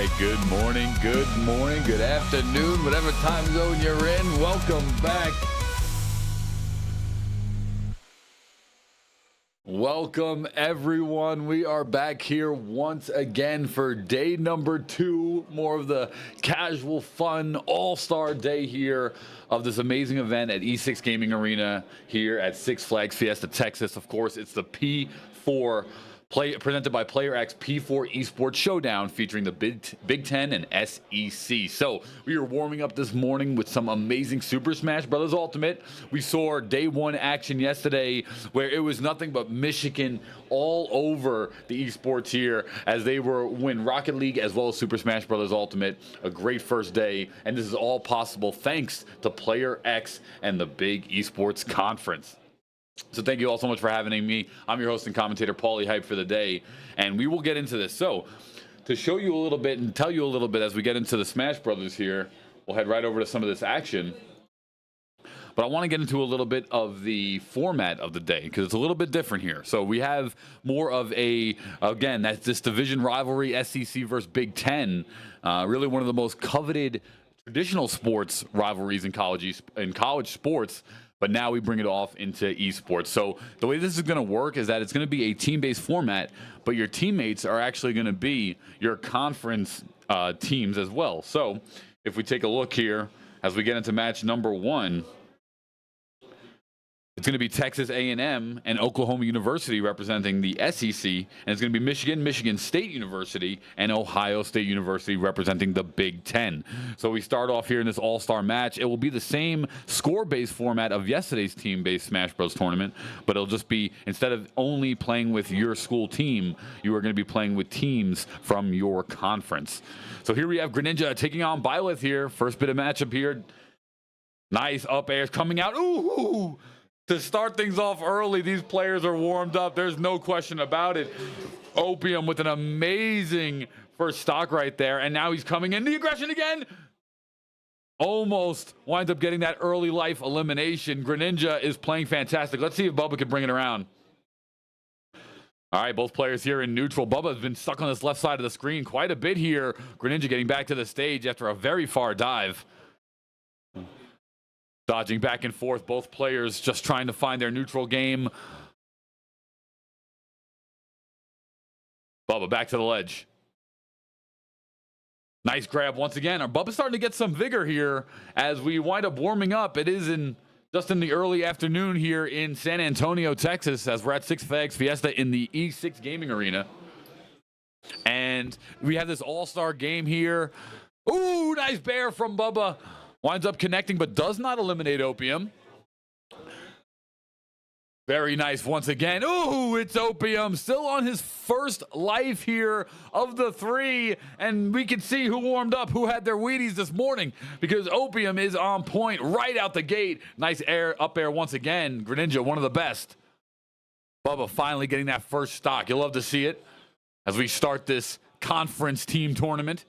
right, good morning, good afternoon, whatever time zone you're in. Welcome back. Welcome, everyone. We are back here once again for day number 2, more of the casual, fun, all-star day here of this amazing event at E6 Gaming Arena here at Six Flags Fiesta, Texas. Of course, it's the P4 presented by Player X P4 Esports Showdown featuring the Big Ten and SEC. So we are warming up this morning with some amazing Super Smash Bros. Ultimate. We saw day 1 action yesterday where it was nothing but Michigan all over the esports here as they win Rocket League as well as Super Smash Bros. Ultimate. A great first day, and this is all possible thanks to Player X and the Big Esports Conference. So thank you all so much for having me. I'm your host and commentator, Paulie Hype, for the day, and we will get into this. So to show you a little bit and tell you a little bit as we get into the Smash Brothers here, we'll head right over to some of this action. But I want to get into a little bit of the format of the day because it's a little bit different here. So we have more of a, again, that's this division rivalry, SEC versus Big Ten, really one of the most coveted traditional sports rivalries in college sports. But now we bring it off into esports. So the way this is going to work is that it's going to be a team-based format, but your teammates are actually going to be your conference teams as well. So if we take a look here as we get into match number 1, it's going to be Texas A&M and Oklahoma University representing the SEC, and it's going to be Michigan State University, and Ohio State University representing the Big Ten. So we start off here in this all-star match. It will be the same score-based format of yesterday's team-based Smash Bros. Tournament, but it'll just be, instead of only playing with your school team, you are going to be playing with teams from your conference. So here we have Greninja taking on Byleth here. First bit of matchup here. Nice up airs coming out. Ooh! To start things off early, these players are warmed up. There's no question about it. Opium with an amazing first stock right there. And now he's coming in. The aggression again. Almost winds up getting that early life elimination. Greninja is playing fantastic. Let's see if Bubba can bring it around. All right, both players here in neutral. Bubba has been stuck on this left side of the screen quite a bit here. Greninja getting back to the stage after a very far dive. Dodging back and forth, both players just trying to find their neutral game. Bubba back to the ledge. Nice grab once again. Our Bubba's starting to get some vigor here as we wind up warming up. It is just in the early afternoon here in San Antonio, Texas, as we're at Six Flags Fiesta in the E6 Gaming Arena. And we have this all-star game here. Ooh, nice bear from Bubba. Winds up connecting, but does not eliminate Opium. Very nice once again. Ooh, it's Opium. Still on his first life here of the 3. And we can see who warmed up, who had their Wheaties this morning, because Opium is on point right out the gate. Nice up air once again. Greninja, one of the best. Bubba finally getting that first stock. You'll love to see it as we start this conference team tournament.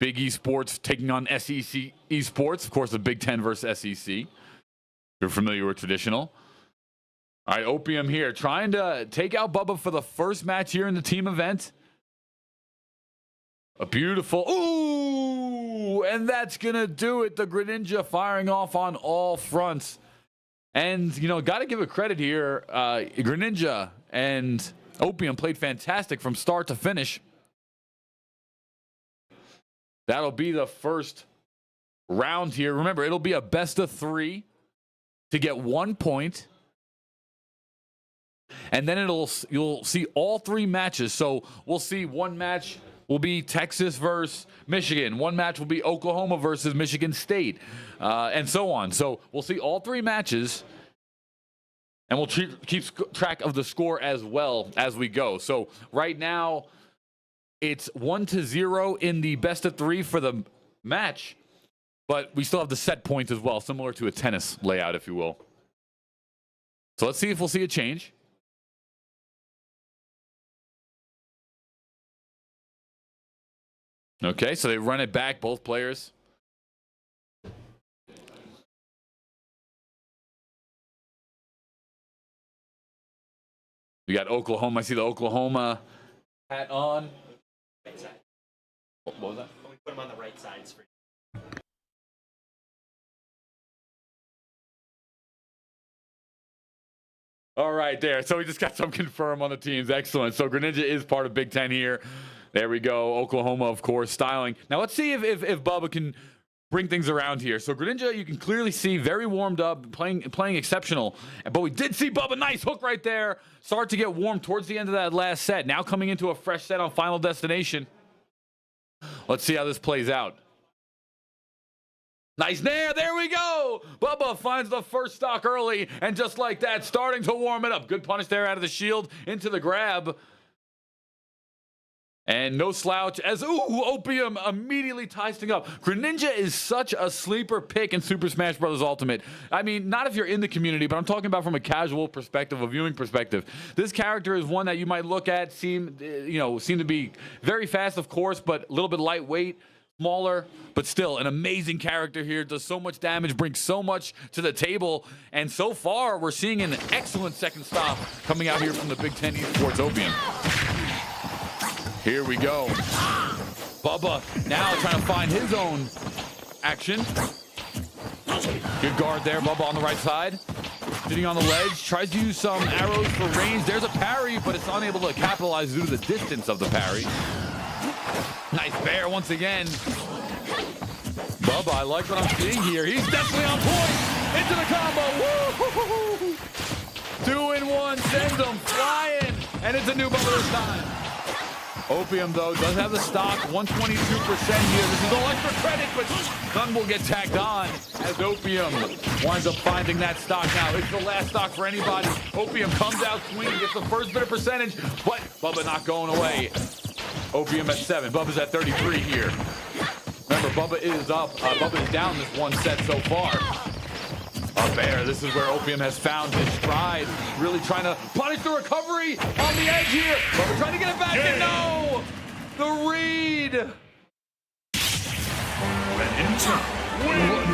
Big Esports taking on SEC Esports. Of course, the Big Ten versus SEC. You're familiar with traditional. All right, Opium here trying to take out Bubba for the first match here in the team event. A beautiful, ooh, and that's going to do it. The Greninja firing off on all fronts. And, you know, got to give it credit here. Greninja and Opium played fantastic from start to finish. That'll be the first round here. Remember, it'll be a best of 3 to get 1 point. And then you'll see all 3 matches. So we'll see one match will be Texas versus Michigan. One match will be Oklahoma versus Michigan State, and so on. So we'll see all 3 matches. And we'll keep track of the score as well as we go. So right now, it's 1-0 in the best of 3 for the match, but we still have the set points as well, similar to a tennis layout, if you will. So let's see if we'll see a change. Okay, so they run it back, both players. We got Oklahoma. I see the Oklahoma hat on. sides for you. All right, there. So we just got some confirm on the teams. Excellent. So Greninja is part of Big Ten here. There we go. Oklahoma, of course, styling. Now let's see if Bubba can bring things around here. So Greninja, you can clearly see very warmed up, playing exceptional. But we did see Bubba, nice hook right there. Start to get warm towards the end of that last set. Now coming into a fresh set on Final Destination. Let's see how this plays out. Nice nair, there we go. Bubba finds the first stock early, and just like that, starting to warm it up. Good punish there out of the shield into the grab. And no slouch as, Opium immediately ties things up. Greninja is such a sleeper pick in Super Smash Bros. Ultimate. I mean, not if you're in the community, but I'm talking about from a casual perspective, a viewing perspective. This character is one that you might look at, seem to be very fast, of course, but a little bit lightweight. Smaller, but still an amazing character here. Does so much damage, brings so much to the table. And so far, we're seeing an excellent second stop coming out here from the Big Ten Esports Opium. Here we go. Bubba now trying to find his own action. Good guard there, Bubba on the right side. Sitting on the ledge, tries to use some arrows for range. There's a parry, but it's unable to capitalize due to the distance of the parry. Nice bear once again. Bubba, I like what I'm seeing here. He's definitely on point. Into the combo. Woo! 2-in-1 sends him flying. And it's a new Bubba this time. Opium, though, does have the stock. 122% here. This is all extra credit, but none will get tagged on as Opium winds up finding that stock now. It's the last stock for anybody. Opium comes out swinging, gets the first bit of percentage, but Bubba not going away. Opium at 7. Bubba's at 33 here. Remember, Bubba is up. Bubba is down this one set so far. Up there, this is where Opium has found his stride. Really trying to punish the recovery on the edge here. Bubba trying to get it back, and no! The read!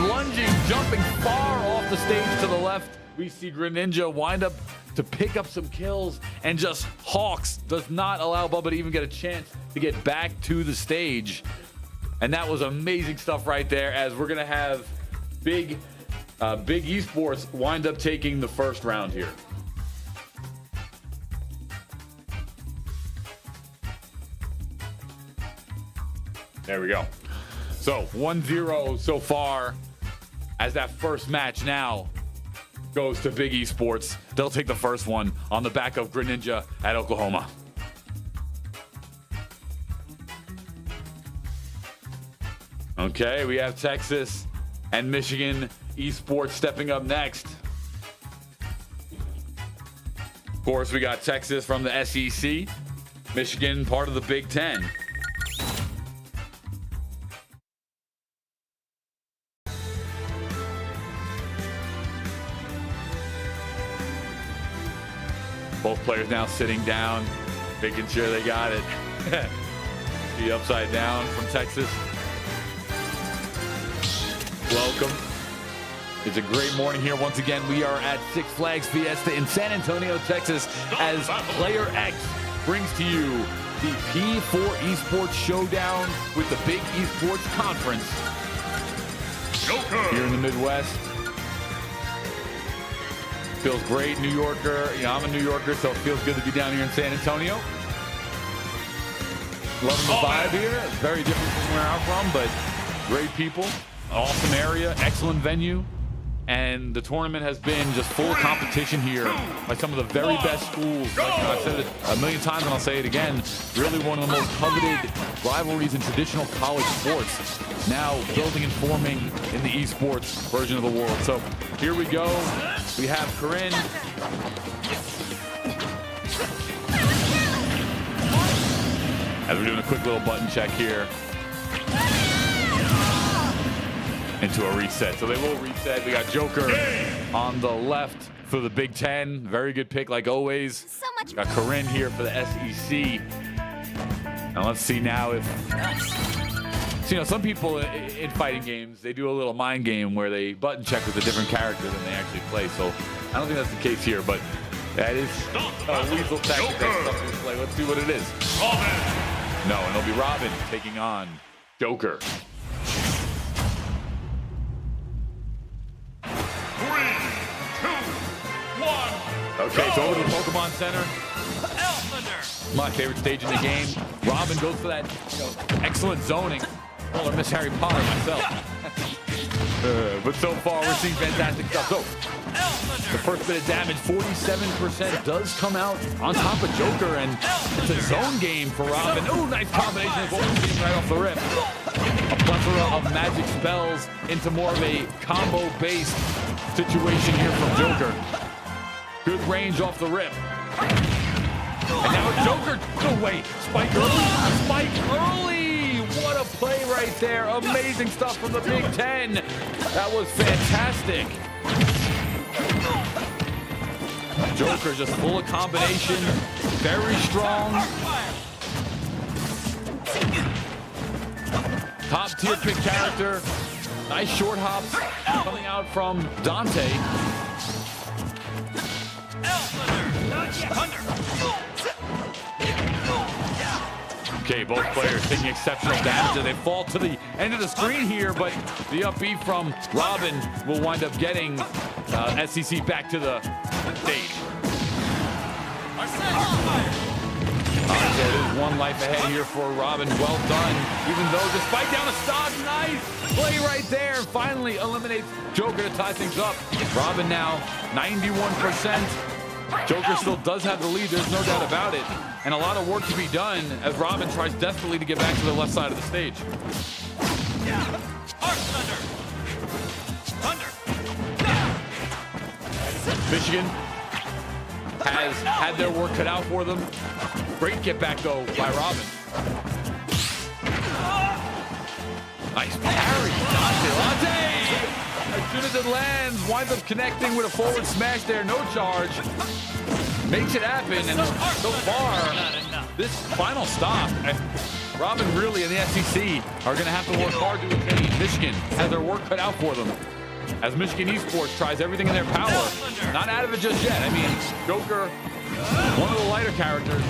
Lunging, jumping far off the stage to the left. We see Greninja wind up to pick up some kills, and just hawks, does not allow Bubba to even get a chance to get back to the stage. And that was amazing stuff right there, as we're gonna have Big Esports wind up taking the first round here. There we go. So 1-0 so far, as that first match now goes to Big Esports. They'll take the first one on the back of Greninja at Oklahoma. Okay, we have Texas and Michigan Esports stepping up next. Of course, we got Texas from the SEC, Michigan part of the Big Ten. Both players now sitting down, making sure they got it. The upside down from Texas. Welcome. It's a great morning here. Once again, we are at Six Flags Fiesta in San Antonio, Texas, as Player X brings to you the P4 Esports Showdown with the Big Esports Conference here in the Midwest. Feels great, New Yorker. I'm a New Yorker, so it feels good to be down here in San Antonio. Loving the vibe here. It's very different from where I'm from, but great people, awesome area, excellent venue. And the tournament has been just full of competition here by some of the very best schools. Like, I've said it a million times and I'll say it again. Really one of the most coveted rivalries in traditional college sports. Now building and forming in the esports version of the world. So here we go. We have Corinne. As we're doing a quick little button check here. Into a reset. So they will reset. We got Joker on the left for the Big Ten. Very good pick, like always. So much. Got Corinne here for the SEC. Now let's see now if... So, some people in fighting games, they do a little mind game where they button check with a different character than they actually play. So I don't think that's the case here, but that is a lethal tactic that some people play. Let's see what it is. No, and it'll be Robin taking on Joker. Okay, it's over to the Pokemon Center. My favorite stage in the game. Robin goes for that excellent zoning. Well, I miss Harry Potter myself. But so far, we're seeing fantastic stuff. So, the first bit of damage, 47% does come out on top of Joker, and it's a zone game for Robin. Ooh, nice combination of what we're seeing right off the rip. A plethora of magic spells into more of a combo-based situation here from Joker. Good range off the rip. And now Joker, no wait, Spike early, Spike early. What a play right there. Amazing stuff from the Big Ten. That was fantastic. Joker just full of combination, very strong. Top tier pick character. Nice short hops coming out from Dante. Okay, both players taking exceptional damage as they fall to the end of the screen here, but the up B from Robin will wind up getting SEC back to the stage. There's one life ahead here for Robin. Well done. Even though despite down a stock, nice play right there. Finally eliminates Joker to tie things up. Robin now 91%. Joker still does have the lead, there's no doubt about it. And a lot of work to be done as Robin tries desperately to get back to the left side of the stage. Michigan has had their work cut out for them. Great get back though by Robin. Nice parry, Dante. As soon as it lands, winds up connecting with a forward smash there, no charge. Makes it happen, and so far, this final stop, Robin really and the SEC are going to have to work hard to attain. Michigan has their work cut out for them. As Michigan Esports tries everything in their power, not out of it just yet. I mean, Joker, one of the lighter characters.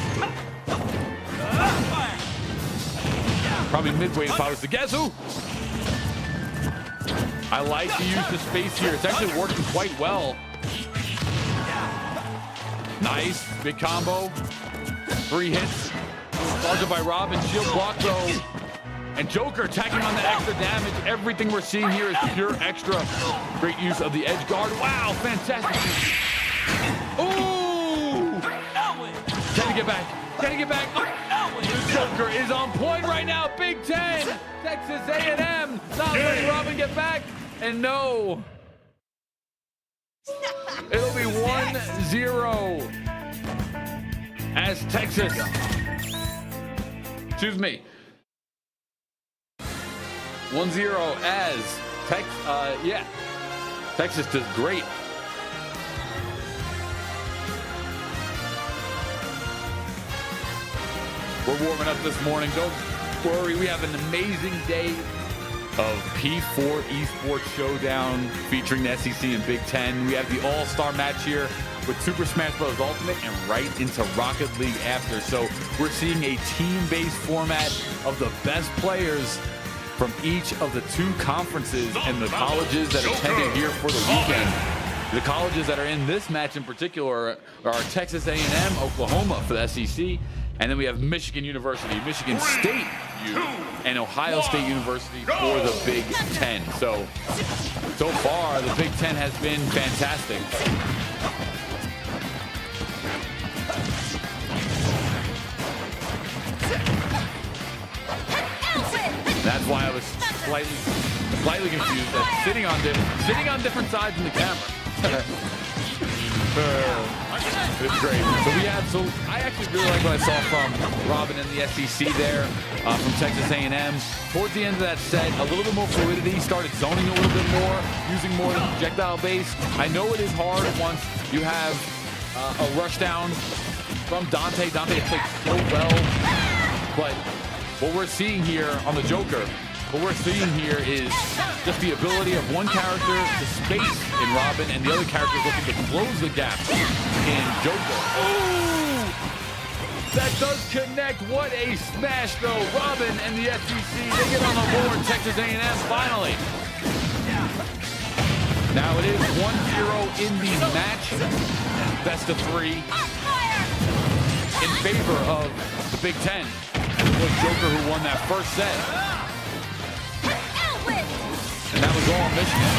Probably midway if I was to guess. Who? I like to use the space here. It's actually working quite well. Nice, big combo. 3 hits. Started by Robin, shield block though. And Joker attacking on the extra damage. Everything we're seeing here is pure extra. Great use of the edge guard. Wow, fantastic. Ooh! Can he get back? Can he get back? Joker is on point right now. Big Ten, Texas A&M. Not letting Robin get back. And no. It'll be 1-0 as Texas. Excuse me. 1-0 as Texas does great. We're warming up this morning. Don't worry, we have an amazing day of P4 Esports Showdown featuring the SEC and Big Ten. We have the All-Star match here with Super Smash Bros. Ultimate and right into Rocket League after. So we're seeing a team-based format of the best players from each of the 2 conferences and the colleges that attended here for the weekend. The colleges that are in this match in particular are Texas A&M, Oklahoma for the SEC, and then we have Michigan University, Michigan State U, and Ohio State University for the Big Ten. So far, the Big Ten has been fantastic. That's why I was slightly confused that sitting on different sides in the camera. It's great. I actually really like what I saw from Robin and the SEC there, from Texas A&M. Towards the end of that set, a little bit more fluidity, started zoning a little bit more, using more of the projectile base. I know it is hard once you have a rush down from Dante. Dante played so well, but what we're seeing here on the Joker, what we're seeing here is just the ability of one character to space in Robin and the other character is looking to close the gap in Joker. Ooh! That does connect. What a smash though. Robin and the SEC, they get on the board. Texas A&M finally. Now it is 1-0 in the match. Best of 3 in favor of the Big Ten. And it was Joker who won that first set. And that was all Michigan.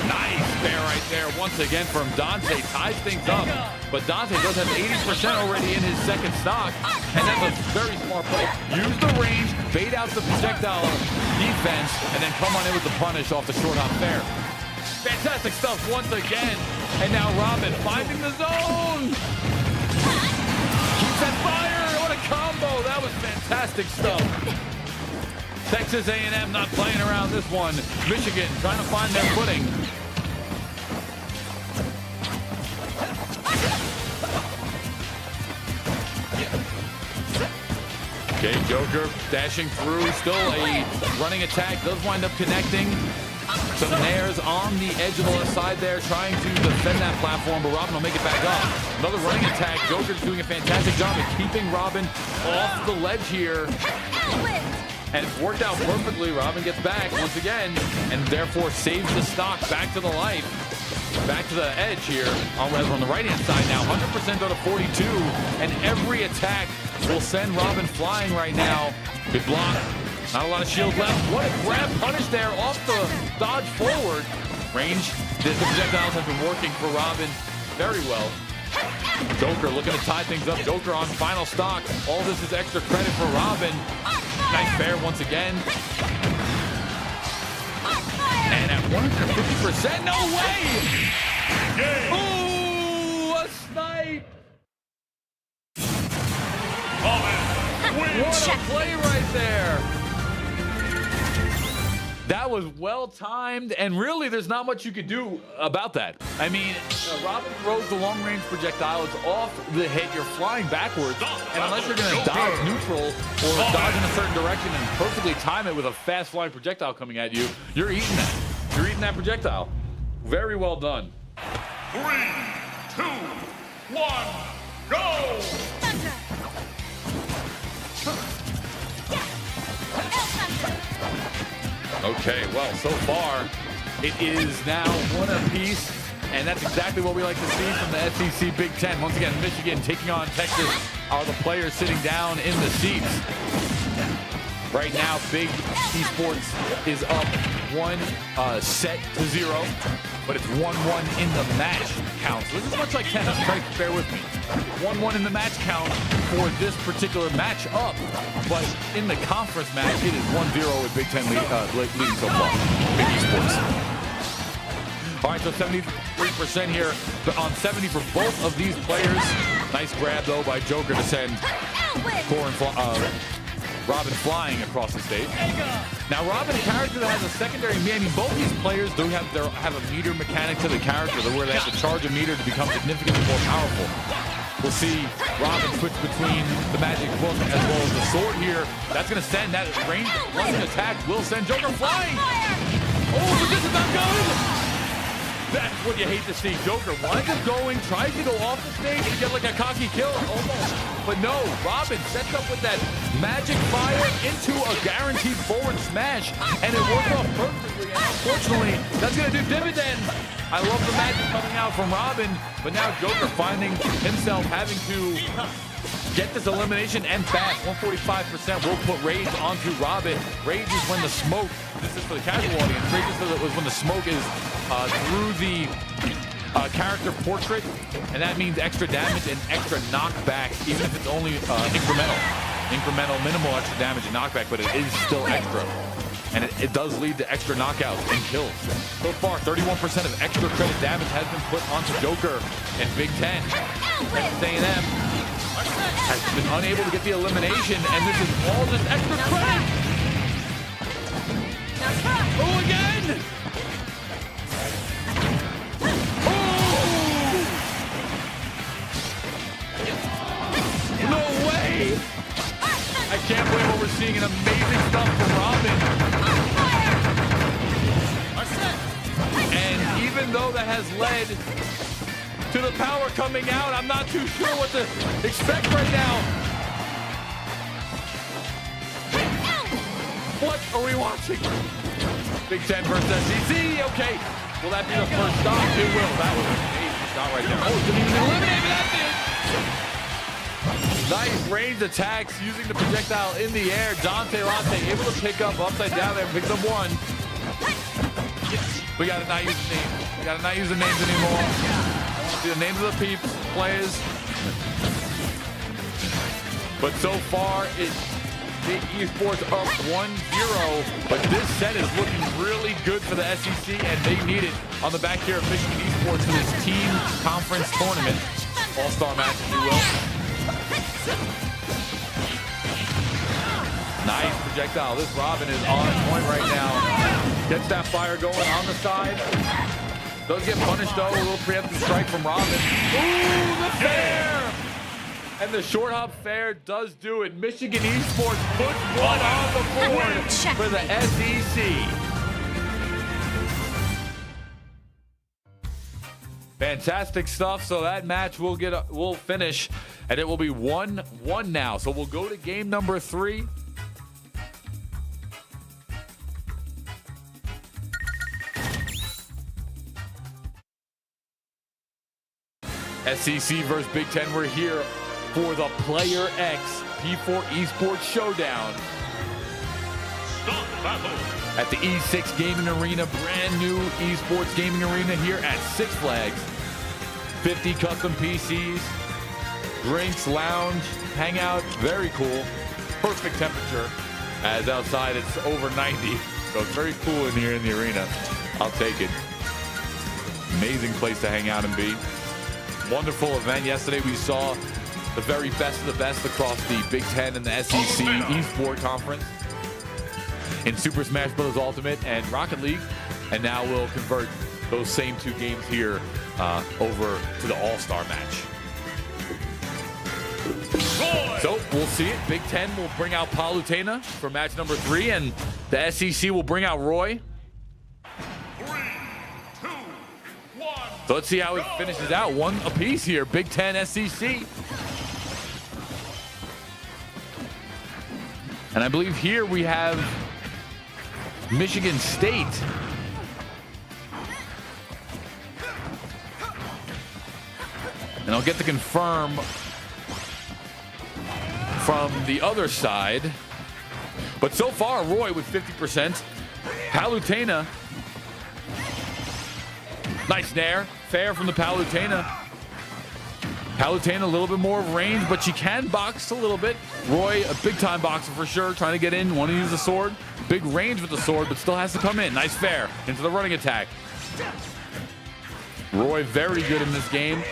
Nice bear right there once again from Dante. Ties things up. But Dante does have 80% already in his second stock. And that's a very smart play. Use the range, bait out the projectile defense, and then come on in with the punish off the short hop there. Fantastic stuff once again. And now Robin finding the zone. Keeps that fire. What a combo. That was fantastic stuff. Texas A&M not playing around this one. Michigan trying to find their footing. Okay, Joker dashing through. Still a running attack. Does wind up connecting. Some nairs on the edge of the left side there, trying to defend that platform, but Robin will make it back up. Another running attack. Joker's doing a fantastic job of keeping Robin off the ledge here. And it's worked out perfectly. Robin gets back once again, and therefore saves the stock back to the life. Back to the edge here. On the right-hand side now. 100% go to 42, and every attack will send Robin flying right now. Good block. Not a lot of shield left. What a grab punish there off the dodge forward. Range. The projectiles have been working for Robin very well. Joker looking to tie things up. Joker on final stock. All this is extra credit for Robin. Nice bear once again. And at 150%, no way! Ooh, a snipe! What a play right there! That was well timed, and really there's not much you could do about that. I mean, Robin throws the long range projectile, it's off the hit, you're flying backwards, and unless you're gonna dodge neutral or dodge in a certain direction and perfectly time it with a fast flying projectile coming at you, you're eating that. You're eating that projectile. Very well done. 3, 2, 1, go! Okay, well, so far, it is now one apiece, and that's exactly what we like to see from the SEC Big Ten. Once again, Michigan taking on Texas are the players sitting down in the seats. Right now, Big Esports is up 1-0, but it's 1-1 in the match count. So this is much like tennis, bear with me. 1-1 in the match count for this particular match up, but in the conference match, it is 1-0 with Big Ten leading so far. Big Esports. All right, so 73% here on 70 for both of these players. Nice grab, though, by Joker to send Robin flying across the stage. Now, Robin, a character that has a secondary meter. I mean, both these players do have a meter mechanic to the character, where they have to charge a meter to become significantly more powerful. We'll see Robin switch between the magic book as well as the sword here. That's going to send that range running attack. Will send Joker flying. Oh, but this is not good. That's what you hate to see. Joker winds up going, tries to go off the stage and get like a cocky kill, almost. But no, Robin sets up with that magic fire into a guaranteed forward smash, and it worked off perfectly. And unfortunately, that's going to do dividends. I love the magic coming out from Robin, but now Joker finding himself having to get this elimination and fast. 145% will put Rage onto Robin. Rage is when the smoke, this is for the casual audience, Rage is when the smoke is through the character portrait, and that means extra damage and extra knockback, even if it's only incremental, minimal extra damage and knockback, but it is still extra. And it does lead to extra knockouts and kills. So far, 31% of extra credit damage has been put onto Joker in Big Ten. Texas A&M has been unable to get the elimination, and this is all just extra credit. Oh, again! Oh! No way! I can't believe what we're seeing. An amazing stuff from Robin. And even though that has led to the power coming out, I'm not too sure what to expect right now. What are we watching? Big Ten versus SEC. Okay. Will that be the first stop? It will. That was an amazing shot right there. Oh, didn't even eliminate that did. Nice ranged attacks using the projectile in the air. Dante Latte able to pick up upside down there and picks up one. We gotta not use the names. We gotta not use the names anymore. I want to see the names of the peeps, players. But so far, it's Big Esports up 1-0. But this set is looking really good for the SEC, and they need it on the back here of Michigan Esports for this team conference tournament. All-star match, if you will. Nice projectile. This Robin is on point right now. Gets that fire going on the side. Does get punished though. A little preemptive strike from Robin. Ooh, the fair! And the short hop fair does do it. Michigan Esports puts one on the board for the SEC. Fantastic stuff. So that match will finish, and it will be 1-1 now. So we'll go to game number 3. SEC versus Big Ten. We're here for the Player X P4 Esports Showdown at the E6 Gaming Arena, brand new esports gaming arena here at Six Flags. 50 custom PCs, drinks, lounge, hangout, very cool. Perfect temperature, as outside it's over 90, so it's very cool in here in the arena. I'll take it. Amazing place to hang out and be. Wonderful event. Yesterday we saw the very best of the best across the Big Ten and the SEC Esport Conference in Super Smash Bros. Ultimate and Rocket League. And now we'll convert those same 2 games here over to the All-Star match. So we'll see it. Big Ten will bring out Palutena for match number 3, and the SEC will bring out Roy. 3, 2, 1. So let's see how it finishes out. 1 apiece here. Big Ten, SEC. And I believe here we have Michigan State. And I'll get to confirm from the other side. But so far, Roy with 50%. Palutena. Nice nair. Fair from the Palutena. Palutena a little bit more range, but she can box a little bit. Roy, a big-time boxer for sure, trying to get in, want to use the sword. Big range with the sword, but still has to come in. Nice fair into the running attack. Roy very good in this game.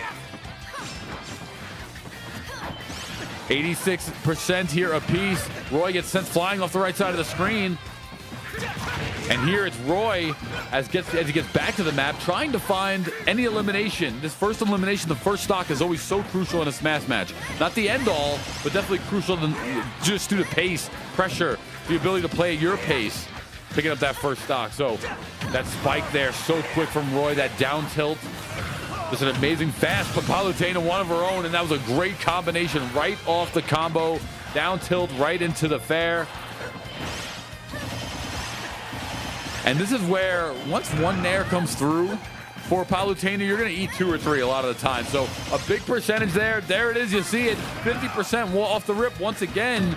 86% here apiece. Roy gets sent flying off the right side of the screen. And here it's Roy as he gets back to the map, trying to find any elimination. This first elimination, the first stock, is always so crucial in a Smash match. Not the end all, but definitely crucial just due to pace, pressure, the ability to play at your pace, picking up that first stock. So that spike there, so quick from Roy, that down tilt. Just an amazing fast, but Palutena one of her own, and that was a great combination right off the combo. Down tilt right into the fair. And this is where once one nair comes through for Palutena, you're going to eat 2 or 3 a lot of the time. So a big percentage there. There it is. You see it. 50% off the rip once again.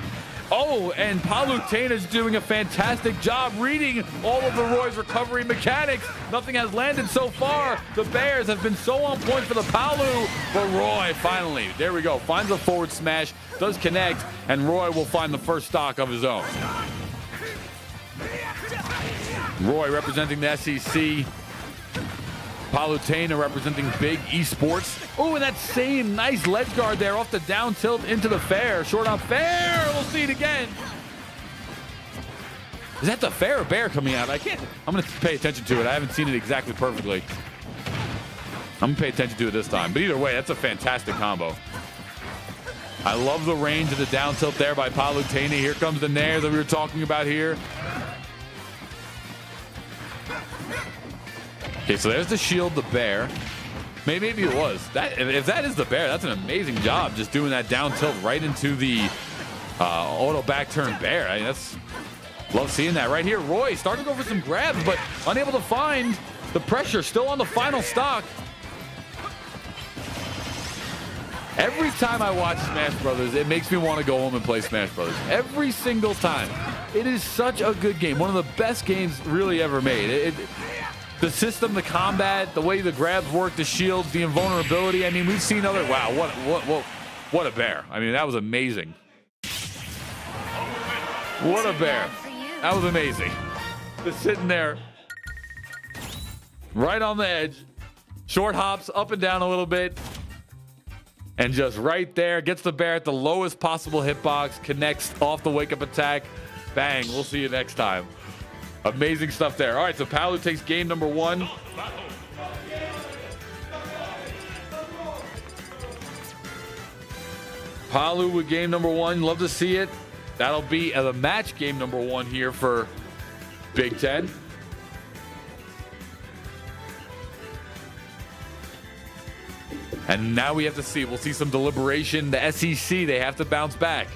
Oh, and Palutena's doing a fantastic job reading all of the Roy's recovery mechanics. Nothing has landed so far. The Bears have been so on point for the Palu. But Roy finally, there we go, finds a forward smash, does connect, and Roy will find the first stock of his own. Roy representing the SEC. Palutena representing Big Esports. Oh, and that same nice ledge guard there off the down tilt into the fair. Short up fair. We'll see it again. Is that the fair or bear coming out? I can't. I'm going to pay attention to it. I haven't seen it exactly perfectly. I'm going to pay attention to it this time. But either way, that's a fantastic combo. I love the range of the down tilt there by Palutena. Here comes the nair that we were talking about here. Okay, so there's the shield, the bear. Maybe it was. If that is the bear, that's an amazing job just doing that down tilt right into the auto back turn bear. I mean, Love seeing that right here. Roy starting to go for some grabs, but unable to find the pressure. Still on the final stock. Every time I watch Smash Brothers, it makes me want to go home and play Smash Brothers. Every single time. It is such a good game. One of the best games really ever made. The system, the combat, the way the grabs work, the shields, the invulnerability. I mean, we've seen other. Wow, what a bear! I mean, that was amazing. What a bear! That was amazing. Just sitting there, right on the edge, short hops up and down a little bit, and just right there gets the bear at the lowest possible hitbox, connects off the wake up attack. Bang! We'll see you next time. Amazing stuff there. All right, so Palu takes game number 1. Palu with game number 1. Love to see it. That'll be the match game number 1 here for Big Ten. And now we have to see. We'll see some deliberation. The SEC, they have to bounce back.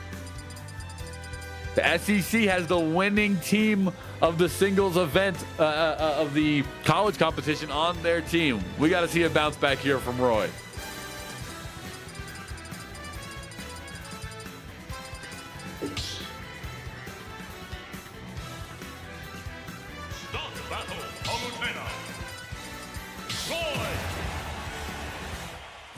The SEC has the winning team of the singles event of the college competition on their team. We got to see a bounce back here from Roy.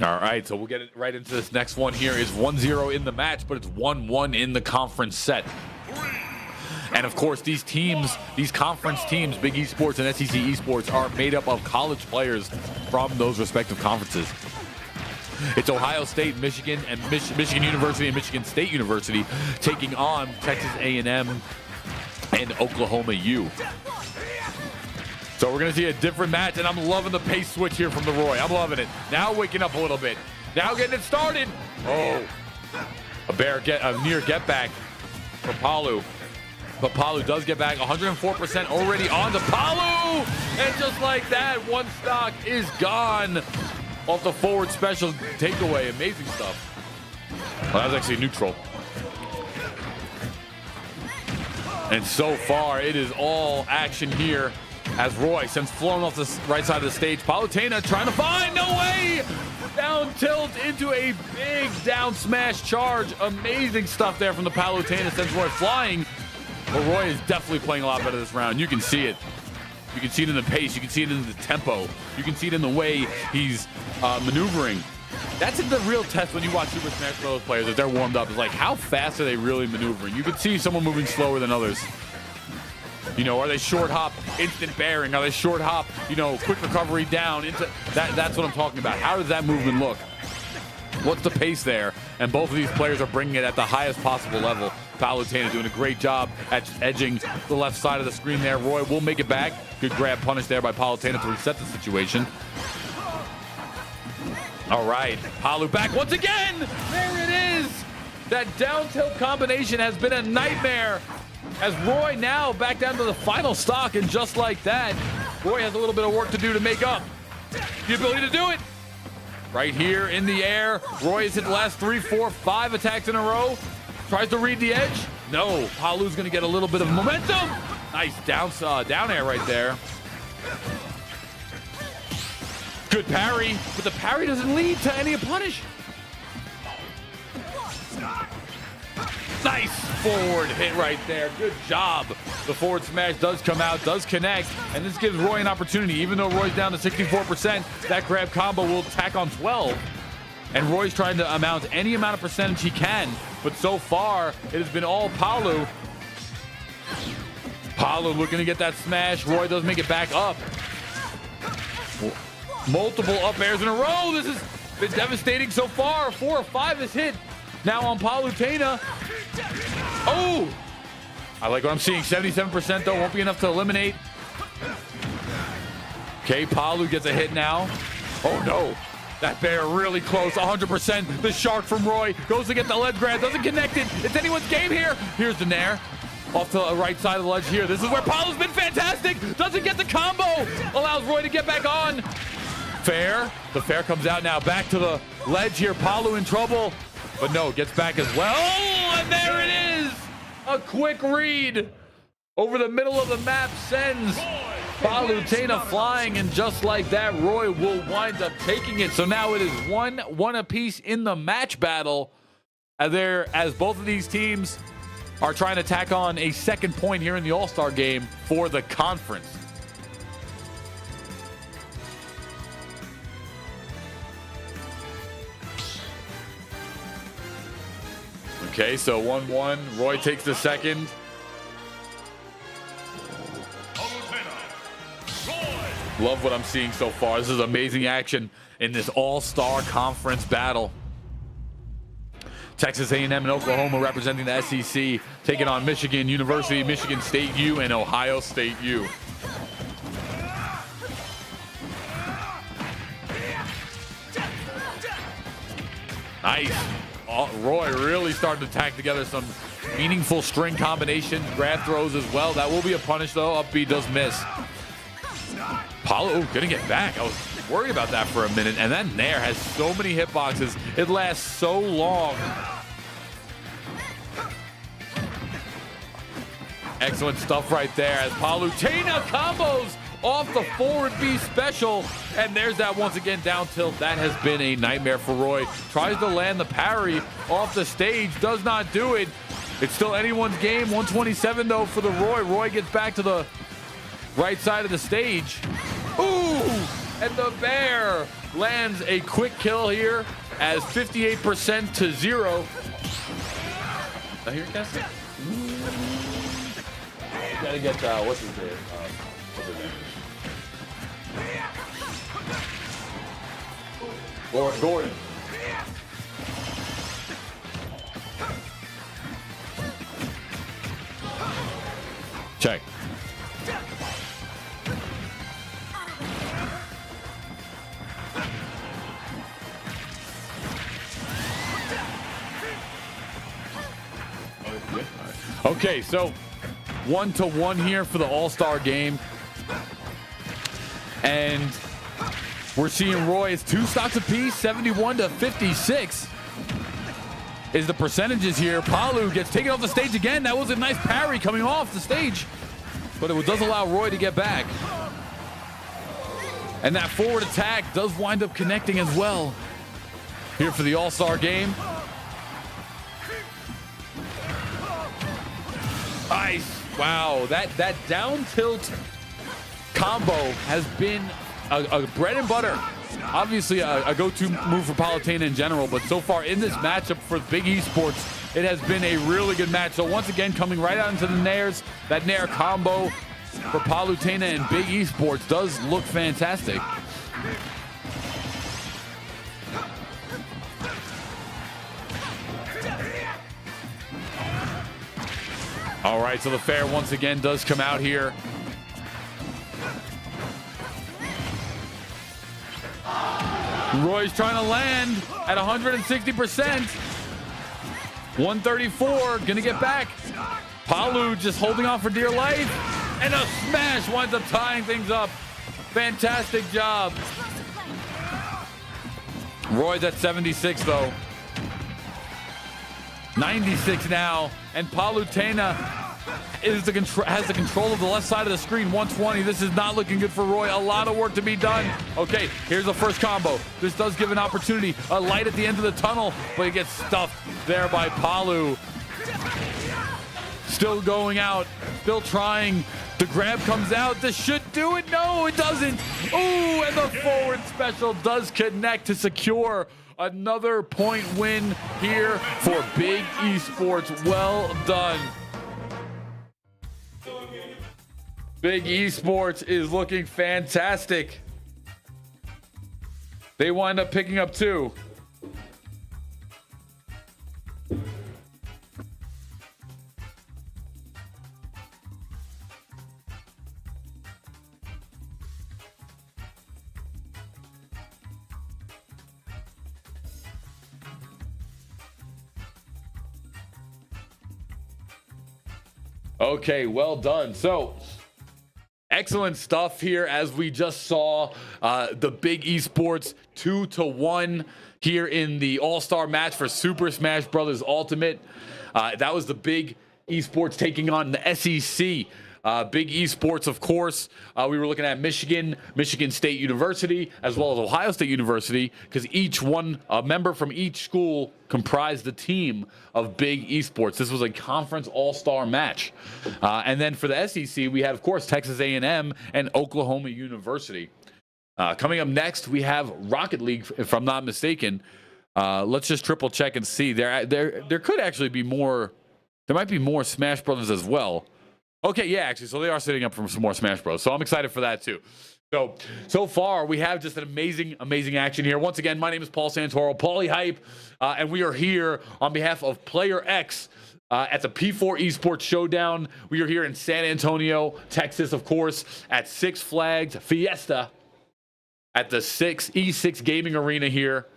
All right, so we'll get it right into this next one here. Is 1-0 in the match, but it's 1-1 in the conference set. And of course, these teams, these conference teams, Big Esports and SEC Esports, are made up of college players from those respective conferences. It's Ohio State, Michigan, and Michigan University and Michigan State University taking on Texas A&M and Oklahoma U. So we're going to see a different match, and I'm loving the pace switch here from the Roy. I'm loving it. Now waking up a little bit. Now getting it started. Oh, a near get back for Palu. But Palu does get back. 104% already on to Palu. And just like that, one stock is gone off the forward special takeaway. Amazing stuff. Well, that was actually neutral. And so far, it is all action here as Roy sends flown off the right side of the stage. Palutena trying to find, no way! Down tilt into a big down smash charge. Amazing stuff there from the Palutena, sends Roy flying. But Roy is definitely playing a lot better this round. You can see it. You can see it in the pace. You can see it in the tempo. You can see it in the way he's maneuvering. That's the real test when you watch Super Smash Bros. Players as they're warmed up. It's like, how fast are they really maneuvering? You can see someone moving slower than others. You know, are they short hop, instant bearing? Are they short hop, you know, quick recovery down into that? That's what I'm talking about. How does that movement look? What's the pace there? And both of these players are bringing it at the highest possible level. Palutena doing a great job at edging the left side of the screen there. Roy will make it back. Good grab punish there by Palutena to reset the situation. All right, Palu back once again. There it is. That down tilt combination has been a nightmare. As Roy now back down to the final stock, and just like that, Roy has a little bit of work to do to make up. The ability to do it. Right here in the air, Roy has hit the last 3, 4, 5 attacks in a row. Tries to read the edge. No, Palu's gonna get a little bit of momentum. Nice down air right there. Good parry, but the parry doesn't lead to any punish. Nice forward hit right there. Good job. The forward smash does come out, does connect, and this gives Roy an opportunity. Even though Roy's down to 64%, that grab combo will tack on 12. And Roy's trying to amount any amount of percentage he can, but so far, it has been all Palu. Palu looking to get that smash. Roy does make it back up. Multiple up airs in a row. This has been devastating so far. 4 or 5 is hit. Now on Palutena. Oh! I like what I'm seeing. 77% though. Won't be enough to eliminate. Okay, Palu gets a hit now. Oh no. That bear really close. 100%. The shark from Roy goes to get the ledge grab. Doesn't connect it. It's anyone's game here. Here's the nair. Off to the right side of the ledge here. This is where Palu's been fantastic. Doesn't get the combo. Allows Roy to get back on. Fair. The fair comes out now. Back to the ledge here. Palu in trouble. But no, gets back as well. And there it is. A quick read. over the middle of the map, sends Palutena flying, and just like that, Roy will wind up taking it. So now it is 1-1 apiece in the match battle, as both of these teams are trying to tack on a second point here in the All-Star game for the conference. Okay, so 1-1. Roy takes the second. Love what I'm seeing so far. This is amazing action in this all-star conference battle. Texas A&M and Oklahoma representing the SEC, taking on Michigan University, Michigan State U, and Ohio State U. Nice. Roy really started to tack together some meaningful string combinations, grab throws as well. That will be a punish, though. Up B does miss. Paulo gonna get back. I was worried about that for a minute. And that Nair has so many hitboxes. It lasts so long. Excellent stuff right there as Palutena combos off the forward B special. And there's that once again down tilt. That has been a nightmare for Roy. Tries to land the parry off the stage. Does not do it. It's still anyone's game. 127 though for the Roy. Roy gets back to the right side of the stage. Ooh! And the Bear lands a quick kill here as 58% to 0. I hear it, Cassie? Gotta get, what's his name? Gordon. Check. Okay, so 1-1 here for the All-Star game. And we're seeing Roy, it's 2 stocks apiece, 71 to 56 is the percentages here. Palu gets taken off the stage again. That was a nice parry coming off the stage, but it does allow Roy to get back. And that forward attack does wind up connecting as well here for the All-Star game. Nice. Wow, that down tilt combo has been a bread and butter. Obviously a go-to move for Palutena in general, but so far in this matchup for Big Esports, it has been a really good match. So once again, coming right out into the Nairs, that Nair combo for Palutena and Big Esports does look fantastic. All right, so the fair once again does come out here. Roy's trying to land at 160%. 134, gonna get back. Palu just holding on for dear life. And a smash winds up tying things up. Fantastic job. Roy's at 76 though. 96 now, and Palutena has the control of the left side of the screen. 120. This is not looking good for Roy. A lot of work to be done. Okay, here's the first combo. This does give an opportunity. A light at the end of the tunnel, but he gets stuffed there by Palu. Still going out, still trying. The grab comes out. This should do it. No, it doesn't. Ooh, and the forward special does connect to secure another point win here for Big Esports. Well done. Big Esports is looking fantastic. They wind up picking up 2. Okay, well done. So, excellent stuff here as we just saw the Big Esports 2-1 here in the All-Star match for Super Smash Bros. Ultimate. That was the Big Esports taking on the SEC. Big Esports, of course. We were looking at Michigan State University, as well as Ohio State University, because each one, a member from each school comprised the team of Big Esports. This was a conference all-star match. And then for the SEC, we had, of course, Texas A&M and Oklahoma University. Coming up next, we have Rocket League, if I'm not mistaken. Let's just triple check and see. There could actually be more. There might be more Smash Brothers as well. Okay, yeah, actually, so they are setting up for some more Smash Bros. So I'm excited for that too. So far, we have just an amazing action here. Once again, my name is Paul Santoro, Paulie Hype, and we are here on behalf of Player X at the P4 Esports Showdown. We are here in San Antonio, Texas, of course, at Six Flags Fiesta at the E6 Gaming Arena here.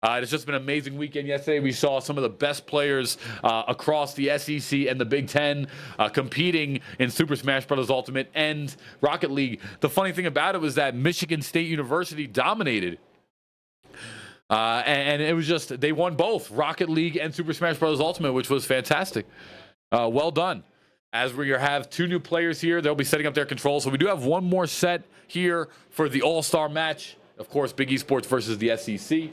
It's just been an amazing weekend. Yesterday, we saw some of the best players across the SEC and the Big Ten competing in Super Smash Bros. Ultimate and Rocket League. The funny thing about it was that Michigan State University dominated. And it was just, they won both Rocket League and Super Smash Bros. Ultimate, which was fantastic. Well done. As we have two new players here, they'll be setting up their controls. So we do have one more set here for the All-Star match. Of course, Big Esports versus the SEC.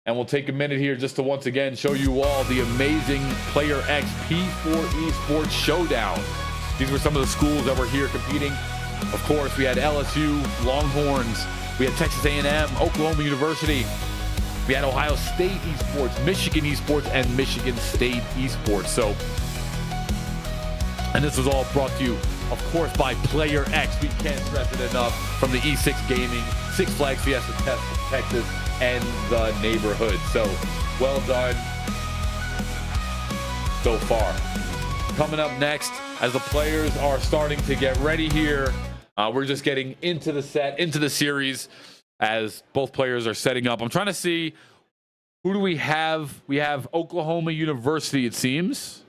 And we'll take a minute here just to once again show you all the amazing Player X P4 Esports Showdown. These were some of the schools that were here competing. Of course, we had LSU, Longhorns, we had Texas A&M, Oklahoma University, we had Ohio State Esports, Michigan Esports, and Michigan State Esports. And this was all brought to you, of course, by Player X. We can't stress it enough. From the E6 Gaming, Six Flags Fiesta, Texas, and the neighborhood. So well done so far. Coming up next, as the players are starting to get ready here, we're just getting into the series as both players are setting up. I'm trying to see, who do we have? We have Oklahoma University, it seems.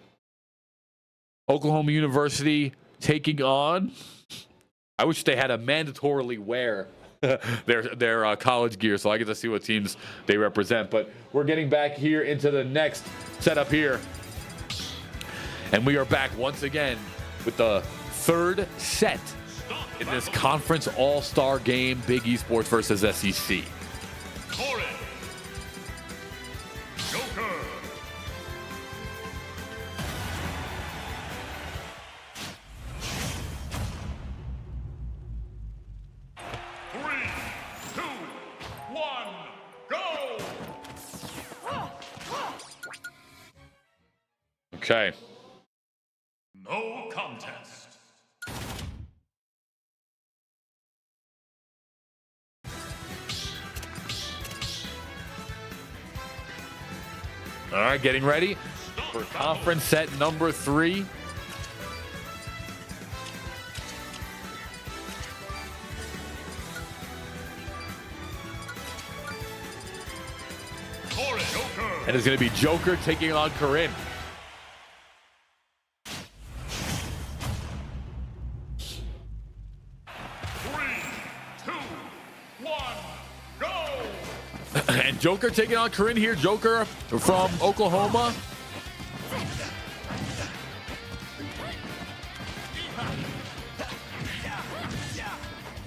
Oklahoma University taking on, I wish they had a mandatorily wear their college gear, so I get to see what teams they represent. But we're getting back here into the next setup here, and we are back once again with the third set in this conference all-star game, Big Esports versus SEC. Joker. Okay. No contest. All right, getting ready for conference set number 3. And it's going to be Joker taking on Corinne. And Joker taking on Corinne here. Joker from Oklahoma.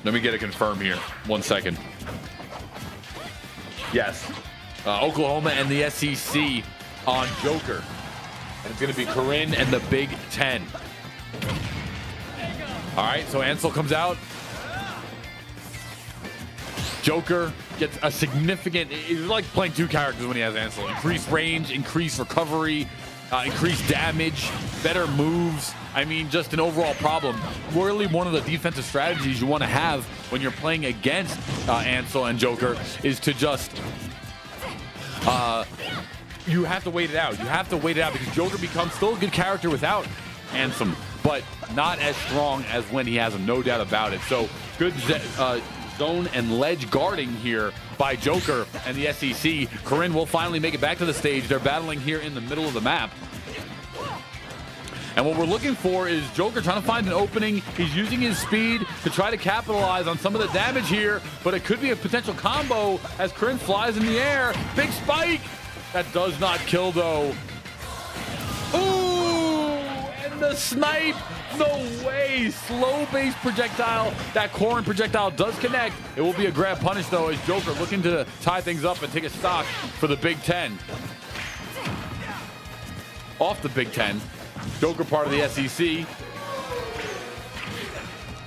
Let me get it confirmed here. 1 second. Yes. Oklahoma and the SEC on Joker. And it's going to be Corinne and the Big Ten. All right, so Ansel comes out. Joker gets a significant, it's like playing two characters when he has Ansel. Increased range, increased recovery, increased damage, better moves. I mean, just an overall problem. Really one of the defensive strategies you want to have when you're playing against Ansel and Joker is to just, you have to wait it out. You have to wait it out because Joker becomes still a good character without Ansem, but not as strong as when he has him, no doubt about it. So good zone and ledge guarding here by Joker and the SEC. Corinne will finally make it back to the stage. They're battling here in the middle of the map. And what we're looking for is Joker trying to find an opening. He's using his speed to try to capitalize on some of the damage here, but it could be a potential combo as Corinne flies in the air. Big spike! That does not kill though. Ooh! And and the snipe. No way. Slow base projectile. That Corrin projectile does connect. It will be a grab punish, though, as Joker looking to tie things up and take a stock for the Big Ten. Off the Big Ten. Joker part of the SEC.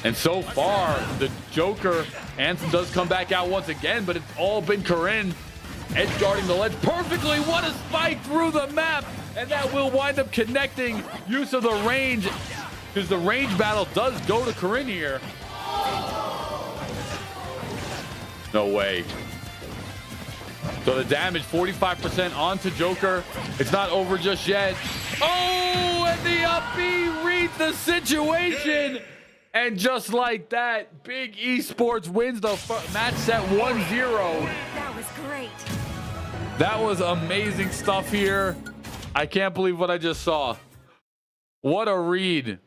And so far, the Joker, Ansem does come back out once again, but it's all been Corrin edge guarding the ledge perfectly. What a spike through the map. And that will wind up connecting. Use of the range, because the range battle does go to Corrin here. No way. So the damage, 45% onto Joker. It's not over just yet. Oh, and the up B reads the situation. And just like that, Big Esports wins the match set 1-0. That was great. That was amazing stuff here. I can't believe what I just saw. What a read.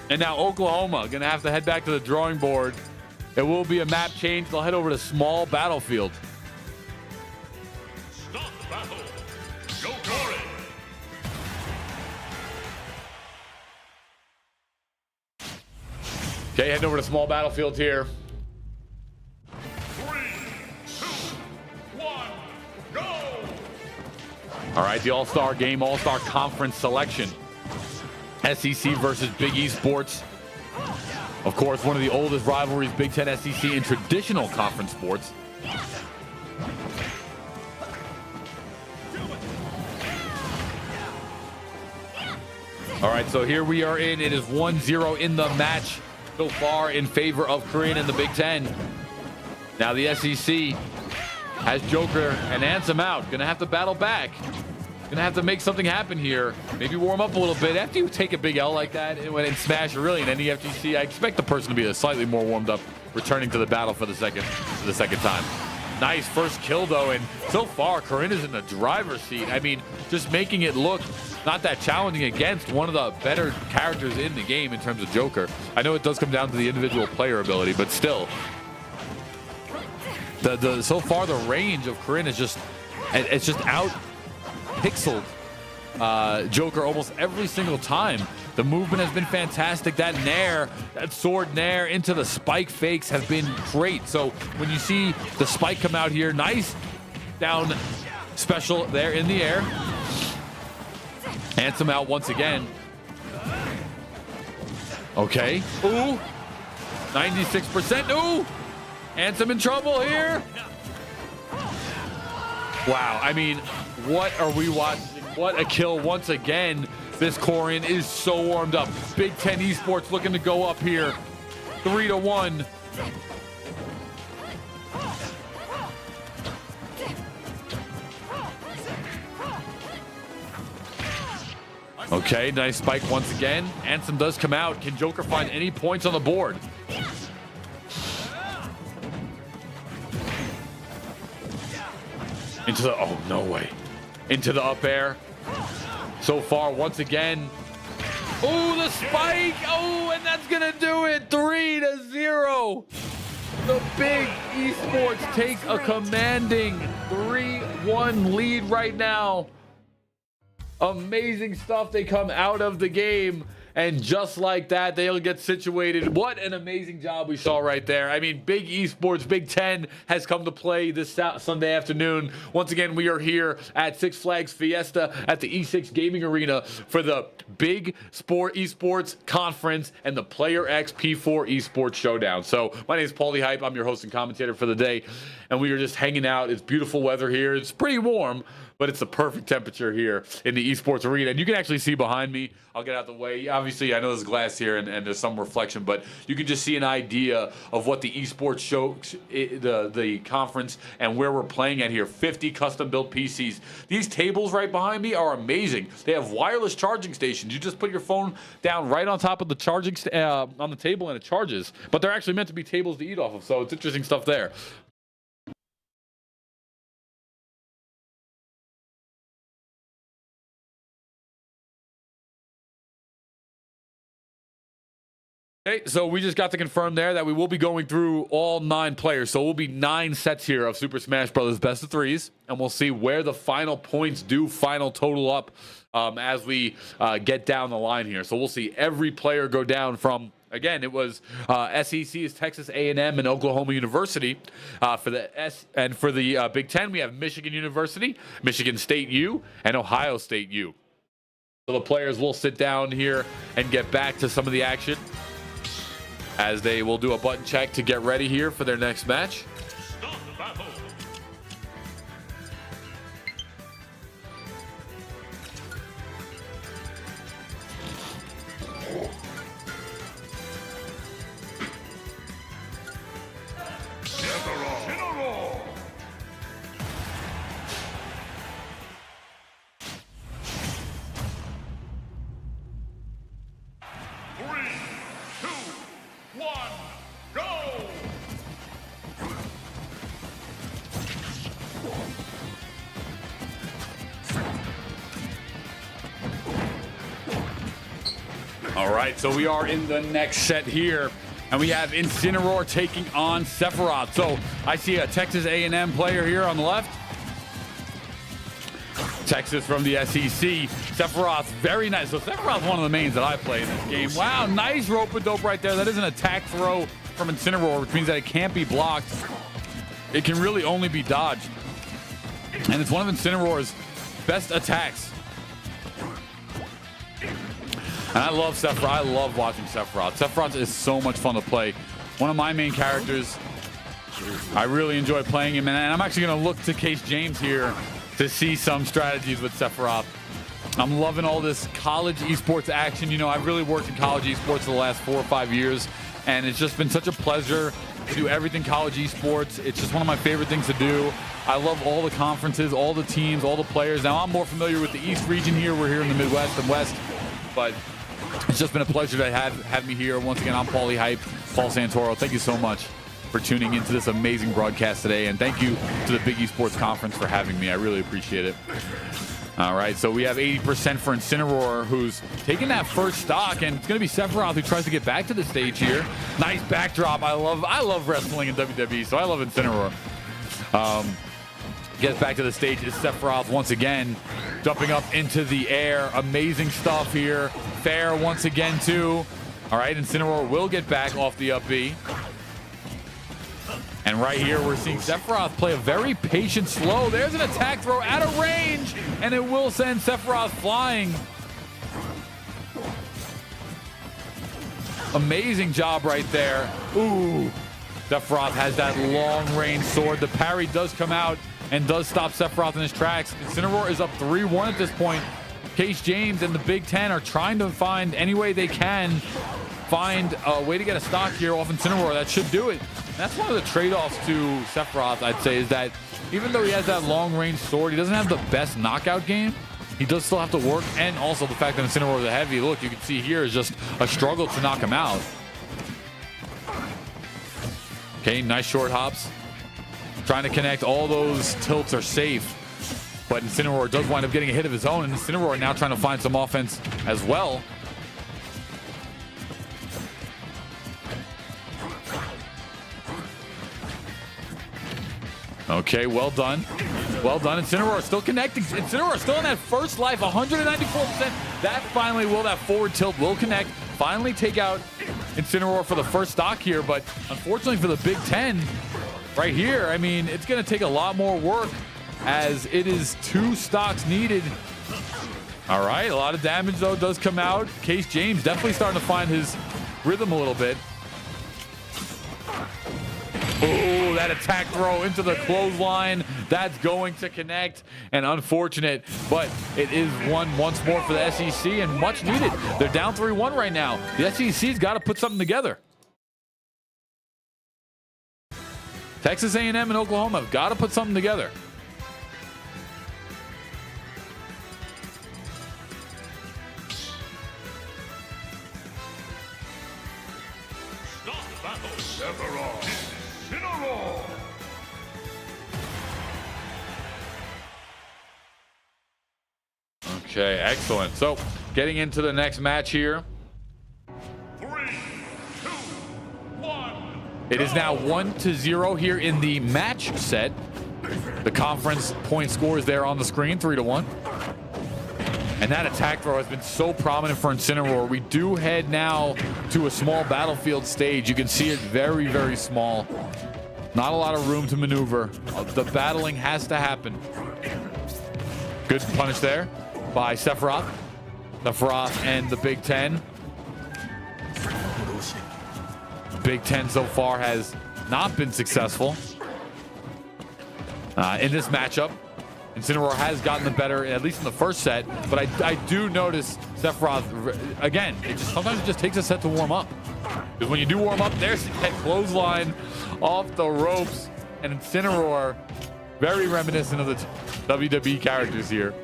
And now Oklahoma going to have to head back to the drawing board. It will be a map change. They'll head over to small battlefield. Stop battle. Go Corrin. Okay, heading over to small battlefield here. 3, 2, 1, go. All right, the All-Star Game, All-Star Conference selection. SEC versus Big Esports. Of course, one of the oldest rivalries, Big Ten SEC, in traditional conference sports. All right, so here we are in. It is 1-0 in the match so far in favor of Corrin and the Big Ten. Now the SEC has Joker and Ansem out. Gonna have to battle back. Gonna have to make something happen here. Maybe warm up a little bit. After you take a big L like that and smash really in any FGC, I expect the person to be slightly more warmed up, returning to the battle for the second time. Nice first kill though, and so far Corrin is in the driver's seat. I mean, just making it look not that challenging against one of the better characters in the game in terms of Joker. I know it does come down to the individual player ability, but still, so far the range of Corrin is just out pixeled Joker almost every single time. The movement has been fantastic. That nair, that sword nair into the spike fakes have been great. So when you see the spike come out here, nice down special there in the air. Ansem out once again. Okay. Ooh. 96%. Ooh. Ansem in trouble here. Wow. I mean, what are we watching? What a kill once again. This Corrin is so warmed up. Big Ten Esports looking to go up here. 3-1. Okay, nice spike once again. Ansem does come out. Can Joker find any points on the board? Into the, oh, no way. Into the up air. So far, once again. Oh, the spike. Oh, and that's going to do it. 3-0. The Big Esports take a commanding 3-1 lead right now. Amazing stuff. They come out of the game, and just like that, they'll get situated. What an amazing job we saw right there. I mean, Big Esports, Big Ten has come to play this Sunday afternoon. Once again, we are here at Six Flags Fiesta at the E6 Gaming Arena for the Big Sport Esports Conference and the Player X P4 Esports Showdown. So my name is Paulie Hype. I'm your host and commentator for the day, and we are just hanging out. It's beautiful weather here. It's pretty warm, but it's the perfect temperature here in the esports arena. And you can actually see behind me. I'll get out the way. Obviously, I know there's glass here and there's some reflection, but you can just see an idea of what the esports show, the conference, and where we're playing at here. 50 custom-built PCs. These tables right behind me are amazing. They have wireless charging stations. You just put your phone down right on top of the charging on the table, and it charges. But they're actually meant to be tables to eat off of, so it's interesting stuff there. Okay, so we just got to confirm there that we will be going through all 9 players. So we'll be 9 sets here of Super Smash Bros. Best of 3s, and we'll see where the final points do final total up as we get down the line here. So we'll see every player go down from, again, it was SEC's Texas A&M and Oklahoma University. For the Big Ten, we have Michigan University, Michigan State U, and Ohio State U. So the players will sit down here and get back to some of the action, as they will do a button check to get ready here for their next match. Start the battle. General. Three, two, one, go! All right, so we are in the next set here, and we have Incineroar taking on Sephiroth. So I see a Texas A&M player here on the left. Texas from the SEC. Sephiroth, very nice. So Sephiroth's one of the mains that I play in this game. Wow, nice rope-a-dope right there. That is an attack throw from Incineroar, which means that it can't be blocked. It can really only be dodged. And it's one of Incineroar's best attacks. And I love Sephiroth. I love watching Sephiroth. Sephiroth is so much fun to play. One of my main characters. I really enjoy playing him. And I'm actually going to look to Case James here to see some strategies with Sephiroth. I'm loving all this college esports action. You know, I've really worked in college esports for the last 4 or 5 years. And it's just been such a pleasure to do everything college esports. It's just one of my favorite things to do. I love all the conferences, all the teams, all the players. Now, I'm more familiar with the East region here. We're here in the Midwest and West. But it's just been a pleasure to have me here. Once again, I'm Paulie Hype, Paul Santoro. Thank you so much for tuning into this amazing broadcast today. And thank you to the Big Esports Conference for having me. I really appreciate it. All right, so we have 80% for Incineroar, who's taking that first stock, and it's going to be Sephiroth who tries to get back to the stage here. Nice backdrop. I love wrestling in WWE, so I love Incineroar. Gets back to the stage is Sephiroth once again, jumping up into the air. Amazing stuff here. Fair once again, too. All right, Incineroar will get back off the up B. And right here, we're seeing Sephiroth play a very patient slow. There's an attack throw out of range, and it will send Sephiroth flying. Amazing job right there. Ooh, Sephiroth has that long-range sword. The parry does come out and does stop Sephiroth in his tracks. Incineroar is up 3-1 at this point. Case James and the Big Ten are trying to find any way they can find a way to get a stock here off Incineroar. That should do it. That's one of the trade-offs to Sephiroth, I'd say, is that even though he has that long-range sword, he doesn't have the best knockout game. He does still have to work, and also the fact that Incineroar is a heavy, look, you can see here is just a struggle to knock him out. Okay, nice short hops. Trying to connect. All those tilts are safe, but Incineroar does wind up getting a hit of his own, and Incineroar now trying to find some offense as well. Okay, well done. Well done. Incineroar still connecting. Incineroar still in that first life, 194%. That finally will, that forward tilt will connect. Finally take out Incineroar for the first stock here, but unfortunately for the Big Ten, right here, I mean, it's going to take a lot more work as it is 2 stocks needed. All right, a lot of damage, though, does come out. Case James definitely starting to find his rhythm a little bit. Oh, that attack throw into the clothesline. That's going to connect, and unfortunate, but it is one once more for the SEC, and much needed. They're down 3-1 right now. The SEC's got to put something together. Texas A&M and Oklahoma have got to put something together. Start the battle. Sephiroth. Incineroar. Okay, excellent. So, getting into the next match here. 3, It is now 1-0 here in the match set. The conference point scores there on the screen, 3-1. And that attack throw has been so prominent for Incineroar. We do head now to a small battlefield stage. You can see it very, very small. Not a lot of room to maneuver. The battling has to happen. Good punish there by Sephiroth. Sephiroth and the Big Ten. Big Ten so far has not been successful in this matchup. Incineroar has gotten the better, at least in the first set, but I do notice Sephiroth, again, sometimes it just takes a set to warm up. Because when you do warm up, there's that clothesline off the ropes, and Incineroar, very reminiscent of the WWE characters here.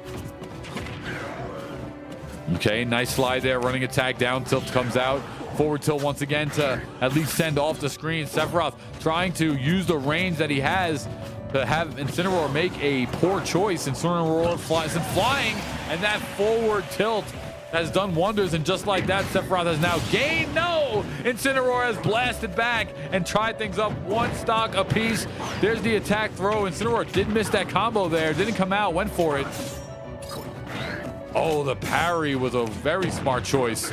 Okay, nice slide there, running attack, down tilt comes out. Forward tilt once again to at least send off the screen. Sephiroth trying to use the range that he has to have Incineroar make a poor choice. Incineroar flying, and that forward tilt has done wonders. And just like that, Sephiroth has now gained. No! Incineroar has blasted back and tried things up one stock apiece. There's the attack throw. Incineroar did miss that combo there. Didn't come out, went for it. Oh, the parry was a very smart choice,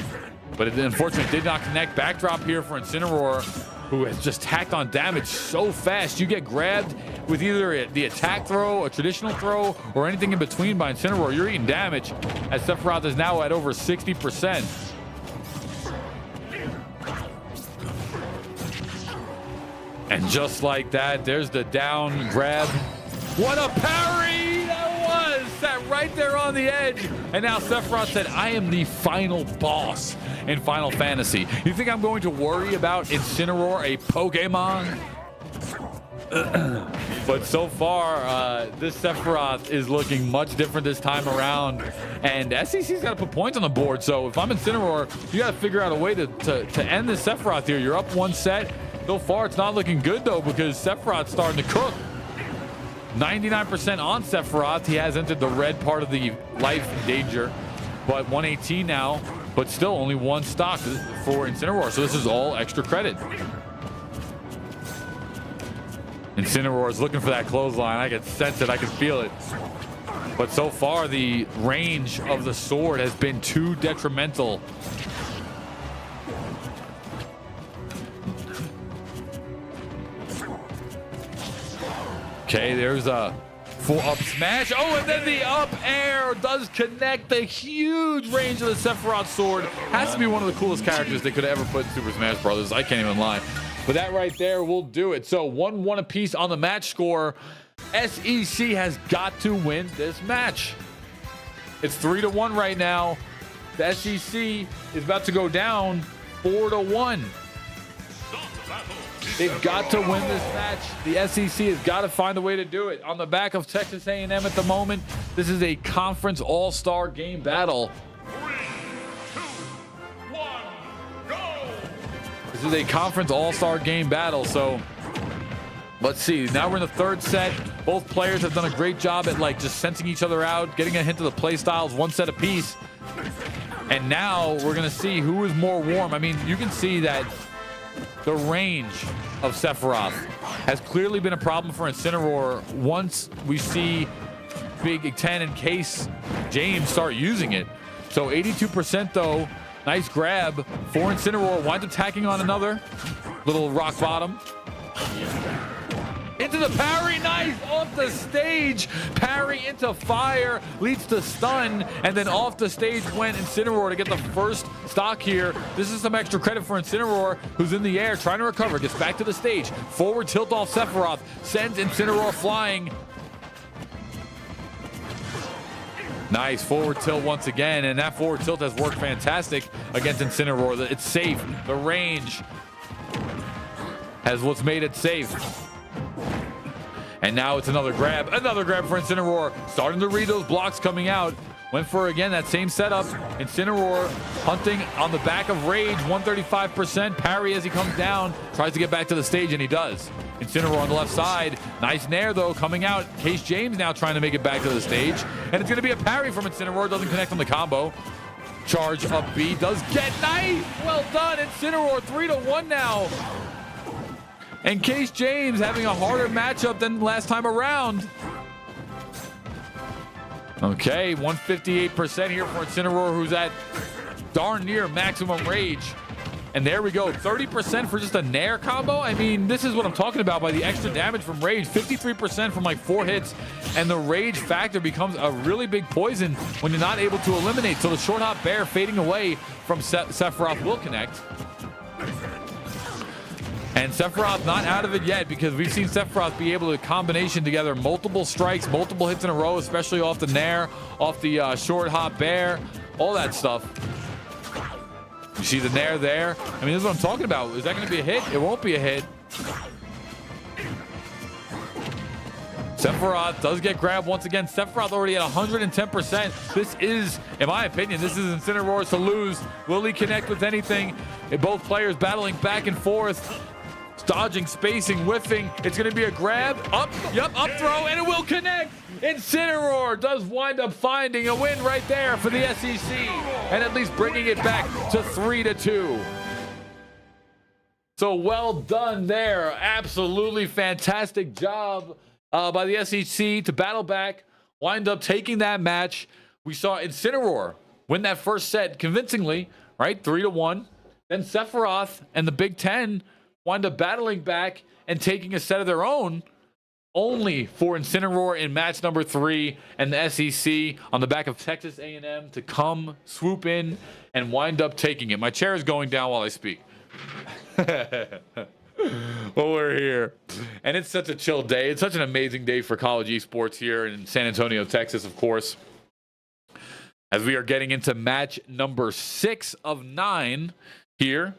but it unfortunately did not connect. Backdrop here for Incineroar, who has just tacked on damage so fast. You get grabbed with either the attack throw, a traditional throw, or anything in between by Incineroar. You're eating damage, as Sephiroth is now at over 60%. And just like that, there's the down grab. What a parry that was! Sat right there on the edge. And now Sephiroth said, I am the final boss in Final Fantasy. You think I'm going to worry about Incineroar, a Pokemon? But so far, this Sephiroth is looking much different this time around. And SEC's got to put points on the board. So if I'm Incineroar, you got to figure out a way to end this Sephiroth here. You're up one set. So far, it's not looking good, though, because Sephiroth's starting to cook. 99% on Sephiroth. He has entered the red part of the life danger, but 118 now, but still only one stock for Incineroar. So this is all extra credit. Incineroar is looking for that clothesline. I can sense it. I can feel it. But so far, the range of the sword has been too detrimental. Okay, there's a full up smash. Oh, and then the up air does connect. The huge range of the Sephiroth sword has to be one of the coolest characters they could have ever put in Super Smash Brothers. I can't even lie. But that right there will do it. So 1-1 apiece on the match score. SEC has got to win this match. It's 3-1 right now. The SEC is about to go down 4-1. They've got to win this match. The SEC has got to find a way to do it. On the back of Texas A&M at the moment, this is a conference all-star game battle. 3, 2, 1, go! This is a conference all-star game battle. So let's see. Now we're in the third set. Both players have done a great job at just sensing each other out, getting a hint of the play styles, one set apiece. And now we're going to see who is more warm. I mean, you can see that the range of Sephiroth has clearly been a problem for Incineroar once we see Big Ten and Case James start using it. So 82% though, nice grab for Incineroar, winds up tacking on another little rock bottom. Into the parry, nice, off the stage. Parry into fire, leads to stun, and then off the stage went Incineroar to get the first stock here. This is some extra credit for Incineroar, who's in the air, trying to recover, gets back to the stage. Forward tilt off Sephiroth, sends Incineroar flying. Nice forward tilt once again, and that forward tilt has worked fantastic against Incineroar. It's safe. The range has what's made it safe. And now it's another grab for Incineroar. Starting to read those blocks coming out. Went for, again, that same setup. Incineroar hunting on the back of Rage, 135%. Parry as he comes down, tries to get back to the stage, and he does. Incineroar on the left side. Nice nair, though, coming out. Case James now trying to make it back to the stage. And it's going to be a parry from Incineroar. Doesn't connect on the combo. Charge up B. Does get nice. Well done. Incineroar 3-1 now. And Case James having a harder matchup than last time around. Okay, 158% here for Incineroar, who's at darn near maximum rage. And there we go, 30% for just a Nair combo. I mean, this is what I'm talking about by the extra damage from rage. 53% from like 4 hits, and the rage factor becomes a really big poison when you're not able to eliminate. So the short hop bear fading away from Sephiroth will connect. And Sephiroth not out of it yet, because we've seen Sephiroth be able to combination together multiple strikes, multiple hits in a row, especially off the Nair, off the short hop bear, all that stuff. You see the Nair there? I mean, this is what I'm talking about. Is that going to be a hit? It won't be a hit. Sephiroth does get grabbed once again. Sephiroth already at 110%. This is, in my opinion, this is Incineroar's to lose. Will he connect with anything? Both players battling back and forth. Dodging, spacing, whiffing. It's going to be a grab. Up throw, and it will connect. Incineroar does wind up finding a win right there for the SEC, and at least bringing it back to 3-2. So well done there. Absolutely fantastic job by the SEC to battle back, wind up taking that match. We saw Incineroar win that first set convincingly, right? 3-1. Then Sephiroth and the Big Ten wind up battling back and taking a set of their own, only for Incineroar in match number 3 and the SEC on the back of Texas A&M to come swoop in and wind up taking it. My chair is going down while I speak. Well, we're here, and it's such a chill day. It's such an amazing day for college esports here in San Antonio, Texas, of course, as we are getting into match number 6 of 9 here.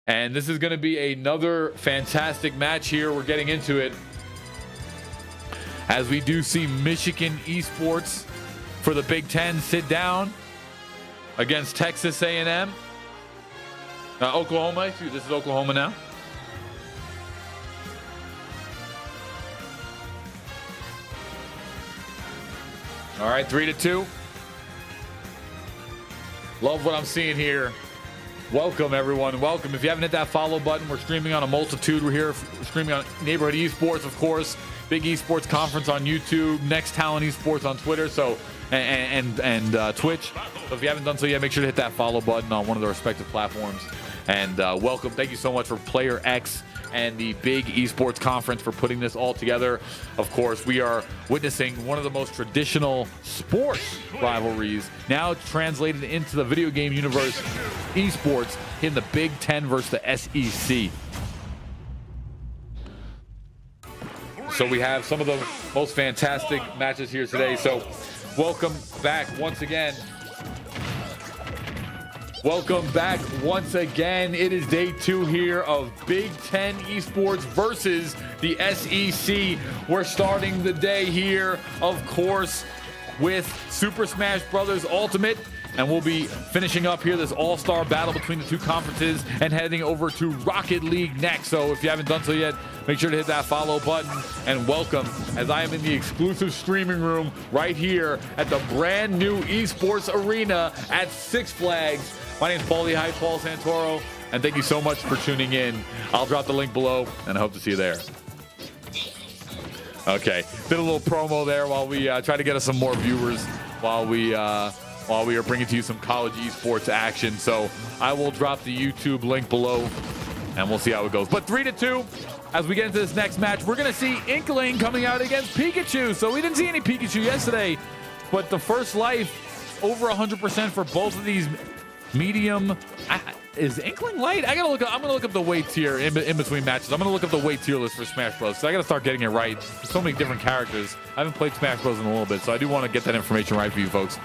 And this is going to be another fantastic match here. We're getting into it as we do see Michigan Esports for the Big Ten sit down against Texas A&M. Oklahoma. Excuse me, this is Oklahoma now. All right, 3-2. Love what I'm seeing here. Welcome, everyone. Welcome. If you haven't hit that follow button, we're streaming on a multitude. We're here streaming on Neighborhood Esports, of course, Big Esports Conference on YouTube, Next Talent Esports on Twitter, so and Twitch. So if you haven't done so yet, make sure to hit that follow button on one of the respective platforms. And welcome. Thank you so much for Player X and the Big Esports Conference for putting this all together. Of course, we are witnessing one of the most traditional sports rivalries now translated into the video game universe, esports, in the Big Ten versus the SEC. So we have some of the most fantastic matches here today. So welcome back once again. Welcome back once again. It is day 2 here of Big Ten Esports versus the SEC. We're starting the day here, of course, with Super Smash Bros. Ultimate. And we'll be finishing up here this all-star battle between the two conferences and heading over to Rocket League next. So if you haven't done so yet, make sure to hit that follow button and welcome, as I am in the exclusive streaming room right here at the brand new esports arena at Six Flags. My name is Paulie Hyde, Paul Santoro, and thank you so much for tuning in. I'll drop the link below, and I hope to see you there. Okay, did a little promo there while we try to get us some more viewers while we are bringing to you some college esports action. So I will drop the YouTube link below, and we'll see how it goes. But 3-2, as we get into this next match, we're going to see Inkling coming out against Pikachu. So we didn't see any Pikachu yesterday, but the first life, over 100% for both of these medium. Is Inkling light? I'm gonna look up the weight tier in between matches. I'm gonna look up the weight tier list for Smash Bros. So I gotta start getting it right. There's so many different characters. I haven't played Smash Bros in a little bit, so I do want to get that information right for you folks.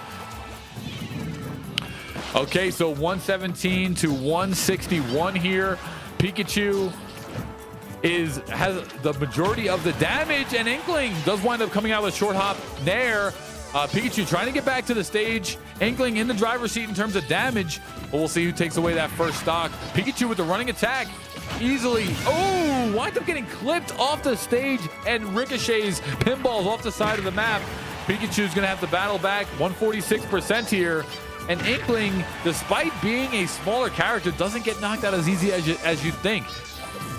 Okay, so 117 to 161 here. Pikachu has the majority of the damage, and Inkling does wind up coming out with a short hop Nair. Pikachu trying to get back to the stage. Inkling in the driver's seat in terms of damage, but we'll see who takes away that first stock. Pikachu with the running attack easily. Oh, winds up getting clipped off the stage and ricochets pinballs off the side of the map. Pikachu's gonna have to battle back. 146% here. And Inkling, despite being a smaller character, doesn't get knocked out as easy as you think.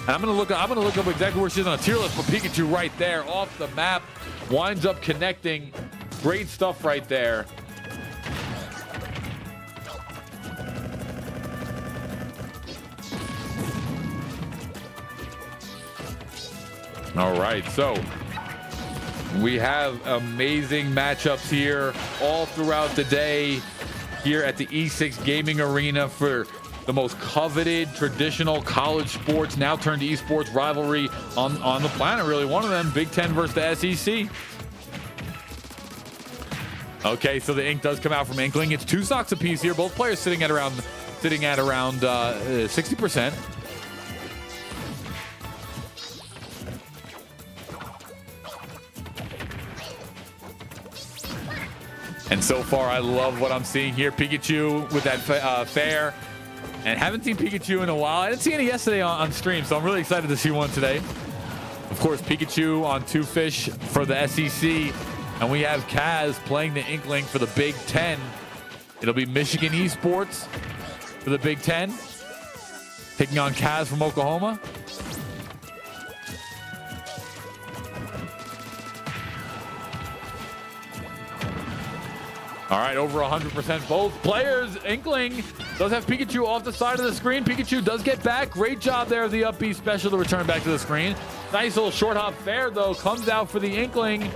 And I'm gonna look up exactly where she is on a tier list, but Pikachu right there off the map winds up connecting. Great stuff right there. All right, so we have amazing matchups here all throughout the day here at the E6 Gaming Arena for the most coveted traditional college sports now turned esports rivalry on the planet, really. One of them, Big Ten versus the SEC. Okay, so the ink does come out from Inkling. It's 2 stocks apiece here. Both players sitting at around 60%. And so far, I love what I'm seeing here. Pikachu with that fair. And haven't seen Pikachu in a while. I didn't see any yesterday on stream, so I'm really excited to see one today. Of course, Pikachu on 2 Fish for the SEC. And we have Kaz playing the Inkling for the Big Ten. It'll be Michigan Esports for the Big Ten, taking on Kaz from Oklahoma. All right, over 100% both players. Inkling does have Pikachu off the side of the screen. Pikachu does get back. Great job there of the up B special to return back to the screen. Nice little short hop fair, though, comes out for the Inkling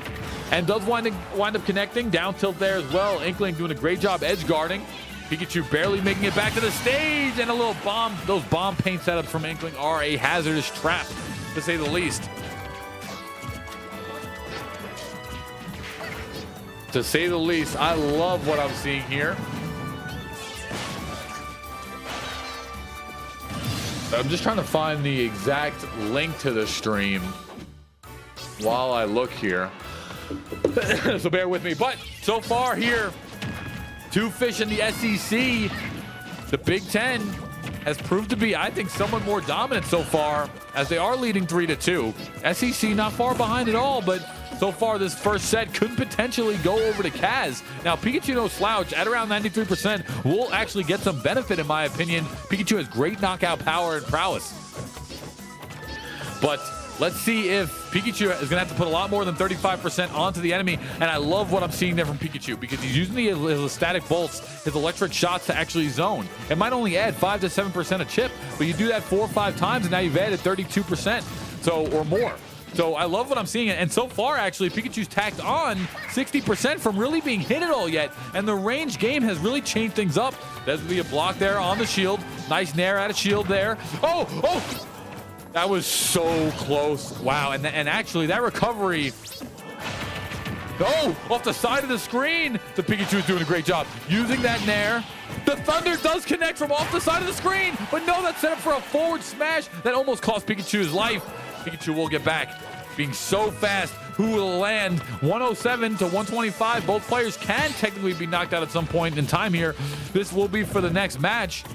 and does wind up connecting. Down tilt there as well. Inkling doing a great job edge guarding. Pikachu barely making it back to the stage, and a little bomb. Those bomb paint setups from Inkling are a hazardous trap, to say the least. To say the least, I love what I'm seeing here. I'm just trying to find the exact link to the stream while I look here. So bear with me. But so far here, 2 Fish in the SEC. The Big Ten has proved to be, I think, somewhat more dominant so far, as they are leading 3-2. SEC not far behind at all, but so far this first set could potentially go over to Kaz. Now, Pikachu no slouch at around 93% will actually get some benefit, in my opinion. Pikachu has great knockout power and prowess. But let's see if Pikachu is going to have to put a lot more than 35% onto the enemy. And I love what I'm seeing there from Pikachu, because he's using his static bolts, his electric shots to actually zone. It might only add 5 to 7% of chip, but you do that 4 or 5 times, and now you've added 32%, or more. So I love what I'm seeing. And so far, actually, Pikachu's tacked on 60% from really being hit at all yet. And the range game has really changed things up. There's going to be a block there on the shield. Nice nair out of shield there. Oh! That was so close. Wow. And actually, that recovery... Oh, off the side of the screen. The Pikachu is doing a great job using that nair. The Thunder does connect from off the side of the screen. But no, that's set up for a forward smash. That almost cost Pikachu his life. Pikachu will get back, being so fast. Who will land? 107 to 125. Both players can technically be knocked out at some point in time here. This will be for the next match.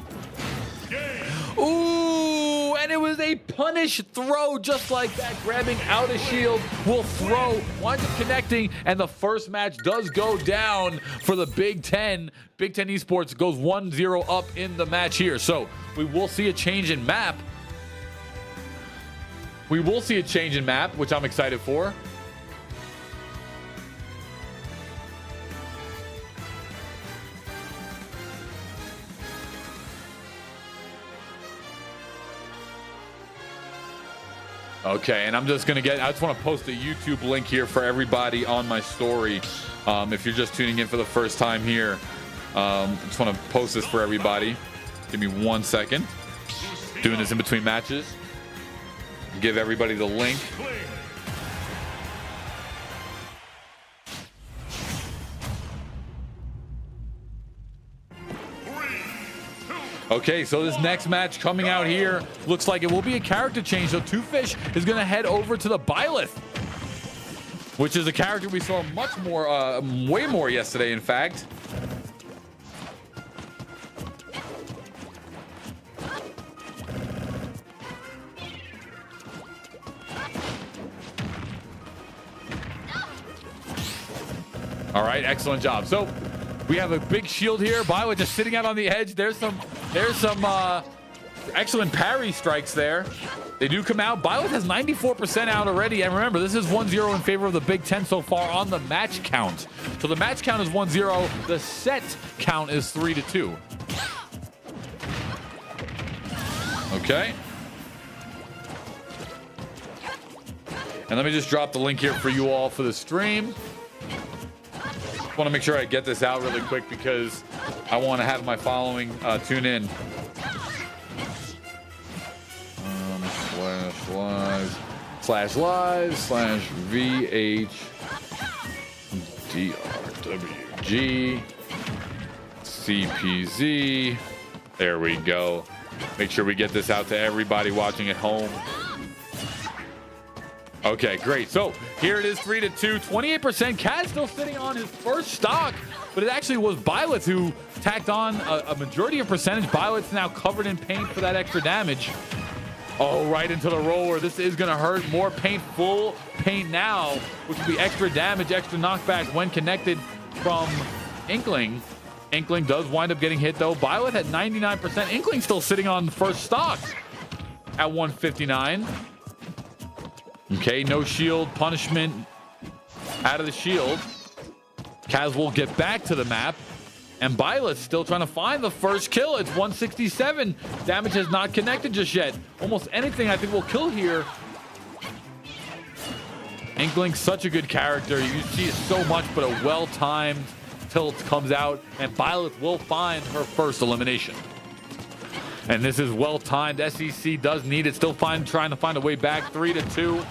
Ooh, and it was a punish throw just like that. Grabbing out a shield, will throw, winds up connecting, and the first match does go down for the Big Ten. Big Ten Esports goes 1-0 up in the match here. So we will see a change in map. We will see a change in map, which I'm excited for. Okay, and I'm just going to I just want to post a YouTube link here for everybody on my story. If you're just tuning in for the first time here, I just want to post this for everybody. Give me 1 second. Doing this in between matches. Give everybody the link. Okay, so this next match coming out here looks like it will be a character change. So 2 Fish is going to head over to the Byleth, which is a character we saw much more, way more yesterday, in fact. All right, excellent job. So we have a big shield here. Byleth just sitting out on the edge. There's some excellent parry strikes there. They do come out. Byleth has 94% out already. And remember, this is 1-0 in favor of the Big Ten so far on the match count. So the match count is 1-0. The set count is 3-2. Okay. And let me just drop the link here for you all for the stream. I want to make sure I get this out really quick because I want to have my following tune in. /live/VHDRWG CPZ. There we go. Make sure we get this out to everybody watching at home. Okay, great. So here it is, 3-2, 28%. Kaz still sitting on his first stock, but it actually was Byleth who tacked on a majority of percentage. Byleth's now covered in paint for that extra damage. Oh, right into the roller. This is going to hurt. More paint, full paint now, which will be extra damage, extra knockback when connected from Inkling. Inkling does wind up getting hit, though. Byleth at 99%. Inkling still sitting on the first stock at 159. Okay, no shield punishment out of the shield. Kaz will get back to the map. And Byleth still trying to find the first kill. It's 167. Damage has not connected just yet. Almost anything I think will kill here. Inkling, such a good character. You see it so much, but a well-timed tilt comes out. And Byleth will find her first elimination. And this is well-timed. SEC does need it. Still trying to find a way back. 3-2.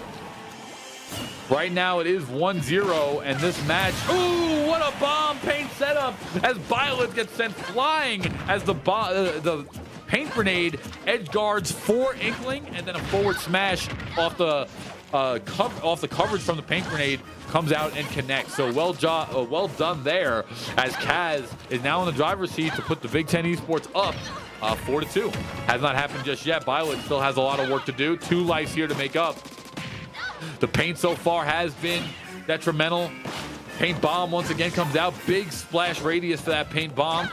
Right now it is 1-0, and this match, ooh, what a bomb paint setup as Byleth gets sent flying as the paint grenade edge guards for Inkling, and then a forward smash off the coverage from the paint grenade comes out and connects. So well done there as Kaz is now in the driver's seat to put the Big Ten Esports up 4-2. Has not happened just yet. Byleth still has a lot of work to do. 2 lives here to make up. The paint so far has been detrimental. Paint bomb once again comes out. Big splash radius for that paint bomb.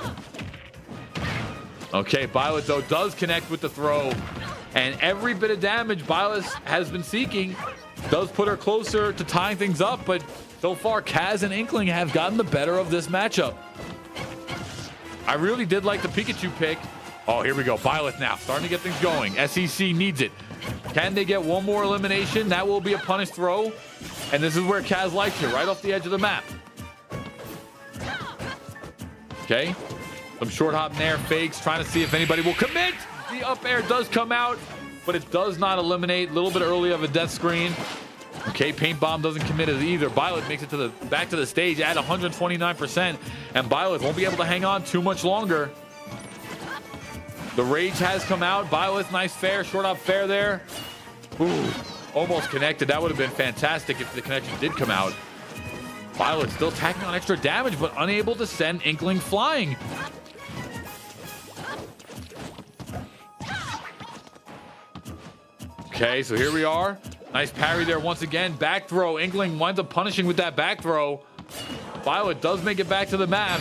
Okay, Byleth though does connect with the throw. And every bit of damage Byleth has been seeking does put her closer to tying things up. But so far, Kaz and Inkling have gotten the better of this matchup. I really did like the Pikachu pick. Oh, here we go. Byleth now starting to get things going. SEC needs it. Can they get one more elimination? That will be a punish throw. And this is where Kaz likes it, right off the edge of the map. Okay. Some short hop nair fakes, trying to see if anybody will commit. The up air does come out, but it does not eliminate. A little bit early of a death screen. Okay, paint bomb doesn't commit it either. Byleth makes it to the back to the stage at 129%. And Byleth won't be able to hang on too much longer. The rage has come out. Byleth, nice fair, short up fair there. Ooh, almost connected. That would have been fantastic if the connection did come out. Byleth still tacking on extra damage, but unable to send Inkling flying. Okay, so here we are. Nice parry there once again. Back throw. Inkling winds up punishing with that back throw. Byleth does make it back to the map.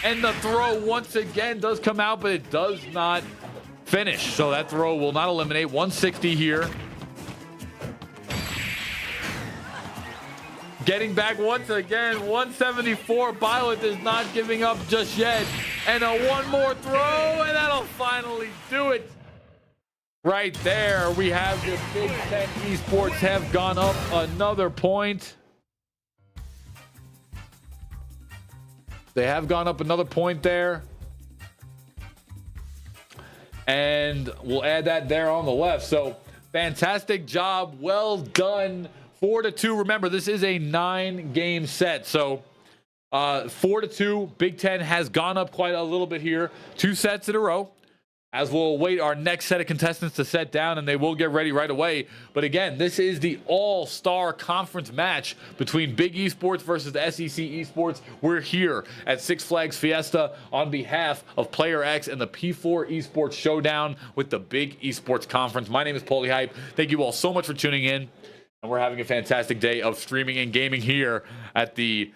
And the throw once again does come out, but it does not finish. So that throw will not eliminate. 160 here. Getting back once again. 174. Byleth is not giving up just yet. And a one more throw, and that'll finally do it. Right there, we have the Big Ten Esports have gone up another point. They have gone up another point there. And we'll add that there on the left. So fantastic job. Well done. 4-2. Remember, this is a 9-game set. So 4-2. Big Ten has gone up quite a little bit here. 2 sets in a row. As we'll await our next set of contestants to set down, and they will get ready right away. But again, this is the all-star conference match between Big Esports versus the SEC Esports. We're here at Six Flags Fiesta on behalf of Player X and the P4 Esports Showdown with the Big Esports Conference. My name is Paulie Hype. Thank you all so much for tuning in, and we're having a fantastic day of streaming and gaming here at the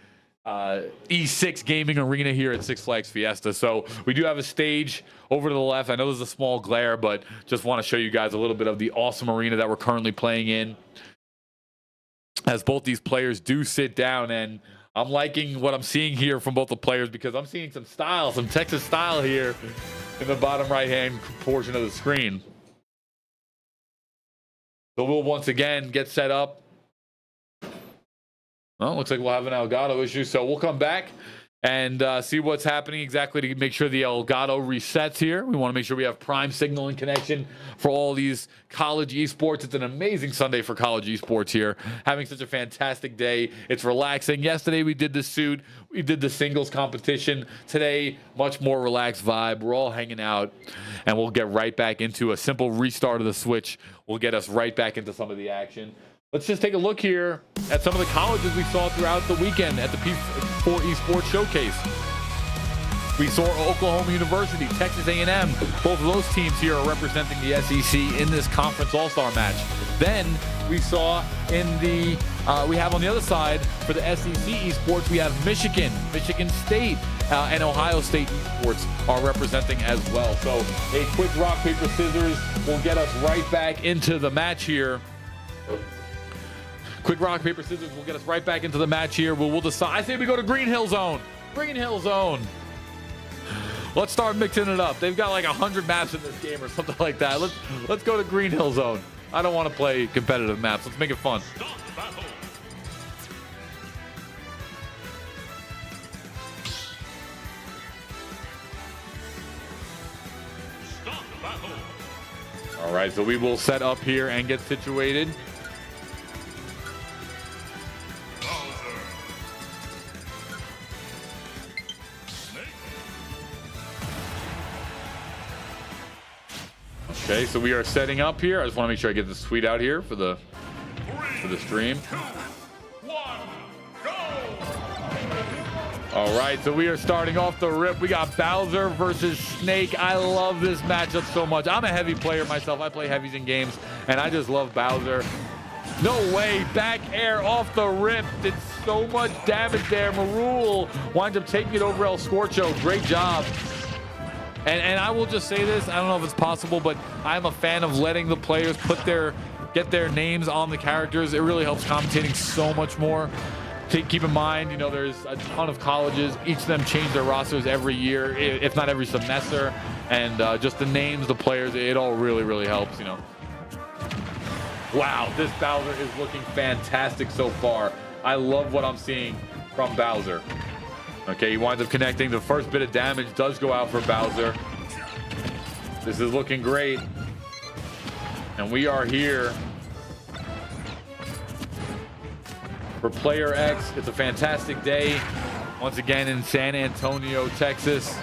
E6 gaming arena here at Six Flags Fiesta. So we do have a stage over to the left. I know there's a small glare, but just want to show you guys a little bit of the awesome arena that we're currently playing in, as both these players do sit down. And I'm liking what I'm seeing here from both the players, because I'm seeing some style, some Texas style here in the bottom right hand portion of the screen. So we'll once again get set up. Well, looks like we'll have an Elgato issue, so we'll come back and see what's happening exactly to make sure the Elgato resets here. We want to make sure we have prime signal and connection for all these college esports. It's an amazing Sunday for college esports here, having such a fantastic day. It's relaxing. Yesterday we did the suit, we did the singles competition. Today, much more relaxed vibe. We're all hanging out, and we'll get right back into a simple restart of the Switch. Will get us right back into some of the action. Let's just take a look here at some of the colleges we saw throughout the weekend at the P4 Esports Showcase. We saw Oklahoma University, Texas A&M. Both of those teams here are representing the SEC in this conference all-star match. Then we saw in the, we have on the other side for the SEC Esports, we have Michigan State, and Ohio State Esports are representing as well. So a quick rock, paper, scissors will get us right back into the match here. Quick rock, paper, scissors will get us right back into the match here. We'll decide. I say we go to Green Hill Zone. Green Hill Zone. Let's start mixing it up. They've got like 100 maps in this game or something like that. Let's go to Green Hill Zone. I don't want to play competitive maps. Let's make it fun. All right, so we will set up here and get situated. Okay, so we are setting up here. I just want to make sure I get this tweet out here for the stream. 3, 2, 1, go! All right, so we are starting off the rip. We got Bowser versus Snake. I love this matchup so much. I'm a heavy player myself. I play heavies in games, and I just love Bowser. No way, back air off the rip. Did so much damage there. Marul winds up taking it over El Scorcho. Great job. And I will just say this, I don't know if it's possible, but I'm a fan of letting the players get their names on the characters. It really helps commentating so much more. Keep in mind, you know, there's a ton of colleges. Each of them change their rosters every year, if not every semester. And just the names, the players, it all really, really helps, you know. Wow, this Bowser is looking fantastic so far. I love what I'm seeing from Bowser. Okay, he winds up connecting. The first bit of damage does go out for Bowser. This is looking great. And we are here for Player X. It's a fantastic day once again in San Antonio, Texas.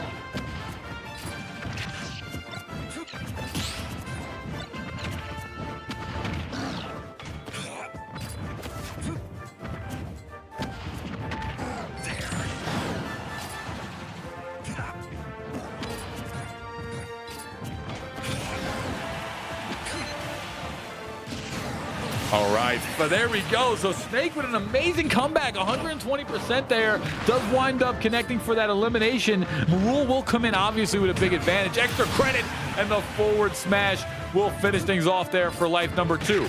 All right, but there we go. So Snake with an amazing comeback, 120% there. Does wind up connecting for that elimination. Marul will come in, obviously, with a big advantage. Extra credit, and the forward smash will finish things off there for life number 2.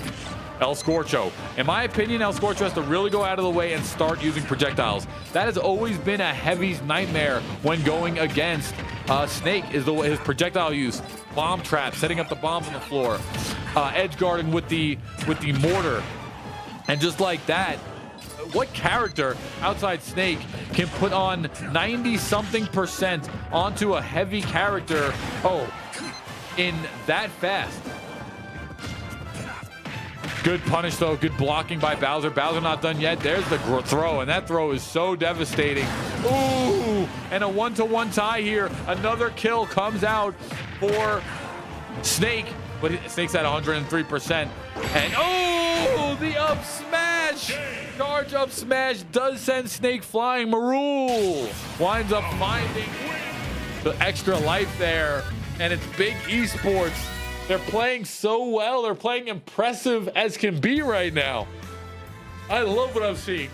El Scorcho. In my opinion, El Scorcho has to really go out of the way and start using projectiles. That has always been a heavy's nightmare when going against Snake, is his projectile use. Bomb trap, setting up the bombs on the floor. Edge guarding with the mortar. And just like that, what character outside Snake can put on 90-something% onto a heavy character, in that fast? Good punish, though. Good blocking by Bowser. Bowser not done yet. There's the throw, and that throw is so devastating. Ooh, and a 1-to-1 tie here. Another kill comes out for Snake, but Snake's at 103%. And the up smash! Charge up smash does send Snake flying. Marul winds up finding the extra life there, and it's big esports. They're playing so well. They're playing impressive as can be right now. I love what I'm seeing.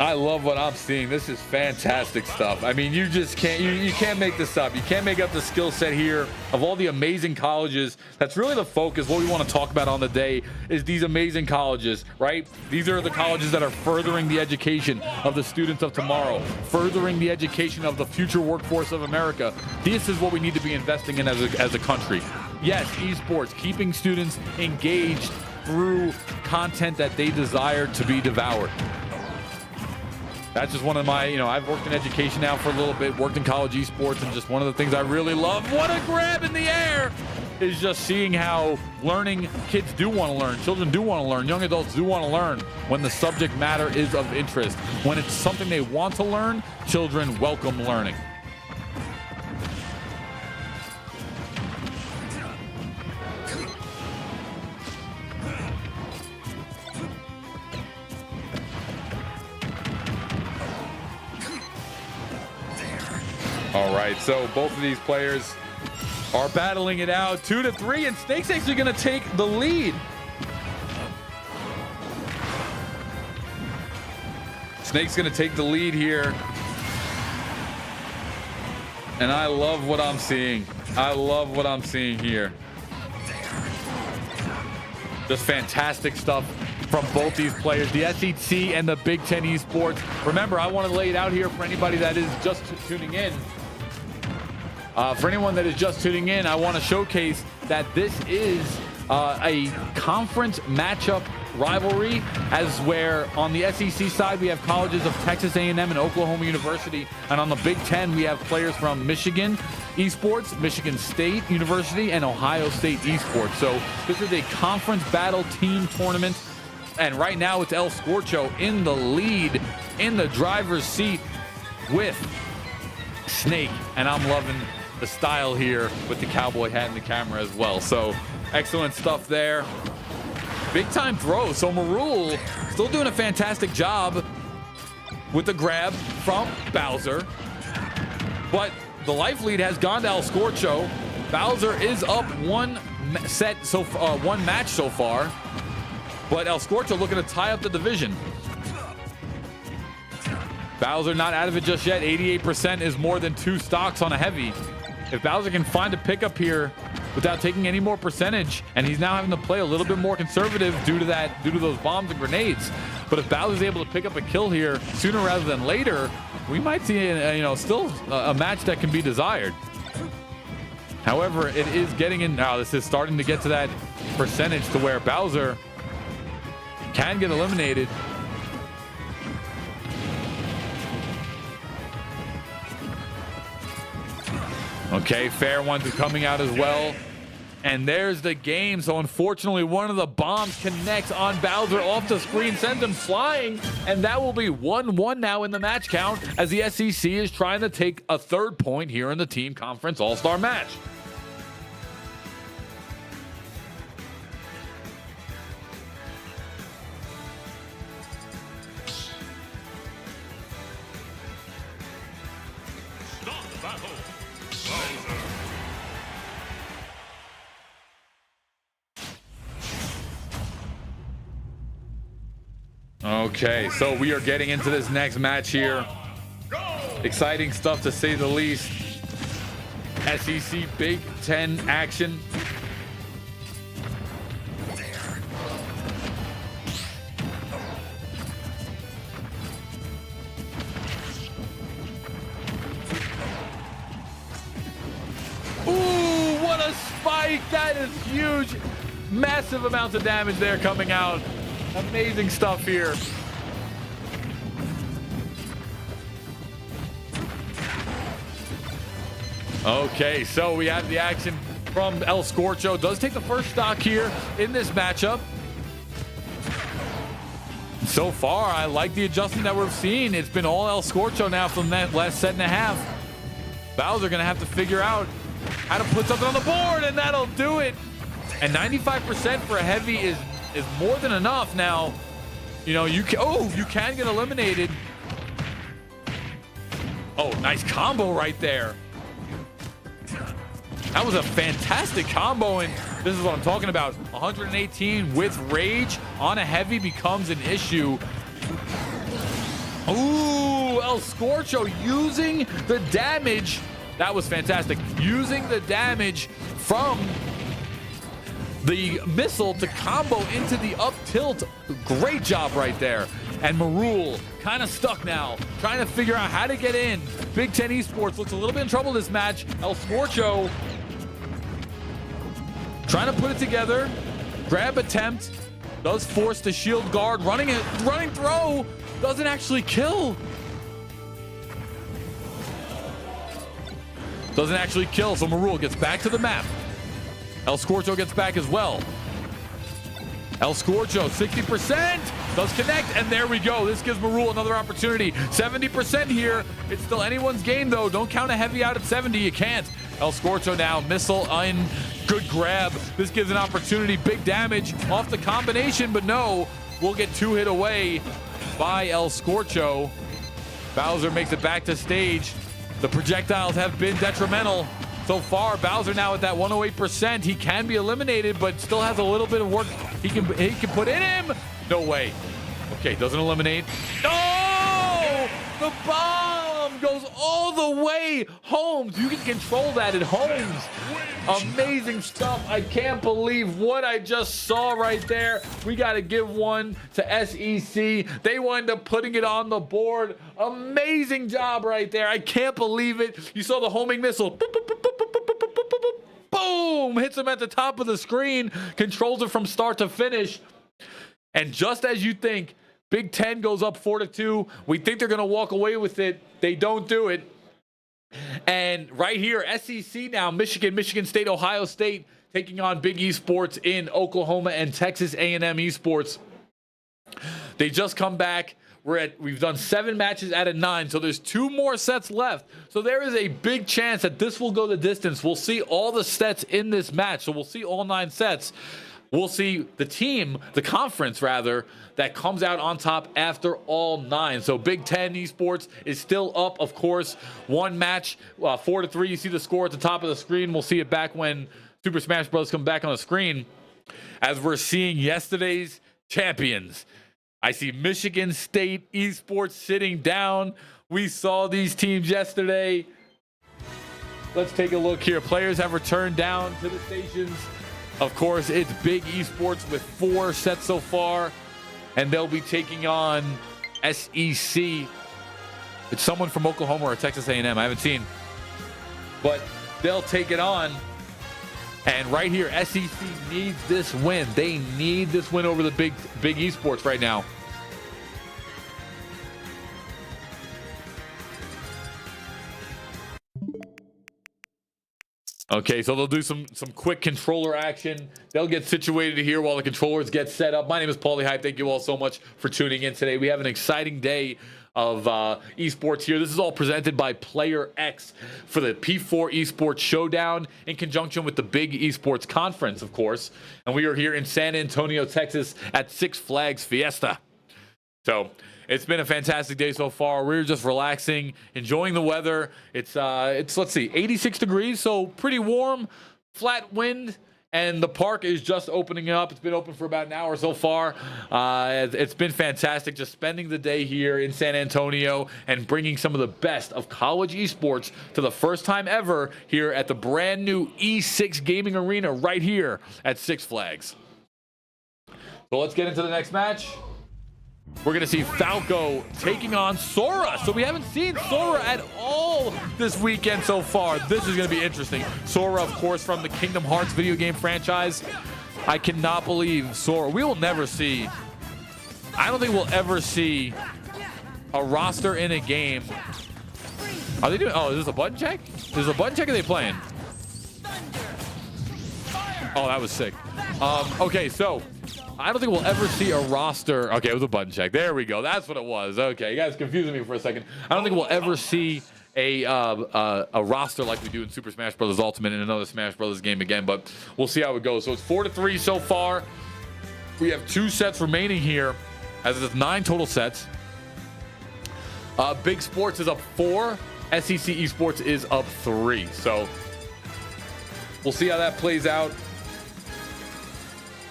I love what I'm seeing. This is fantastic stuff. I mean, you just can't, you can't make this up. You can't make up the skill set here of all the amazing colleges. That's really the focus. What we want to talk about on the day is these amazing colleges, right? These are the colleges that are furthering the education of the students of tomorrow, furthering the education of the future workforce of America. This is what we need to be investing in as a country. Yes, esports, keeping students engaged through content that they desire to be devoured. That's just one of my, I've worked in education now for a little bit, worked in college esports, and just one of the things I really love, what a grab in the air, is just seeing how learning, kids do want to learn, children do want to learn, young adults do want to learn when the subject matter is of interest. When it's something they want to learn, children welcome learning. All right, so both of these players are battling it out 2-3, and Snake's actually going to take the lead. Snake's going to take the lead here. And I love what I'm seeing. I love what I'm seeing here. Just fantastic stuff from both these players, the SEC and the Big Ten Esports. Remember, I want to lay it out here for anybody that is just tuning in. For anyone that is just tuning in, I want to showcase that this is a conference matchup rivalry, as where on the SEC side we have colleges of Texas A&M and Oklahoma University, and on the Big Ten we have players from Michigan Esports, Michigan State University, and Ohio State Esports. So this is a conference battle team tournament, and right now it's El Scorcho in the lead, in the driver's seat with Snake, and I'm loving the style here with the cowboy hat and the camera as well. So excellent stuff there. Big time throw. So Marul still doing a fantastic job with the grab from Bowser, but the life lead has gone to El Scorcho. Bowser is up one match so far, but El Scorcho looking to tie up the division. Bowser not out of it just yet. 88% is more than 2 stocks on a heavy. If Bowser can find a pickup here without taking any more percentage, and he's now having to play a little bit more conservative due to those bombs and grenades. But if Bowser's able to pick up a kill here sooner rather than later, we might see still a match that can be desired. However, it is getting in now. This is starting to get to that percentage to where Bowser can get eliminated. Okay, fair ones are coming out as well. And there's the game. So unfortunately, one of the bombs connects on Bowser off the screen, sends him flying. And that will be 1-1 now in the match count, as the SEC is trying to take a 3rd point here in the Team Conference All-Star match. Okay, so we are getting into this next match here. Exciting stuff to say the least. SEC Big Ten action. Ooh, what a spike. That is huge. Massive amounts of damage there coming out. Amazing stuff here. Okay, so we have the action from El Scorcho. Does take the first stock here in this matchup. So far, I like the adjustment that we're seeing. It's been all El Scorcho now from that last set and a half. Bowser gonna have to figure out how to put something on the board, and that'll do it. And 95% for a heavy is more than enough. Now, you can get eliminated. Oh, nice combo right there. That was a fantastic combo, and this is what I'm talking about. 118 with rage on a heavy becomes an issue. Ooh, El Scorcho using the damage. That was fantastic. Using the damage from the missile to combo into the up tilt. Great job right there. And Marul kind of stuck now, trying to figure out how to get in. Big Ten Esports looks a little bit in trouble this match. El Scorcho trying to put it together. Grab attempt. Does force the shield guard. Running throw. Doesn't actually kill. Doesn't actually kill. So Marul gets back to the map. El Scorcho gets back as well. El Scorcho, 60%, does connect, and there we go. This gives Marul another opportunity. 70% here. It's still anyone's game, though. Don't count a heavy out at 70. You can't. El Scorcho now, missile in. Good grab. This gives an opportunity. Big damage off the combination, but no. We'll get 2 hit away by El Scorcho. Bowser makes it back to stage. The projectiles have been detrimental. So far, Bowser now at that 108%. He can be eliminated, but still has a little bit of work he can put in him. No way. Okay, doesn't eliminate. No! The bomb goes all the way home. You can control that at homes. Amazing stuff. I can't believe what I just saw right there. We got to give one to SEC. They wind up putting it on the board. Amazing job right there. I can't believe it. You saw the homing missile. Boop, boop, boop, boop, boop, boop, boop, boop, boop, boop. Boom! Hits him at the top of the screen. Controls it from start to finish. And just as you think, Big Ten goes up 4-2. We think they're going to walk away with it. They don't do it. And right here, SEC now, Michigan State, Ohio State, taking on Big Esports in Oklahoma and Texas A&M Esports. They just come back. We've done 7 matches out of 9, so there's 2 more sets left. So there is a big chance that this will go the distance. We'll see all the sets in this match, so we'll see all 9 sets. We'll see the team, the conference rather, that comes out on top after all 9. So Big Ten Esports is still up, of course. 1 match, 4-3. You see the score at the top of the screen. We'll see it back when Super Smash Bros. Come back on the screen. As we're seeing yesterday's champions. I see Michigan State Esports sitting down. We saw these teams yesterday. Let's take a look here. Players have returned down to the stations. Of course, it's Big Esports with 4 sets so far, and they'll be taking on SEC. It's someone from Oklahoma or Texas A&M. I haven't seen, but they'll take it on. And right here, SEC needs this win. They need this win over the Big Esports right now. Okay, so they'll do some quick controller action. They'll get situated here while the controllers get set up. My name is Paulie Hype. Thank you all so much for tuning in today. We have an exciting day of esports here. This is all presented by Player X for the P4 Esports Showdown in conjunction with the Big Esports Conference, of course. And we are here in San Antonio, Texas at Six Flags Fiesta. So it's been a fantastic day so far. We're just relaxing, enjoying the weather. It's let's see, 86 degrees, so pretty warm, flat wind, and the park is just opening up. It's been open for about an hour so far. It's been fantastic just spending the day here in San Antonio and bringing some of the best of college esports to the first time ever here at the brand new E6 Gaming Arena right here at Six Flags. So let's get into the next match. We're going to see Falco taking on Sora. So we haven't seen Sora at all this weekend so far. This is going to be interesting. Sora, of course, from the Kingdom Hearts video game franchise. I cannot believe Sora. We will never see. I don't think we'll ever see a roster in a game. Are they doing? Oh, is this a button check? Is this a button check? Or are they playing? Oh, that was sick. Okay, so I don't think we'll ever see a roster. Okay, it was a button check. There we go. That's what it was. Okay, you guys confusing me for a second. I don't think we'll ever see a roster like we do in Super Smash Bros. Ultimate in another Smash Bros. Game again, but we'll see how it goes. So it's 4-3 so far. We have 2 sets remaining here, as it's 9 total sets. Big Sports is up 4. SEC Esports is up 3. So we'll see how that plays out.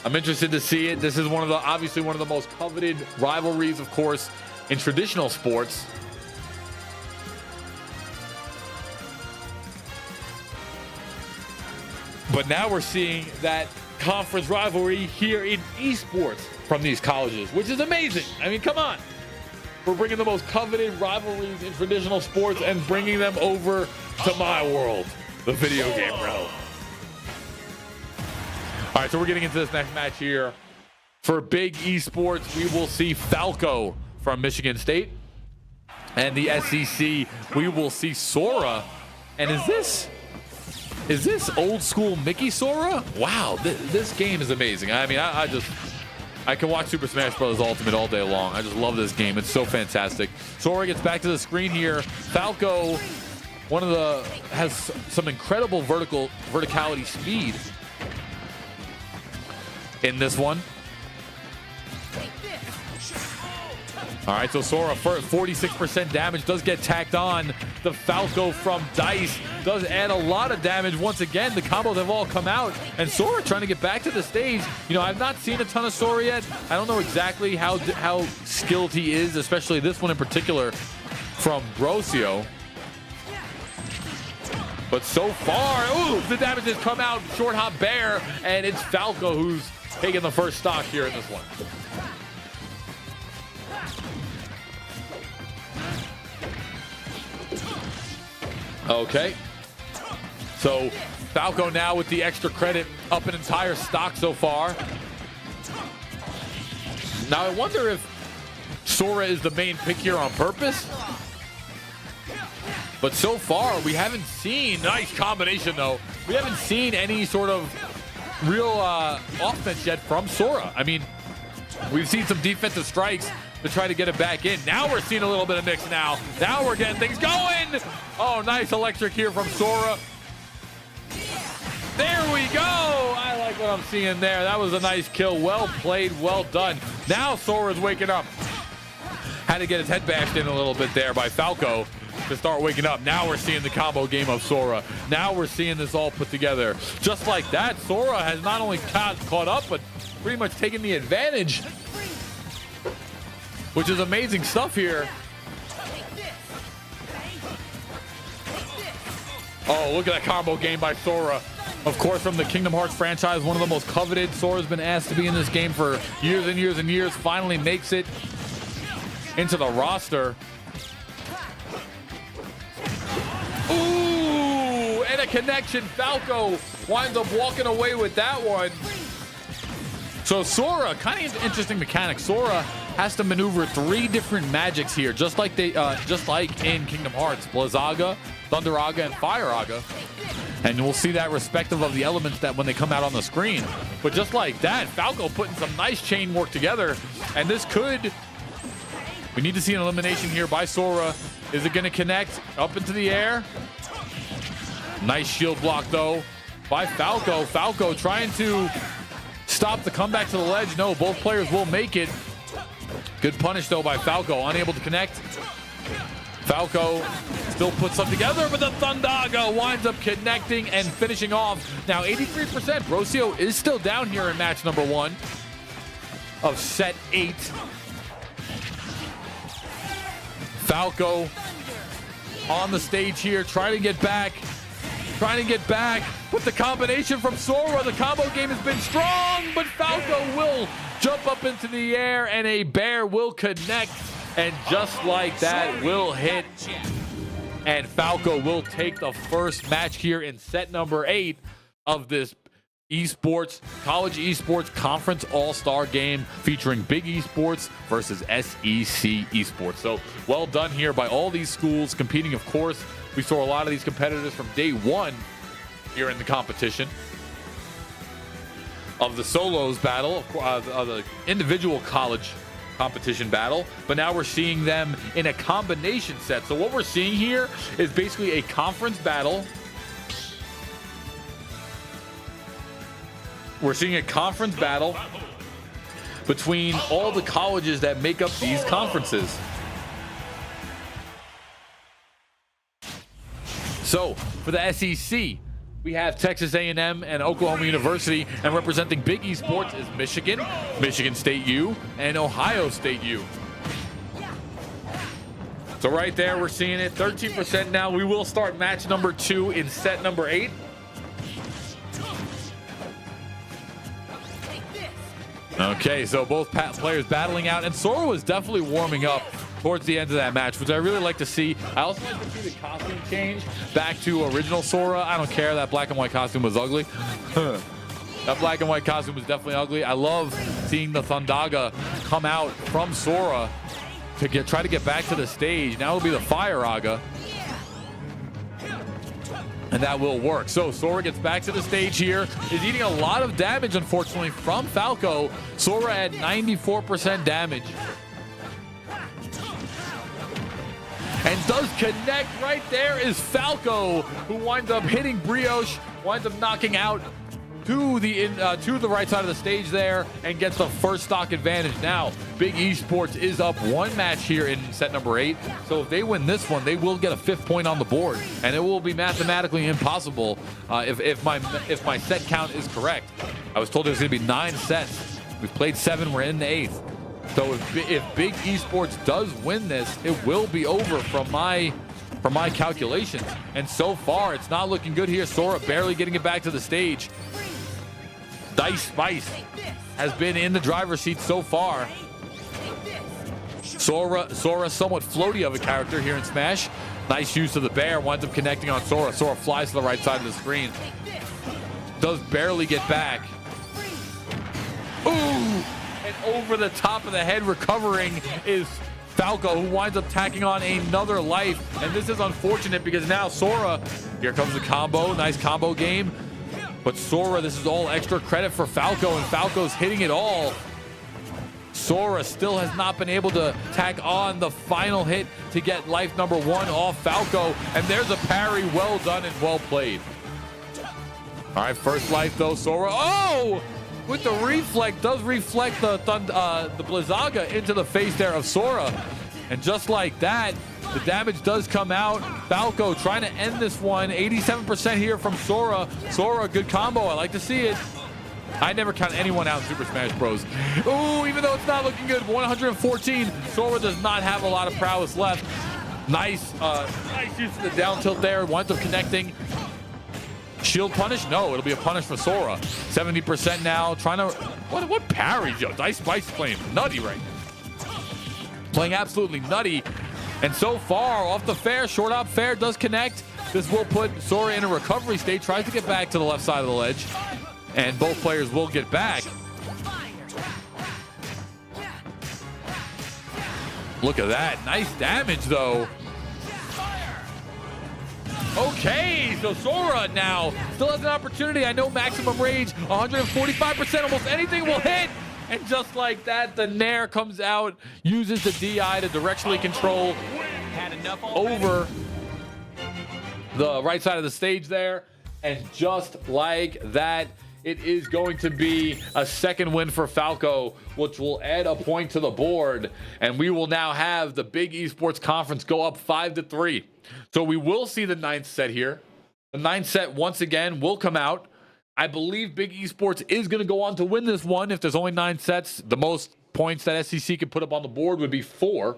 I'm interested to see it. This is obviously one of the most coveted rivalries, of course, in traditional sports. But now we're seeing that conference rivalry here in esports from these colleges, which is amazing. I mean, come on. We're bringing the most coveted rivalries in traditional sports and bringing them over to my world, the video game realm. All right, so we're getting into this next match here. For big esports, we will see Falco from Michigan State. And the SEC, we will see Sora. And is this old school Mickey Sora? Wow, this game is amazing. I mean, I can watch Super Smash Bros. Ultimate all day long. I just love this game. It's so fantastic. Sora gets back to the screen here. Falco, has some incredible verticality speed in this one. All right, so Sora, 46% damage, does get tacked on. The Falco from Dice does add a lot of damage. Once again, the combos have all come out, and Sora trying to get back to the stage. You know, I've not seen a ton of Sora yet. I don't know exactly how skilled he is, especially this one in particular from Brosio. But so far, ooh, the damage has come out. Short hop bear, and it's Falco who's taking the first stock here in this one. Okay, so Falco now with the extra credit, up an entire stock so far. Now I wonder if Sora is the main pick here on purpose. But so far we haven't seen, nice combination though, we haven't seen any sort of real offense yet from Sora. I mean, we've seen some defensive strikes to try to get it back in. Now we're seeing a little bit of mix now. Now we're getting things going. Oh, nice electric here from Sora. There we go. I like what I'm seeing there. That was a nice kill. Well played, well done. Now Sora's waking up. Had to get his head bashed in a little bit there by Falco to start waking up. Now we're seeing the combo game of Sora. Now we're seeing this all put together. Just like that, Sora has not only caught up, but pretty much taken the advantage, which is amazing stuff here. Oh, look at that combo game by Sora. Of course, from the Kingdom Hearts franchise, one of the most coveted. Sora's been asked to be in this game for years and years and years. Finally makes it into the roster. Ooh, and a connection. Falco winds up walking away with that one. So Sora, kind of interesting mechanic. Sora has to maneuver 3 different magics here, just like in Kingdom Hearts: Blizzaga, Thunderaga, and Fireaga. And we'll see that respective of the elements that when they come out on the screen. But just like that, Falco putting some nice chain work together, and this could. We need to see an elimination here by Sora. Is it going to connect up into the air? Nice shield block though by Falco. Falco trying to stop the comeback to the ledge. No, both players will make it. Good punish though by Falco, unable to connect. Falco still puts something together, but the Thundaga winds up connecting and finishing off. Now 83%. Brosio is still down here in match number 1 of set 8. Falco on the stage here, trying to get back. But the combination from Sora, the combo game has been strong, but Falco will jump up into the air and a bear will connect, and just like that will hit, and Falco will take the first match here in set number 8 of this college esports conference all-star game featuring big esports versus SEC esports. So well done here by all these schools competing. Of course, we saw a lot of these competitors from day 1 here in the competition of the solos battle, of the individual college competition battle, but now we're seeing them in a combination set. So what we're seeing here is basically a conference battle. We're seeing a conference battle between all the colleges that make up these conferences. So for the SEC, we have Texas A&M and Oklahoma University, and representing Big Esports is Michigan, Michigan State U, and Ohio State U. So right there, we're seeing it 13% now. We will start match number 2 in set number 8. Okay, so both players battling out, and Sora was definitely warming up towards the end of that match, which I really like to see. I also like to see the costume change back to original Sora. I don't care, that black and white costume was ugly. That black and white costume was definitely ugly. I love seeing the Thundaga come out from Sora to try to get back to the stage. Now it'll be the Fire Aga, and that will work. So Sora gets back to the stage here, is eating a lot of damage, unfortunately, from Falco. Sora at 94% damage. And does connect. Right there is Falco, who winds up hitting Brioche, winds up knocking out to the right side of the stage there, and gets the first stock advantage. Now Big Esports is up 1 match here in set number 8, so if they win this one, they will get a 5th point on the board, and it will be mathematically impossible if my set count is correct. I was told there's going to be 9 sets. We've played 7. We're in the 8th. So if Big Esports does win this, it will be over from my calculations. And so far, it's not looking good here. Sora barely getting it back to the stage. Dice Spice has been in the driver's seat so far. Sora somewhat floaty of a character here in Smash. Nice use of the bear, winds up connecting on Sora. Sora flies to the right side of the screen. Does barely get back. Ooh! And over the top of the head recovering is Falco, who winds up tacking on another life. And this is unfortunate because now Sora, here comes the combo. Nice combo game. But Sora, this is all extra credit for Falco, and Falco's hitting it all. Sora still has not been able to tack on the final hit to get life number 1 off Falco. And there's a parry, well done and well played. All right, first life though, Sora. Oh! With the reflect, does reflect the Blizzaga into the face there of Sora. And just like that, the damage does come out. Falco trying to end this one. 87% here from Sora. Sora, good combo. I like to see it. I never count anyone out in Super Smash Bros. Ooh, even though it's not looking good. 114. Sora does not have a lot of prowess left. Nice use of the down tilt there. Winds up connecting. Shield punish? No, it'll be a punish for Sora. 70% now. Trying to... What parry, Joe? Dice Spice playing nutty right now. Playing absolutely nutty. And so far, off the fair, short up fair does connect. This will put Sora in a recovery state. Tries to get back to the left side of the ledge. And both players will get back. Look at that. Nice damage, though. Okay, so Sora now still has an opportunity. I know maximum rage, 145%, almost anything will hit. And just like that, the Nair comes out, uses the DI to directionally control over the right side of the stage there. And just like that, it is going to be a second win for Falco, which will add a point to the board. And we will now have the Big Esports Conference go up 5-3. So we will see the 9th set here. The 9th set, once again, will come out. I believe Big Esports is going to go on to win this one. If there's only 9 sets, the most points that SEC could put up on the board would be 4.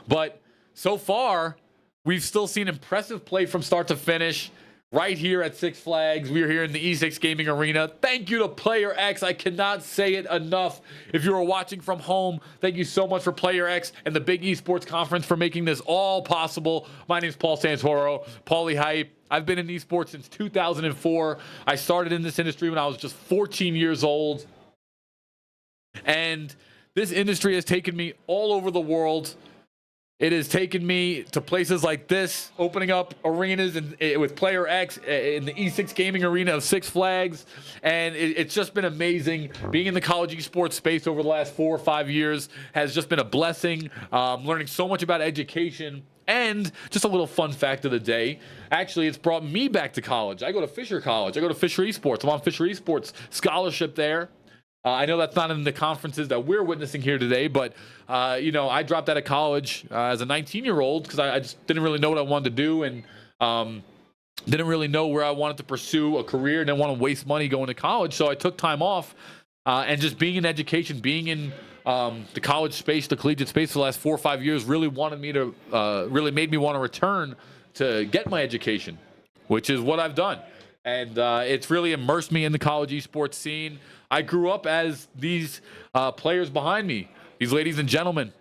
But so far, we've still seen impressive play from start to finish. Right here at Six Flags, we're here in the E6 Gaming Arena. Thank you to Player X. I cannot say it enough. If you are watching from home, thank you so much for Player X and the Big Esports Conference for making this all possible. My name is Paul Santoro, Paulie Hype. I've been in esports since 2004. I started in this industry when I was just 14 years old. And this industry has taken me all over the world. It has taken me to places like this, opening up arenas with Player X in the E6 Gaming Arena of Six Flags. And it's just been amazing. Being in the college esports space over the last 4 or 5 years has just been a blessing. Learning so much about education. And just a little fun fact of the day. Actually, it's brought me back to college. I go to Fisher College. I go to Fisher Esports. I'm on Fisher Esports scholarship there. I know that's not in the conferences that we're witnessing here today, but, I dropped out of college as a 19-year-old because I just didn't really know what I wanted to do and didn't really know where I wanted to pursue a career and didn't want to waste money going to college. So I took time off and just being in education, being in the college space, the collegiate space for the last 4 or 5 years really made me want to return to get my education, which is what I've done. And it's really immersed me in the college esports scene. I grew up as these players behind me, these ladies and gentlemen.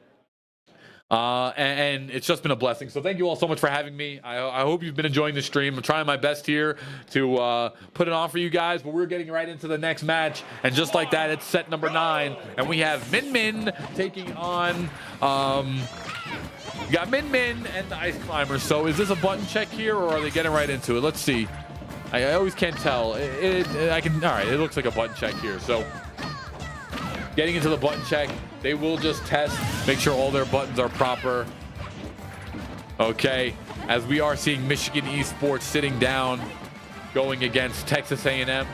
And it's just been a blessing. So thank you all so much for having me. I hope you've been enjoying the stream. I'm trying my best here to put it on for you guys, but we're getting right into the next match. And just like that, it's set number 9. And we have Min Min taking on... we got Min Min and the Ice Climbers. So is this a button check here, or are they getting right into it? Let's see. I always can't tell. All right, it looks like a button check here. So getting into the button check, they will just test, make sure all their buttons are proper. Okay, as we are seeing Michigan Esports sitting down, going against Texas A&M.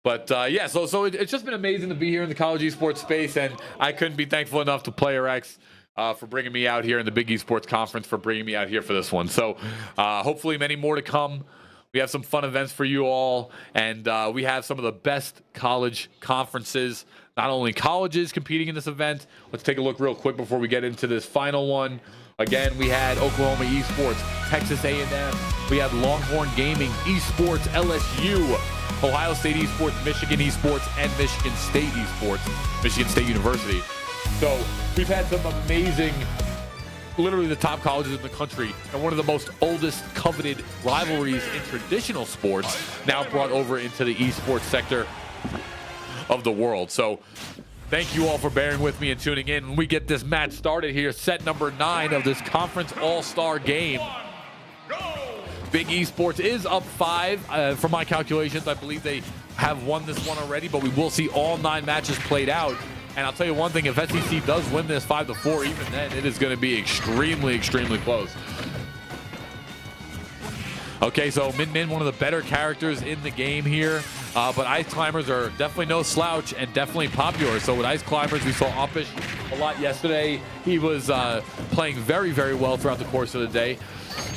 But yeah, so it's just been amazing to be here in the college esports space, and I couldn't be thankful enough to Player X for bringing me out here in the Big Esports Conference, for bringing me out here for this one. So hopefully many more to come. We have some fun events for you all, and we have some of the best college conferences, not only colleges competing in this event. Let's take a look real quick before we get into this final one. Again, we had Oklahoma Esports, Texas A&M. We had Longhorn Gaming, Esports, LSU, Ohio State Esports, Michigan Esports, and Michigan State Esports, Michigan State University. So we've had some amazing, literally the top colleges in the country, and one of the most oldest coveted rivalries in traditional sports now brought over into the esports sector of the world. So thank you all for bearing with me and tuning in. When we get this match started here, set number 9 of this conference all-star game. Big Esports is up 5 from my calculations. I believe they have won this one already, but we will see all 9 matches played out. And I'll tell you one thing, if SEC does win this 5-4, even then, it is going to be extremely, extremely close. Okay, so Min Min, one of the better characters in the game here. But Ice Climbers are definitely no slouch and definitely popular. So with Ice Climbers, we saw Uppish a lot yesterday. He was playing very, very well throughout the course of the day.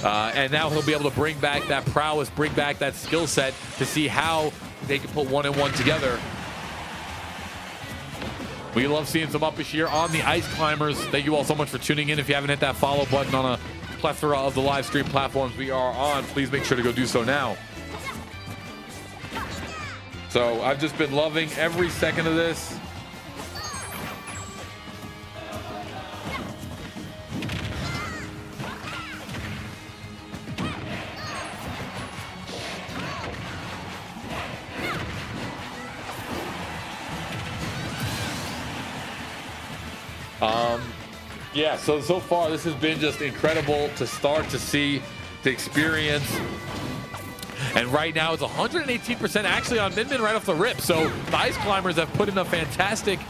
And now he'll be able to bring back that prowess, bring back that skill set to see how they can put 1 and 1 together. We love seeing some Uppish here on the Ice Climbers. Thank you all so much for tuning in. If you haven't hit that follow button on a plethora of the live stream platforms we are on, please make sure to go do so now. So I've just been loving every second of this. Yeah, so far this has been just incredible to start to see, to experience. And right now it's 118% actually on Min Min right off the rip. So the Ice Climbers have put in a fantastic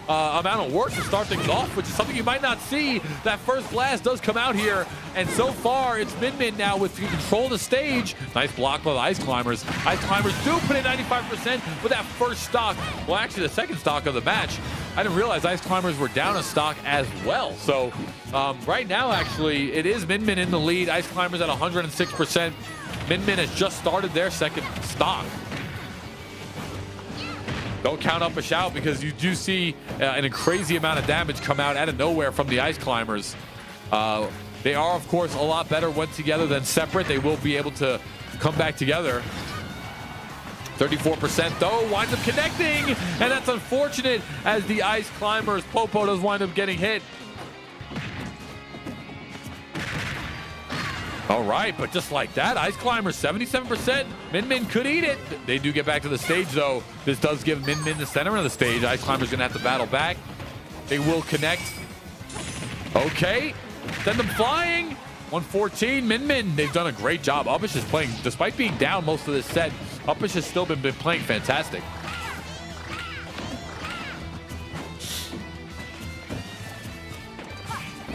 amount of work to start things off, which is something you might not see. That first blast does come out here, and so far it's Min Min now with control of the stage. Nice block by the Ice Climbers. Ice Climbers do put in 95% with that first stock. Well, actually the second stock of the match. I didn't realize Ice Climbers were down a stock as well. So right now, actually, it is Min Min in the lead. Ice Climbers at 106%. Min Min has just started their second stock. Don't count Uppish out, because you do see a crazy amount of damage come out of nowhere from the Ice Climbers. They are, of course, a lot better when together than separate. They will be able to come back together. 34% though, winds up connecting, and that's unfortunate as the Ice Climbers, Popo does wind up getting hit. All right, but just like that, Ice Climbers 77%. Min Min could eat it. They do get back to the stage though. This does give Min Min the center of the stage. Ice Climbers gonna have to battle back. They will connect. Okay, send them flying. 114, Min Min, they've done a great job. Uppish is playing, despite being down most of this set, Uppish has still been playing fantastic.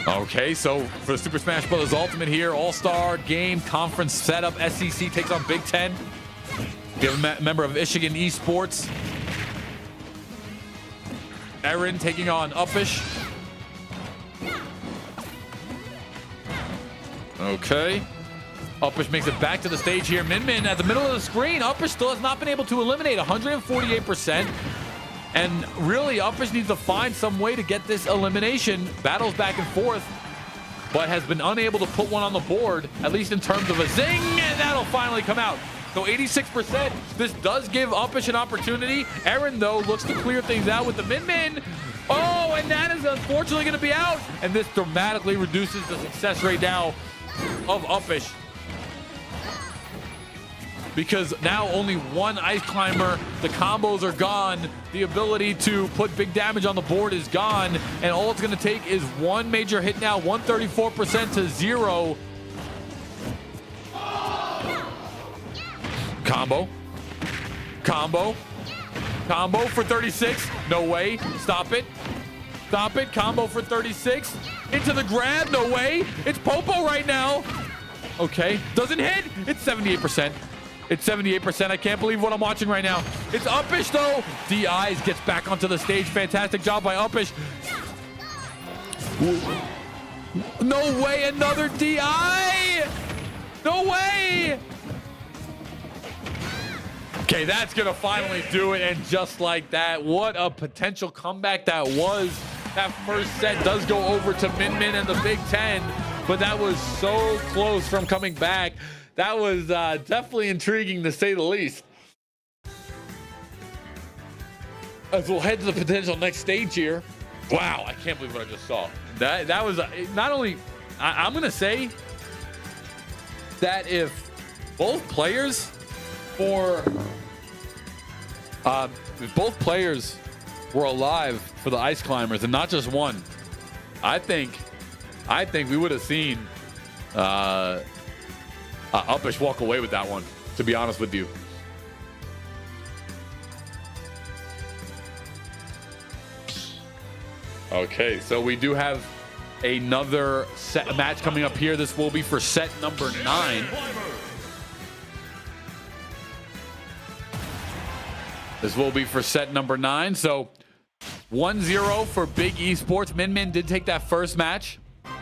Okay, so for the Super Smash Bros. Ultimate here, All-Star Game Conference setup, SEC takes on Big Ten. We have a member of Michigan Esports. Erin taking on Uppish. Okay. Uppish makes it back to the stage here. Min Min at the middle of the screen. Uppish still has not been able to eliminate 148%. And really, Uppish needs to find some way to get this elimination. Battles back and forth, but has been unable to put one on the board, at least in terms of a zing, and that'll finally come out. So 86%, this does give Uppish an opportunity. Aaron, though, looks to clear things out with the Min Min. Oh, and that is unfortunately going to be out. And this dramatically reduces the success rate now of Uppish, because now only one Ice Climber, the combos are gone, the ability to put big damage on the board is gone, and all it's going to take is one major hit now, 134% to 0. Combo. Combo. Combo for 36. No way. Stop it. Stop it. Combo for 36. Into the grab. No way. It's Popo right now. Okay. Doesn't hit. It's 78%. It's 78%. I can't believe what I'm watching right now. It's Uppish, though. D-Eyes gets back onto the stage. Fantastic job by Uppish. No way. Another D-Eye. No way. Okay, that's going to finally do it. And just like that, what a potential comeback that was. That first set does go over to Min Min and the Big Ten, but that was so close from coming back. That was definitely intriguing, to say the least. As we'll head to the potential next stage here. Wow, I can't believe what I just saw. That was not only, I'm going to say that if both players if both players were alive for the Ice Climbers and not just one, I think we would have seen Uppish walk away with that one, to be honest with you. Okay, so we do have another match coming up here. This will be for set number 9. This will be for set number 9. So 1-0 for Big Esports. Min Min did take that first match. 3,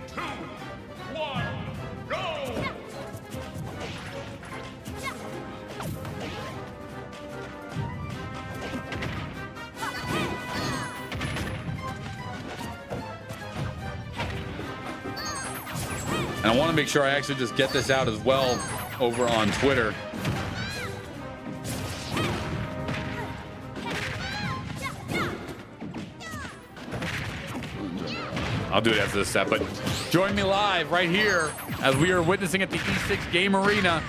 2, 1, go! And I want to make sure I actually just get this out as well over on Twitter. I'll do it after this set, but join me live right here as we are witnessing at the E6 Game Arena.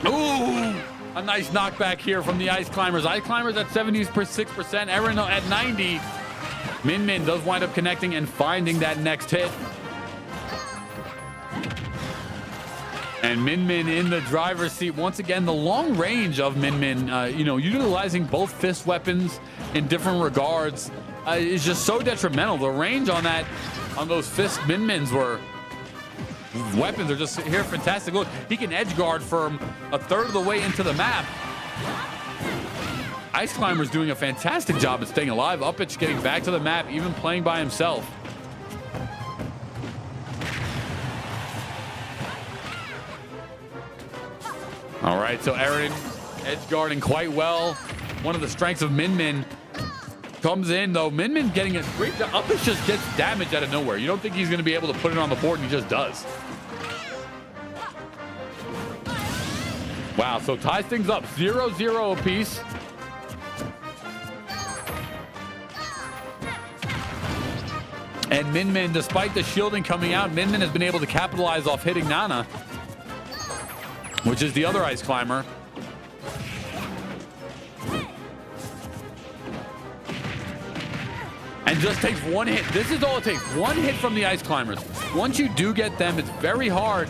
Ooh, a nice knockback here from the Ice Climbers. Ice Climbers at 76%, Aaron at 90. Min Min does wind up connecting and finding that next hit. And Min Min in the driver's seat. Once again, the long range of Min Min, utilizing both fist weapons in different regards is just so detrimental. The range on those fist Min Mins weapons are just here fantastic. Look, he can edge guard from a third of the way into the map. Ice Climber's doing a fantastic job at staying alive. Uppish getting back to the map, even playing by himself. All right, so Aaron edge guarding quite well. One of the strengths of Min Min comes in, though. Min Min getting a great job. Uppish just gets damage out of nowhere. You don't think he's going to be able to put it on the board, and he just does. Wow, so ties things up 0-0 apiece. And Min Min, despite the shielding coming out, Min Min has been able to capitalize off hitting Nana, which is the other Ice Climber. And just takes one hit. This is all it takes. One hit from the Ice Climbers. Once you do get them, it's very hard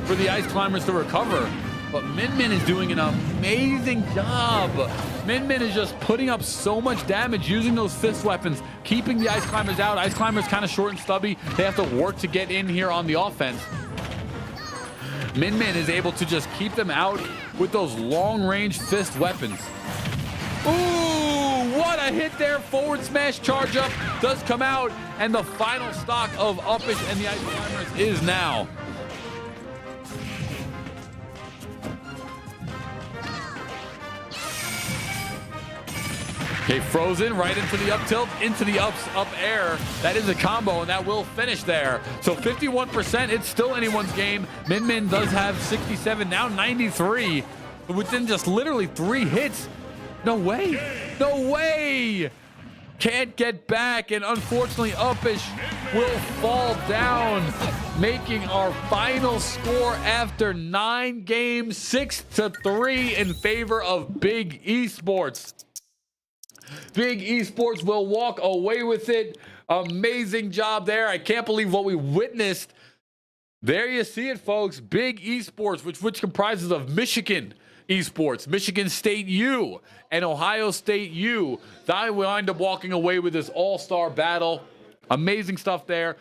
for the Ice Climbers to recover. But Min Min is doing an amazing job. Min Min is just putting up so much damage using those fist weapons, keeping the Ice Climbers out. Ice Climbers kind of short and stubby. They have to work to get in here on the offense. Min Min is able to just keep them out with those long-range fist weapons. a hit there. Forward smash charge up does come out, and the final stock of Uppish and the Ice Climbers is now. Okay, Frozen right into the up tilt, into the up air. That is a combo, and that will finish there. So 51%, it's still anyone's game. Min Min does have 67, now 93. But within just literally 3 hits. No way. No way. Can't get back, and unfortunately, Uppish will fall down, making our final score after 9 games, 6-3 in favor of Big Esports. Big Esports will walk away with it. Amazing job there. I can't believe what we witnessed. There you see it, folks. Big Esports, which comprises of Michigan Esports, Michigan State U, and Ohio State U. They wind up walking away with this all-star battle. Amazing stuff there.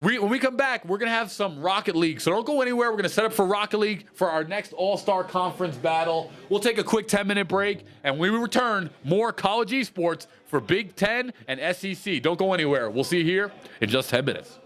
When we come back, we're going to have some Rocket League. So don't go anywhere. We're going to set up for Rocket League for our next All-Star Conference battle. We'll take a quick 10-minute break, and when we return, more college esports for Big Ten and SEC. Don't go anywhere. We'll see you here in just 10 minutes.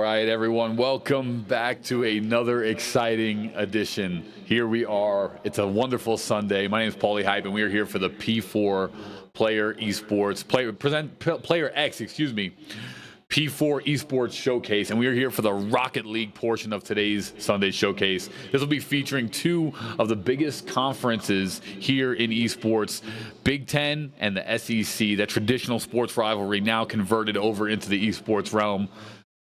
right, everyone, welcome back to another exciting edition. Here we are. It's a wonderful Sunday. My name is Paulie Hype, and we are here for the P4 Player Esports Player X, P4 Esports Showcase, and we are here for the Rocket League portion of today's Sunday Showcase. This will be featuring two of the biggest conferences here in esports, Big Ten and the SEC, that traditional sports rivalry now converted over into the esports realm.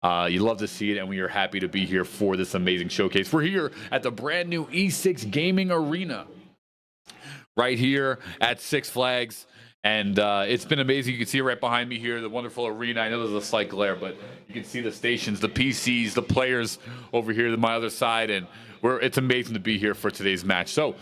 You love to see it, and we are happy to be here for this amazing showcase. We're here at the brand new E6 Gaming Arena right here at Six Flags. And it's been amazing. You can see it right behind me here, the wonderful arena. I know there's a slight glare, but you can see the stations, the PCs, the players over here to my other side. And it's amazing to be here for today's match. So,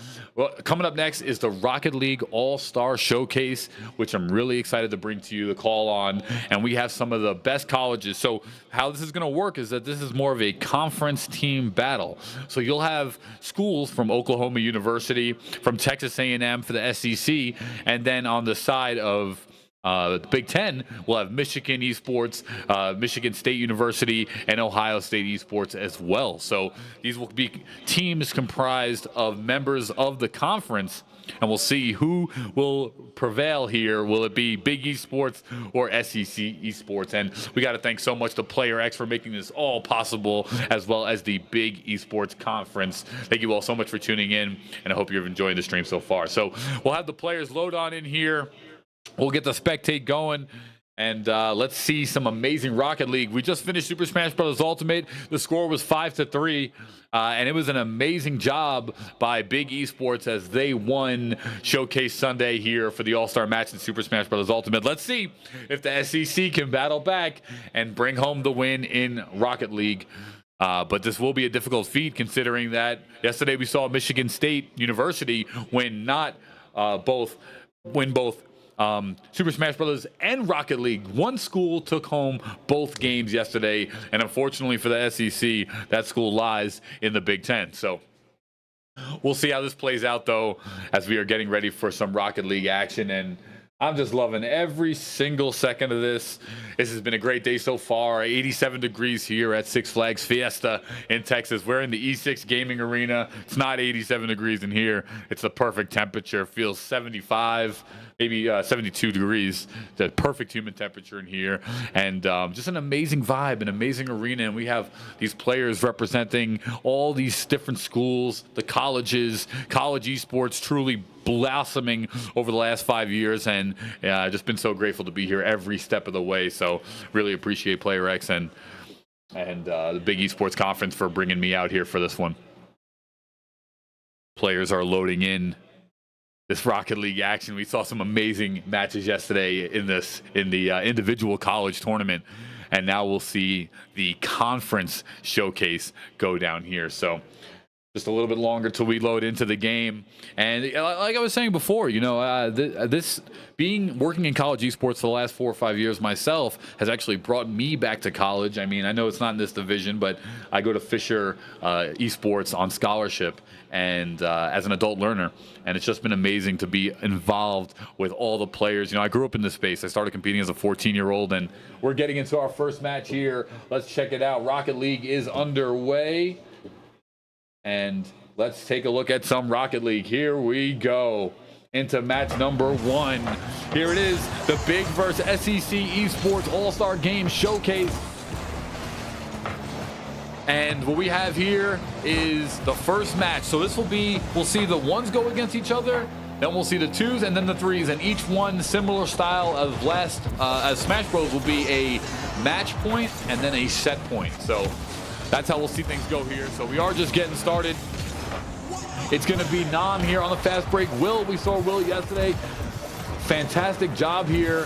coming up next is the Rocket League All-Star Showcase, which I'm really excited to bring to you the call on. And we have some of the best colleges. So how this is going to work is that this is more of a conference team battle. So you'll have schools from Oklahoma University, from Texas A&M for the SEC, and then on the side of the Big Ten, we'll have Michigan Esports, Michigan State University, and Ohio State Esports as well. So these will be teams comprised of members of the conference, and we'll see who will prevail here. Will it be Big Esports or SEC Esports? And we got to thank so much to Player X for making this all possible, as well as the Big Esports Conference. Thank you all so much for tuning in, and I hope you're enjoying the stream so far. So we'll have the players load on in here. We'll get the spectate going, and let's see some amazing Rocket League. We just finished Super Smash Bros. Ultimate. The score was 5-3, and it was an amazing job by Big Esports as they won Showcase Sunday here for the All-Star match in Super Smash Bros. Ultimate. Let's see if the SEC can battle back and bring home the win in Rocket League. But this will be a difficult feat, considering that yesterday we saw Michigan State University win both Super Smash Bros. And Rocket League. One school took home both games yesterday, and unfortunately for the SEC, that school lies in the Big Ten. So we'll see how this plays out, though, as we are getting ready for some Rocket League action, and I'm just loving every single second of this. This has been a great day so far. 87 degrees here at Six Flags Fiesta in Texas. We're in the E6 Gaming Arena. It's not 87 degrees in here. It's the perfect temperature. It feels 75, maybe 72 degrees. The perfect human temperature in here. And just an amazing vibe, an amazing arena. And we have these players representing all these different schools, the colleges, college esports truly blossoming over the last 5 years, and I've just been so grateful to be here every step of the way. So really appreciate Player X and the Big Esports Conference for bringing me out here for this one. Players are loading in this Rocket League action. We saw some amazing matches yesterday in the individual college tournament, and now we'll see the conference showcase go down here. So just a little bit longer till we load into the game. And like I was saying before, working in college esports for the last 4 or 5 years myself has actually brought me back to college. I mean, I know it's not in this division, but I go to Fisher Esports on scholarship and as an adult learner. And it's just been amazing to be involved with all the players. I grew up in this space. I started competing as a 14-year-old, and we're getting into our first match here. Let's check it out. Rocket League is underway. And let's take a look at some Rocket League. Here we go into match number 1. Here it is, the Big vs. SEC Esports All-Star Game Showcase. And what we have here is the first match. So this will be, we'll see the 1s go against each other, then we'll see the 2s and then the 3s, and each one similar style of as Smash Bros. Will be a match point and then a set point. So that's how we'll see things go here. So we are just getting started. It's going to be Nam here on the fast break. We saw Will yesterday. Fantastic job here.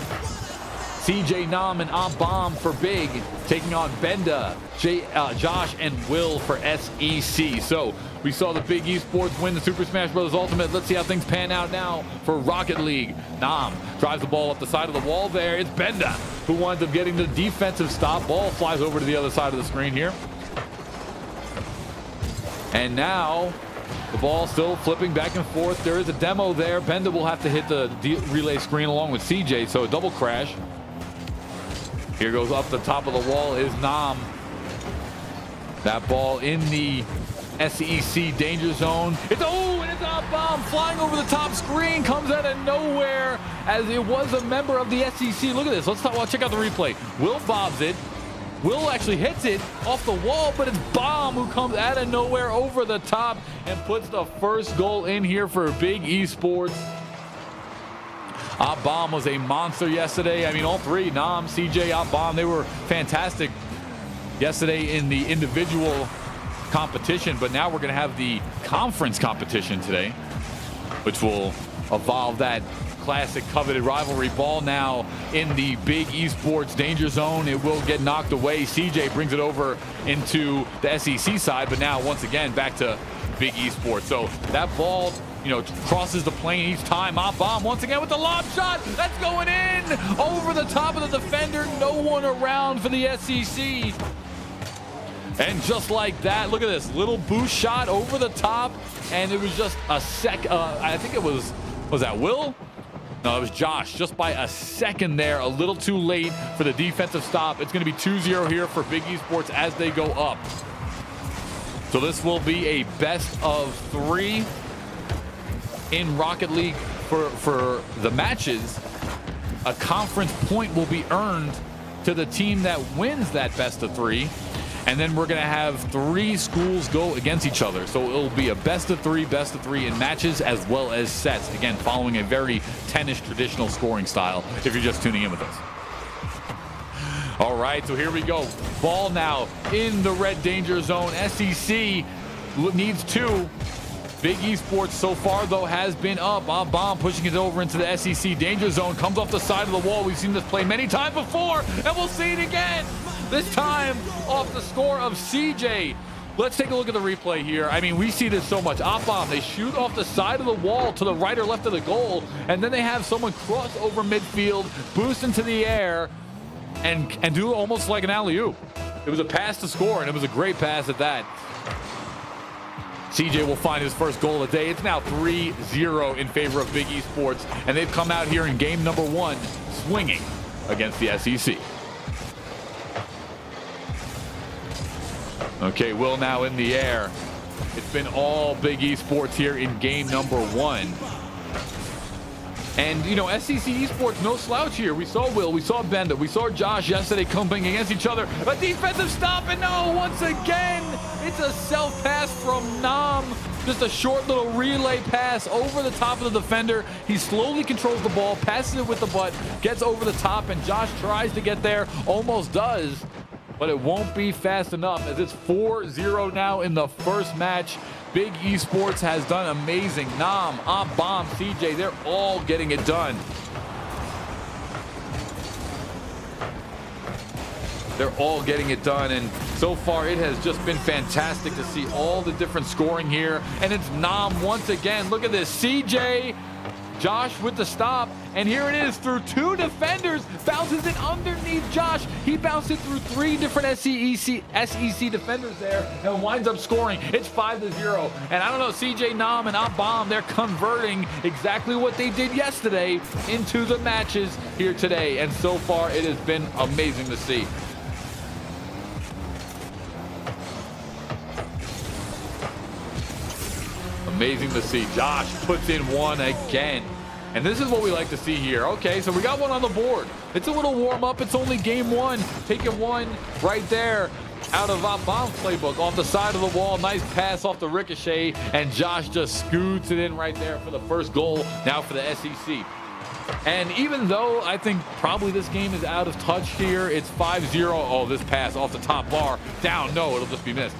CJ, Nam, and Bomb for Big, taking on Benda, Josh, and Will for SEC. So we saw the Big Esports win the Super Smash Bros. Ultimate. Let's see how things pan out now for Rocket League. Nam drives the ball up the side of the wall there. It's Benda who winds up getting the defensive stop. Ball flies over to the other side of the screen here. And now the ball still flipping back and forth. There is a demo there. Benda will have to hit the relay screen along with CJ, so a double crash. Here goes up the top of the wall is Nam. That ball in the SEC danger zone. It's and it's a bomb flying over the top screen, comes out of nowhere as it was a member of the SEC. Look at this. Check out the replay. Will bobs it. Will actually hits it off the wall, but it's Bomb who comes out of nowhere over the top and puts the first goal in here for Big Esports. Bomb was a monster yesterday. I mean, all three, Nam, CJ, Bomb, they were fantastic yesterday in the individual competition, but now we're going to have the conference competition today, which will evolve that classic coveted rivalry. Ball now in the Big Esports danger zone. It will get knocked away. CJ brings it over into the SEC side, but now once again back to Big Esports. So that ball, crosses the plane each time. Bomb once again with the lob shot. That's going in over the top of the defender. No one around for the SEC. And just like that, look at this little boost shot over the top, and it was just a sec. I think it was that Will? No, it was Josh, just by a second there, a little too late for the defensive stop. It's going to be 2-0 here for Big Esports as they go up. So this will be a best of 3 in Rocket League for the matches. A conference point will be earned to the team that wins that best of 3. And then we're going to have 3 schools go against each other. So it'll be a best of 3 in matches as well as sets. Again, following a very tennis traditional scoring style if you're just tuning in with us. All right, so here we go. Ball now in the red danger zone. SEC needs 2. Big Esports so far, though, has been up. Bomb pushing it over into the SEC danger zone. Comes off the side of the wall. We've seen this play many times before, and we'll see it again. This time off the score of CJ. Let's take a look at the replay here. I mean, we see this so much. Bomb, they shoot off the side of the wall to the right or left of the goal, and then they have someone cross over midfield, boost into the air, and do almost like an alley-oop. It was a pass to score, and it was a great pass at that. CJ will find his first goal of the day. It's now 3-0 in favor of Big Esports, and they've come out here in game number 1 swinging against the SEC. Okay, Will now in the air. It's been all Big Esports here in game number 1. And, SEC Esports, no slouch here. We saw Will, we saw Benda, we saw Josh yesterday coming against each other. A defensive stop, and no, once again, it's a self-pass from Nam. Just a short little relay pass over the top of the defender. He slowly controls the ball, passes it with the butt, gets over the top, and Josh tries to get there, almost does. But it won't be fast enough as it's 4-0 now in the first match. Big Esports has done amazing. Nam, Bomb, CJ, they're all getting it done. They're all getting it done, and so far it has just been fantastic to see all the different scoring here. And it's Nam once again. Look at this. CJ, Josh with the stop, and here it is through 2 defenders, bounces it underneath Josh. He bounced it through 3 different SEC defenders there and winds up scoring. It's 5-0, and I don't know, CJ, Nam, and Bomb, they're converting exactly what they did yesterday into the matches here today, and so far it has been amazing to see. Amazing to see. Josh puts in 1 again. And this is what we like to see here. Okay, so we got 1 on the board. It's a little warm up. It's only game 1. Taking 1 right there out of Bomb's playbook off the side of the wall. Nice pass off the ricochet. And Josh just scoots it in right there for the first goal now for the SEC. And even though I think probably this game is out of touch here, it's 5-0. Oh, this pass off the top bar. Down. No, it'll just be missed.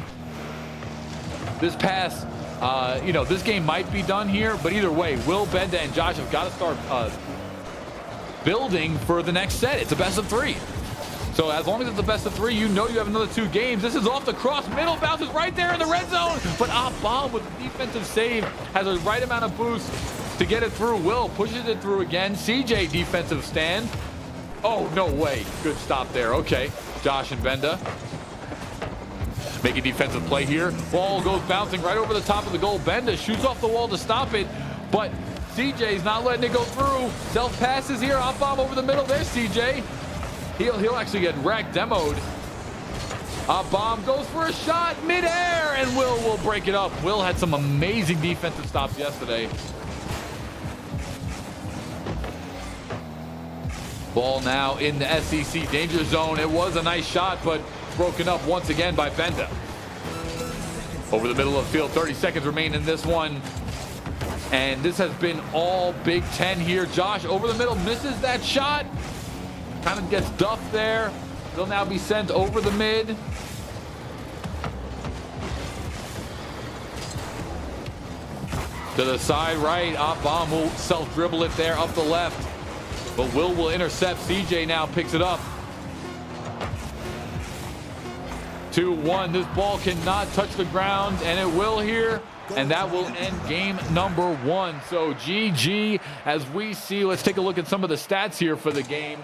This pass... this game might be done here, but either way, Will, Benda, and Josh have got to start building for the next set. It's a best of 3. So as long as it's a best of 3, you have another 2 games. This is off the cross, middle, bounces right there in the red zone. But Bomb with the defensive save has a right amount of boost to get it through. Will pushes it through again. CJ defensive stand. Oh, no way. Good stop there. Okay, Josh and Benda. Make a defensive play here. Ball goes bouncing right over the top of the goal. Benda shoots off the wall to stop it, but CJ's not letting it go through. Self passes here. Bomb over the middle. There's CJ. He'll actually get wrecked, demoed. Bomb goes for a shot midair, and will break it up. Will had some amazing defensive stops yesterday. Ball now in the SEC danger zone. It was a nice shot, but broken up once again by Benda. Over the middle of the field, 30 seconds remain in this one. And this has been all Big Ten here. Josh over the middle, misses that shot. Kind of gets duffed there. He'll now be sent over the mid. To the side right, Bomb will self-dribble it there up the left. But will intercept. CJ now picks it up. 2-1. This ball cannot touch the ground, and it will here. And that will end game number 1. So GG as we see. Let's take a look at some of the stats here for the game.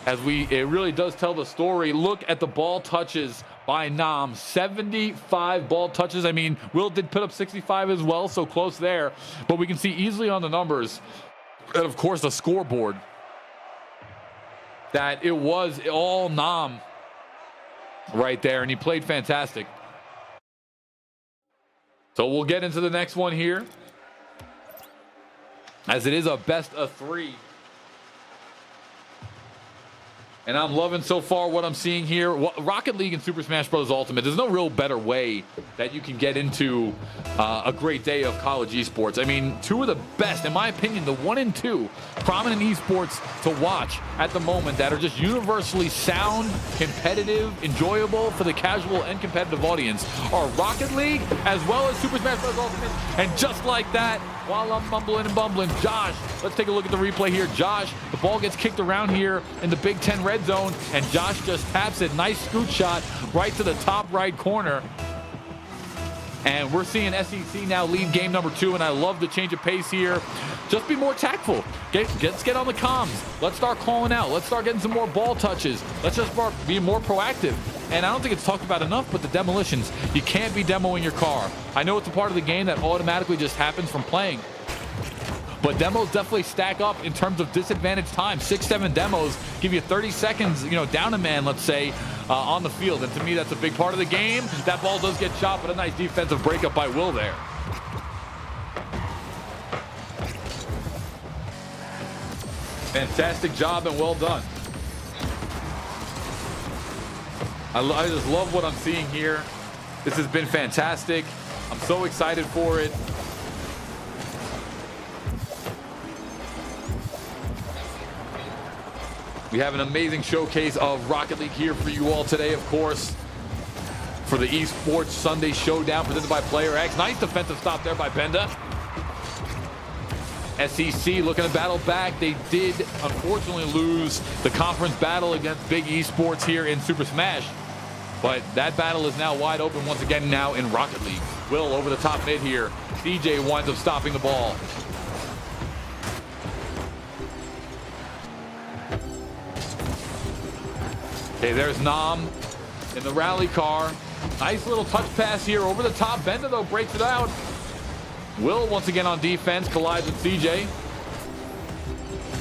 It really does tell the story. Look at the ball touches by Nam. 75 ball touches. I mean, Will did put up 65 as well, so close there. But we can see easily on the numbers, and of course the scoreboard, that it was all Nam right there, and he played fantastic. So we'll get into the next one here, as it is a best of 3. And I'm loving so far what I'm seeing here. Rocket League and Super Smash Bros. Ultimate, there's no real better way that you can get into a great day of college esports. I mean, 2 of the best, in my opinion, the 1 and 2 prominent esports to watch at the moment that are just universally sound, competitive, enjoyable for the casual and competitive audience are Rocket League as well as Super Smash Bros. Ultimate. And just like that, while I'm mumbling and bumbling, Josh, let's take a look at the replay here. Josh, the ball gets kicked around here in the Big Ten red zone, and Josh just taps it. Nice scoot shot right to the top right corner. And we're seeing SEC now lead game number 2, and I love the change of pace here. Just be more tactful. Let's get on the comms. Let's start calling out. Let's start getting some more ball touches. Let's just start being more proactive. And I don't think it's talked about enough, but the demolitions. You can't be demoing your car. I know it's a part of the game that automatically just happens from playing, but demos definitely stack up in terms of disadvantaged time. 6-7 demos give you 30 seconds, down a man, let's say, on the field. And to me, that's a big part of the game. That ball does get shot, but a nice defensive breakup by Will there. Fantastic job and well done. I just love what I'm seeing here. This has been fantastic. I'm so excited for it. We have an amazing showcase of Rocket League here for you all today, of course, for the Esports Sunday Showdown presented by Player X. Nice defensive stop there by Benda. SEC looking to battle back. They did unfortunately lose the conference battle against Big Esports here in Super Smash, but that battle is now wide open once again now in Rocket League. Will over the top mid here. CJ winds up stopping the ball. Okay, there's Nam in the rally car. Nice little touch pass here over the top. Benda, though, breaks it out. Will once again on defense, collides with CJ.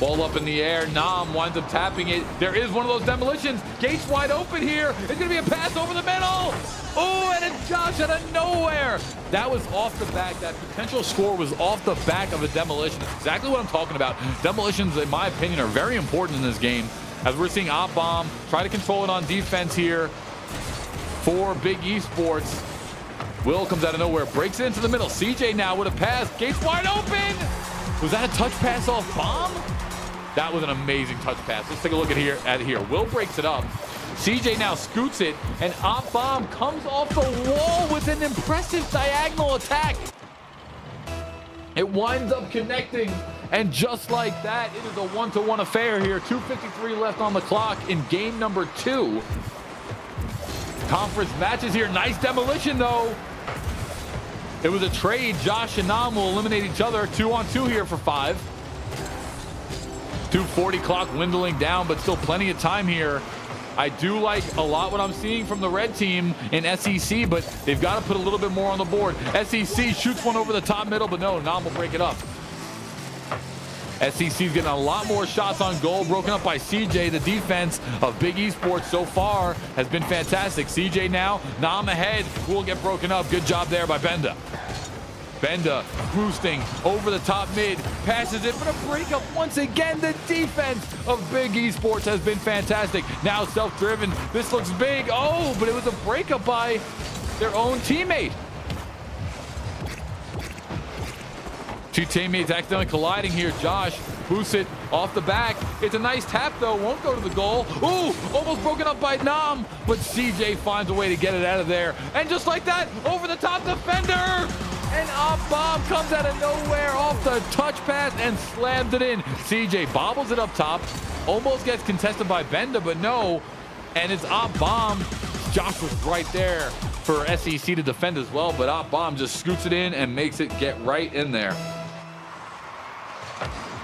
Ball up in the air. Nam winds up tapping it. There is one of those demolitions. Gates wide open here. It's going to be a pass over the middle. Oh, and it's Josh out of nowhere. That was off the back. That potential score was off the back of a demolition. That's exactly what I'm talking about. Demolitions, in my opinion, are very important in this game, as we're seeing Bomb try to control it on defense here for Big Esports. Will comes out of nowhere, breaks it into the middle. CJ now with a pass. Gates wide open. Was that a touch pass off Bomb? That was an amazing touch pass. Let's take a look at here. Will breaks it up. CJ now scoots it, and Bomb comes off the wall with an impressive diagonal attack. It winds up connecting, and just like that, it is a 1-to-1 affair here. 2:53 left on the clock in game number 2. Conference matches here. Nice demolition, though. It was a trade. Josh and Nam will eliminate each other. 2-on-2 here for 5. 2:40 clock dwindling down, but still plenty of time here. I do like a lot what I'm seeing from the red team in SEC, but they've got to put a little bit more on the board. SEC shoots one over the top middle, but no, Nam will break it up. SEC's getting a lot more shots on goal, broken up by CJ. The defense of Big Esports so far has been fantastic. CJ now, Nam ahead, will get broken up. Good job there by Benda. Benda boosting over the top mid, passes it, but a breakup once again. The defense of Big Esports has been fantastic. Now self-driven, this looks big. Oh, but it was a breakup by their own teammate. Two teammates accidentally colliding here. Josh boosts it off the back. It's a nice tap though, won't go to the goal. Ooh, almost broken up by Nam, but CJ finds a way to get it out of there. And just like that, over the top defender. And a bomb comes out of nowhere off the touch pass and slams it in. CJ bobbles it up top, almost gets contested by Benda, but no. And it's Op Bomb. Josh was right there for SEC to defend as well, but Op Bomb just scoots it in and makes it get right in there.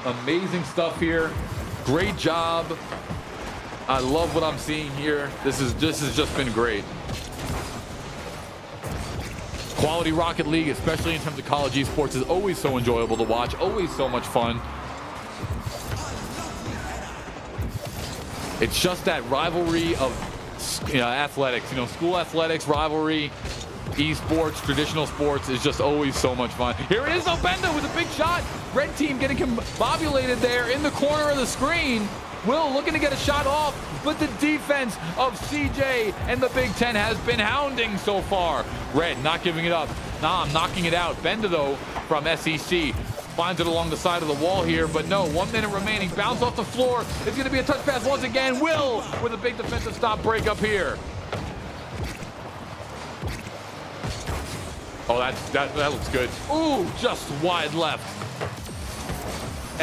Amazing stuff here. Great job. I love what I'm seeing here. This has just been great. Quality Rocket League, especially in terms of college esports, is always so enjoyable to watch, always so much fun. It's just that rivalry of athletics, school athletics, rivalry, esports, traditional sports is just always so much fun. Here it is though, Benda with a big shot. Red team getting combobulated there in the corner of the screen. Will looking to get a shot off, but the defense of CJ and the Big Ten has been hounding so far. Red not giving it up. Nam knocking it out. Benda though from SEC finds it along the side of the wall here, but no, 1 minute remaining. Bounce off the floor. It's going to be a touch pass once again. Will with a big defensive stop break up here. Oh, that looks good. Ooh, just wide left.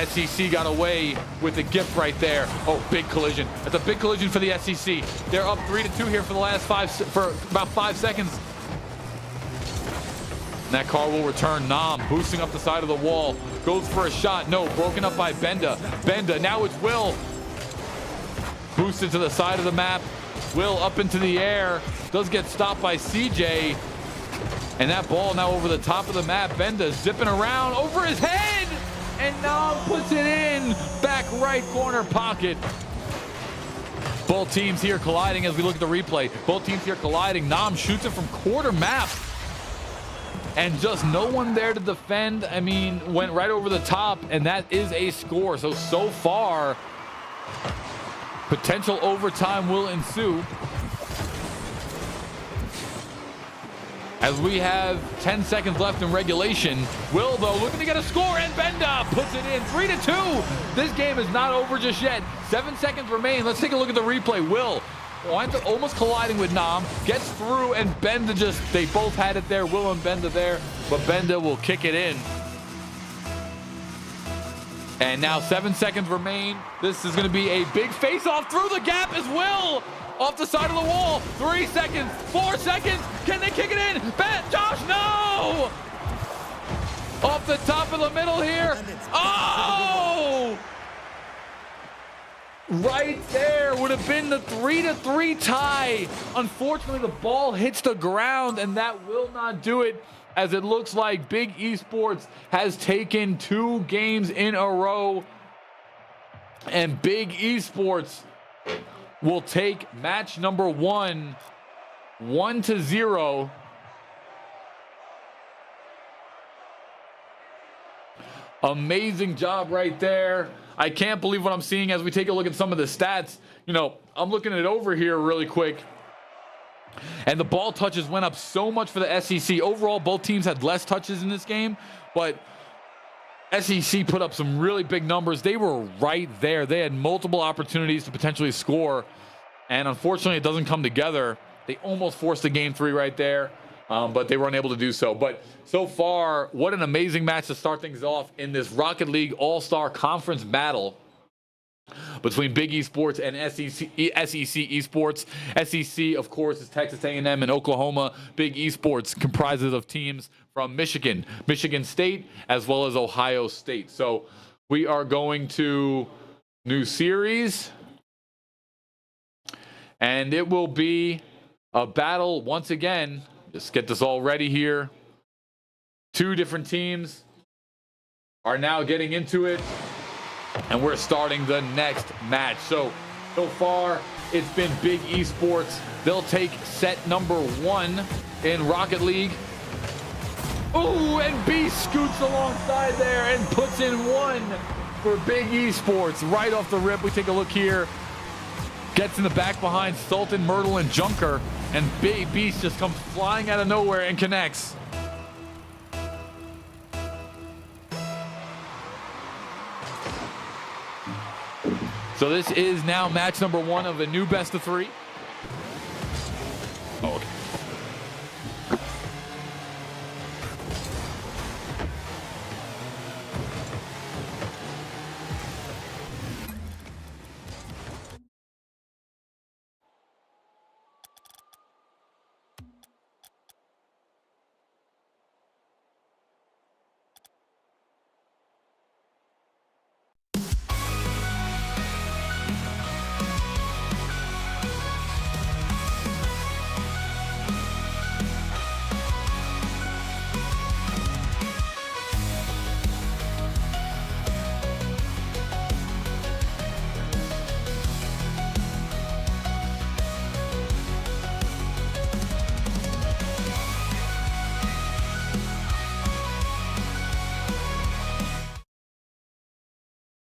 SEC got away with the gift right there. Oh, big collision. That's a big collision for the SEC. They're up 3-2 here for the last about 5 seconds. And that car will return. Nam boosting up the side of the wall. Goes for a shot. No, broken up by Benda. Benda, now it's Will. Boosted to the side of the map. Will up into the air. Does get stopped by CJ. And that ball now over the top of the map. Benda zipping around over his head. And Nam puts it in. Back right corner pocket. Both teams here colliding as we look at the replay. Both teams here colliding. Nam shoots it from quarter map. And just no one there to defend. I mean, went right over the top, and that is a score. So far, potential overtime will ensue. As we have 10 seconds left in regulation. Will, though, looking to get a score, and Benda puts it in. 3-2. This game is not over just yet. 7 seconds remain. Let's take a look at the replay. Will winds up almost colliding with Nam, gets through, and Benda they both had it there, Will and Benda there, but Benda will kick it in. And now 7 seconds remain. This is going to be a big face-off through the gap as Will off the side of the wall. 3 seconds, 4 seconds. Can they kick it in? Josh, no! Off the top of the middle here. Oh! Right there would have been the 3-3 tie. Unfortunately, the ball hits the ground, and that will not do it, as it looks like Big Esports has taken 2 games in a row, and Big Esports will take match number 1, 1-0. Amazing job right there. I can't believe what I'm seeing as we take a look at some of the stats. I'm looking it over here really quick. And the ball touches went up so much for the SEC. Overall, both teams had less touches in this game, but SEC put up some really big numbers. They were right there. They had multiple opportunities to potentially score, and unfortunately, it doesn't come together. They almost forced the game 3 right there, but they were unable to do so. But so far, what an amazing match to start things off in this Rocket League All-Star Conference battle between Big Esports and SEC Esports. SEC, of course, is Texas A&M and Oklahoma. Big Esports comprises of teams from Michigan, Michigan State, as well as Ohio State. So we are going to new series, and it will be a battle once again. Just get this all ready here. 2 different teams are now getting into it. And we're starting the next match. So far, it's been Big Esports. They'll take set number 1 in Rocket League. Ooh, and B scoots alongside there and puts in 1 for Big Esports. Right off the rip, we take a look here. Gets in the back behind Sultan, Myrtle, and Junker. And Big Beast just comes flying out of nowhere and connects. So this is now match number 1 of a new best of 3. Oh, okay.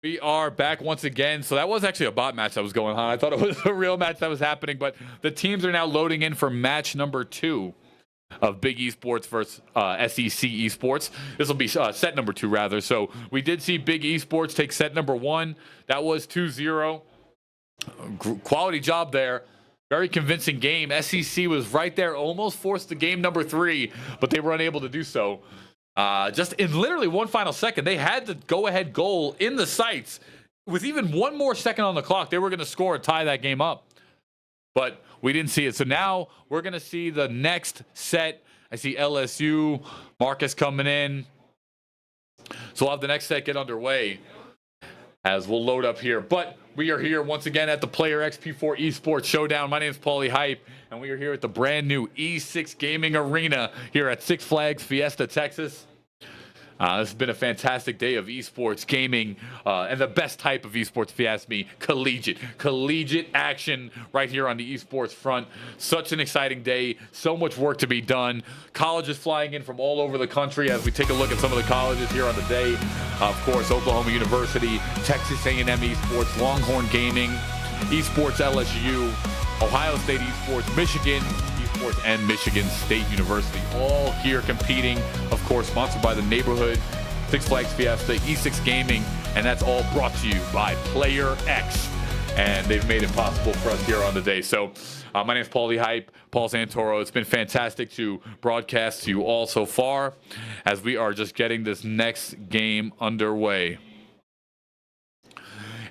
We are back once again. So that was actually a bot match that was going on. I thought it was a real match that was happening, but the teams are now loading in for match number 2 of Big Esports versus SEC Esports. This will be set number 2 rather. So we did see Big Esports take set number 1. That was 2-0. Quality job there. Very convincing game. SEC was right there, almost forced the game number 3, but they were unable to do so. Just in literally one final second, they had the go-ahead goal in the sights. With even one more second on the clock, they were going to score and tie that game up. But we didn't see it. So now we're going to see the next set. I see LSU, Marcus coming in. So we'll have the next set get underway as we'll load up here. But we are here once again at the Player XP4 Esports Showdown. My name is Paulie Hype, and we are here at the brand new E6 Gaming Arena here at Six Flags Fiesta, Texas. This has been a fantastic day of esports gaming, and the best type of esports, if you ask me, collegiate action right here on the esports front. Such an exciting day, so much work to be done. Colleges flying in from all over the country as we take a look at some of the colleges here on the day. Of course, Oklahoma University, Texas A&M Esports, Longhorn Gaming, Esports LSU, Ohio State Esports, Michigan Esports, and Michigan State University, all here competing. Of course, sponsored by the neighborhood, Six Flags Fiesta, E6 Gaming, and that's all brought to you by Player X. And they've made it possible for us here on the day. So my name is Paulie Hype, Paul Santoro. It's been fantastic to broadcast to you all so far as we are just getting this next game underway.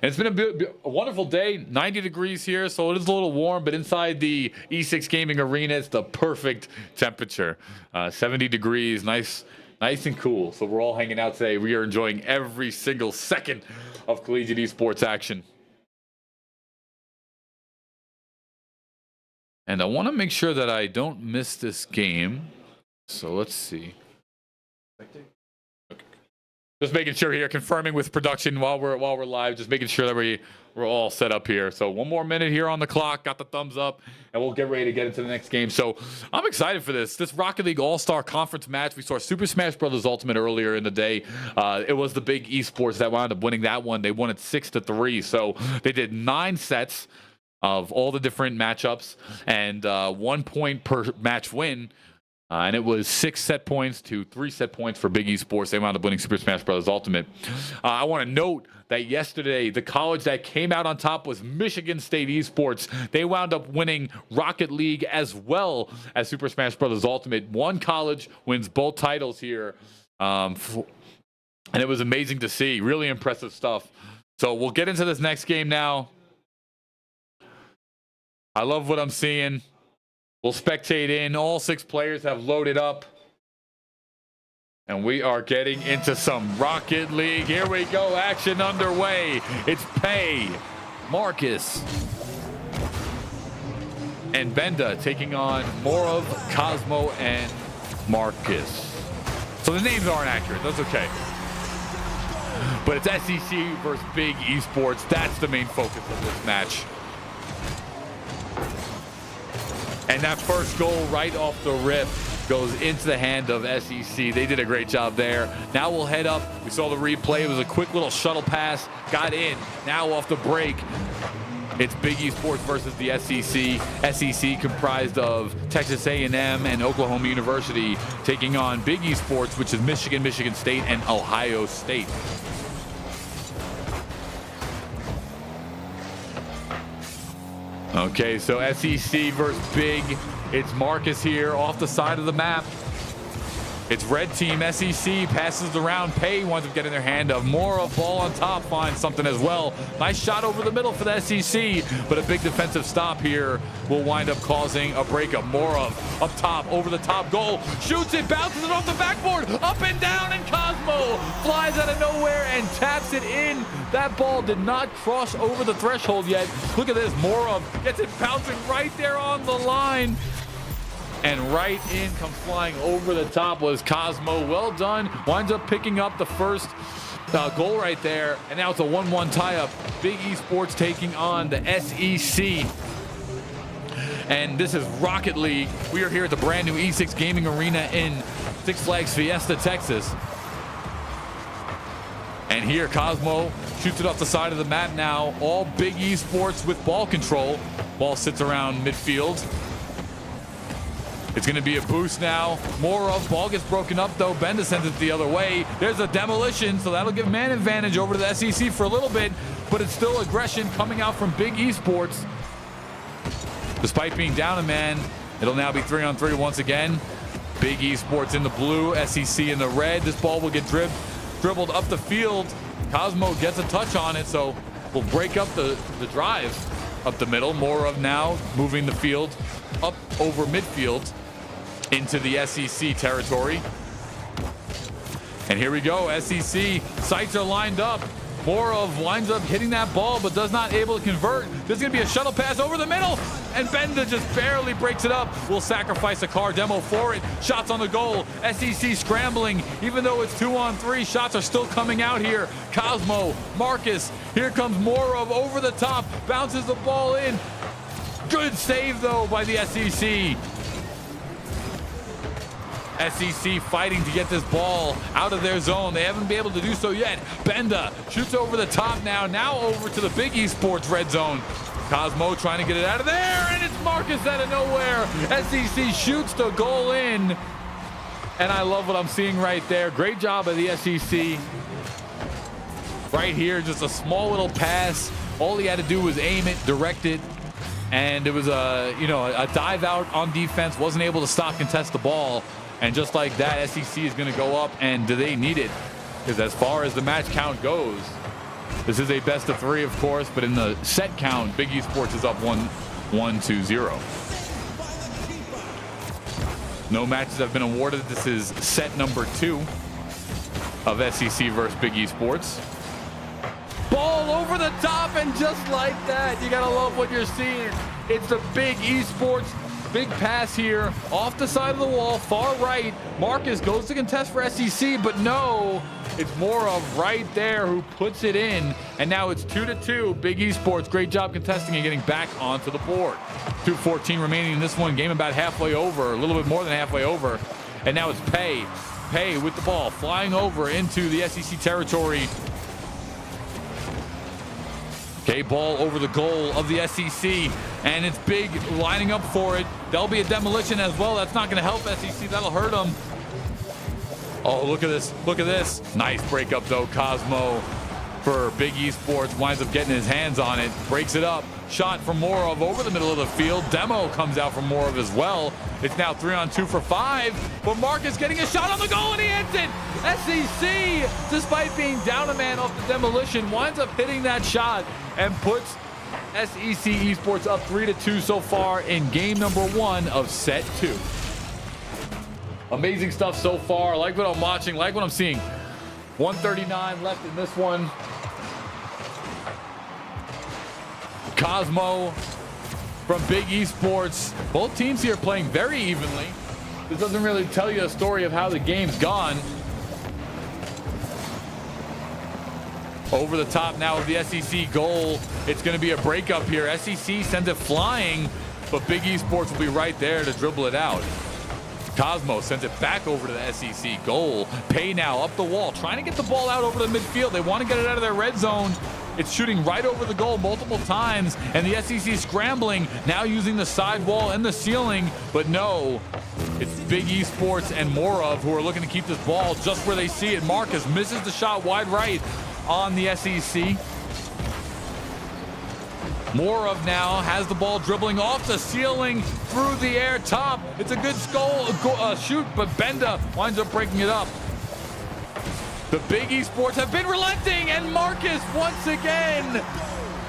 And it's been a wonderful day, 90 degrees here, so it is a little warm, but inside the E6 Gaming Arena, it's the perfect temperature. 70 degrees, nice and cool. So we're all hanging out today. We are enjoying every single second of collegiate esports action. And I want to make sure that I don't miss this game. So let's see. Just making sure here, confirming with production while we're live, just making sure that we're all set up here. So one more minute here on the clock, got the thumbs up, and we'll get ready to get into the next game. So I'm excited for this Rocket League All-Star Conference match. We saw Super Smash Bros. Ultimate earlier in the day. It was the Big Esports that wound up winning that one. They won it 6-3. So they did 9 sets of all the different matchups and 1 point per match win. And it was 6 set points to 3 set points for Big Esports. They wound up winning Super Smash Bros. Ultimate. I want to note that yesterday, the college that came out on top was Michigan State Esports. They wound up winning Rocket League as well as Super Smash Bros. Ultimate. One college wins both titles here. And it was amazing to see. Really impressive stuff. So we'll get into this next game now. I love what I'm seeing. We'll spectate in. All 6 players have loaded up. And we are getting into some Rocket League. Here we go. Action underway. It's Pay, Marcus, and Benda taking on Morov, Cosmo, and Marcus. So the names aren't accurate. That's okay. But it's SEC versus Big Esports. That's the main focus of this match. And that first goal right off the rip goes into the hand of SEC. They did a great job there. Now we'll head up. We saw the replay. It was a quick little shuttle pass. Got in. Now off the break, it's Big Esports versus the SEC. SEC comprised of Texas A&M and Oklahoma University taking on Big Esports, which is Michigan, Michigan State, and Ohio State. Okay, so SEC versus Big. It's Marcus here off the side of the map. It's red team. SEC passes around. Pay winds up getting their hand up. More of ball on top finds something as well. Nice shot over the middle for the SEC, but a big defensive stop here will wind up causing a breakup. More of up top, over the top goal. Shoots it, bounces it off the backboard. Up and down, and Cosmo flies out of nowhere and taps it in. That ball did not cross over the threshold yet. Look at this. More of gets it bouncing right there on the line. And right in comes flying over the top was Cosmo. Well done. Winds up picking up the first goal right there. And now it's a 1-1 tie-up. Big Esports taking on the SEC. And this is Rocket League. We are here at the brand new E6 Gaming Arena in Six Flags Fiesta, Texas. And here Cosmo shoots it off the side of the map now. All Big Esports with ball control. Ball sits around midfield. It's going to be a boost now. More of ball gets broken up though. Benda sends it the other way. There's a demolition, so that'll give man advantage over to the SEC for a little bit, but it's still aggression coming out from Big Esports. Despite being down a man, it'll now be 3-on-3 once again. Big Esports in the blue, SEC in the red. This ball will get dribbled up the field. Cosmo gets a touch on it, so we'll break up the drive up the middle. More of now moving the field up over midfield into the SEC territory. And here we go. SEC sights are lined up. More of winds up hitting that ball, but does not able to convert. There's going to be a shuttle pass over the middle, and Benda just barely breaks it up. Will sacrifice a car demo for it. Shots on the goal. SEC scrambling, even though it's 2-on-3. Shots are still coming out here. Cosmo, Marcus. Here comes more of over the top. Bounces the ball in. Good save though by the SEC. SEC fighting to get this ball out of their zone. They haven't been able to do so yet. Benda shoots over the top now. Now over to the Big Esports red zone. Cosmo trying to get it out of there, and it's Marcus out of nowhere. SEC shoots the goal in, and I love what I'm seeing right there. Great job by the SEC. Right here, just a small little pass. All he had to do was aim it, direct it, and it was a dive out on defense. Wasn't able to stop contest the ball. And just like that, SEC is going to go up, and do they need it? Because as far as the match count goes, this is a best of 3, of course, but in the set count, Big Esports is up 1-0. No matches have been awarded. This is set number 2 of SEC versus Big Esports. Ball over the top, and just like that, you got to love what you're seeing. It's the Big Esports. Big pass here off the side of the wall, far right. Marcus goes to contest for SEC, but no, it's more of right there who puts it in. And now it's 2-2. Big Esports, great job contesting and getting back onto the board. 2:14 remaining in this one. Game about halfway over, a little bit more than halfway over. And now it's Pay. Pay with the ball, flying over into the SEC territory. Okay, ball over the goal of the SEC, and it's Big lining up for it. There'll be a demolition as well. That's not going to help SEC. That'll hurt them. Oh, look at this. Look at this. Nice breakup, though. Cosmo for Big Esports winds up getting his hands on it. Breaks it up. Shot from Morov over the middle of the field. Demo comes out from Morov as well. It's now 3-on-2 for 5. But Marcus getting a shot on the goal, and he hits it. SEC, despite being down a man off the demolition, winds up hitting that shot and puts SEC Esports up 3-2 so far in game number 1 of set 2. Amazing stuff so far. Like what I'm watching, like what I'm seeing. 139 left in this one. Cosmo from Big Esports. Both teams here playing very evenly. This doesn't really tell you a story of how the game's gone. Over the top now of the SEC goal. It's going to be a breakup here. SEC sends it flying, but Big Esports will be right there to dribble it out. Cosmo sends it back over to the SEC goal. Pay now up the wall, trying to get the ball out over the midfield. They want to get it out of their red zone. It's shooting right over the goal multiple times, and the SEC scrambling, now using the side wall and the ceiling, but no. It's Big Esports and Morov who are looking to keep this ball just where they see it. Marcus misses the shot wide right on the SEC. Morov now has the ball dribbling off the ceiling through the air top. It's a good shoot, but Benda winds up breaking it up. The Big Esports have been relenting, and Marcus once again,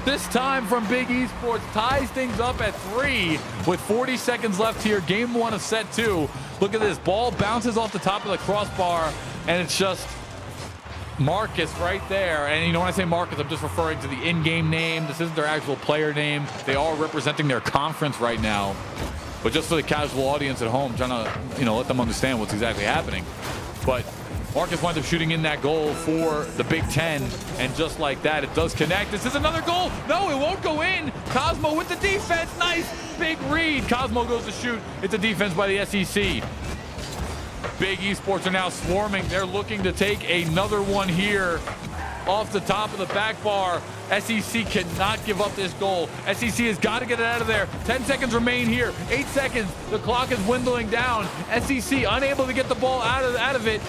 this time from Big Esports, ties things up at 3 with 40 seconds left here. Game 1 of set 2. Look at this, ball bounces off the top of the crossbar, and it's just Marcus right there. And you know, when I say Marcus, I'm just referring to the in-game name. This isn't their actual player name. They are representing their conference right now. But just for the casual audience at home, trying to, you know, let them understand what's exactly happening. But Marcus winds up shooting in that goal for the Big Ten, and just like that, it does connect. This is another goal. No, it won't go in. Cosmo with the defense. Nice big read. Cosmo goes to shoot. It's a defense by the SEC. Big Esports are now swarming. They're looking to take another one here off the top of the back bar. SEC cannot give up this goal. SEC has got to get it out of there. 10 seconds remain here. 8 seconds. The clock is dwindling down. SEC unable to get the ball out of it.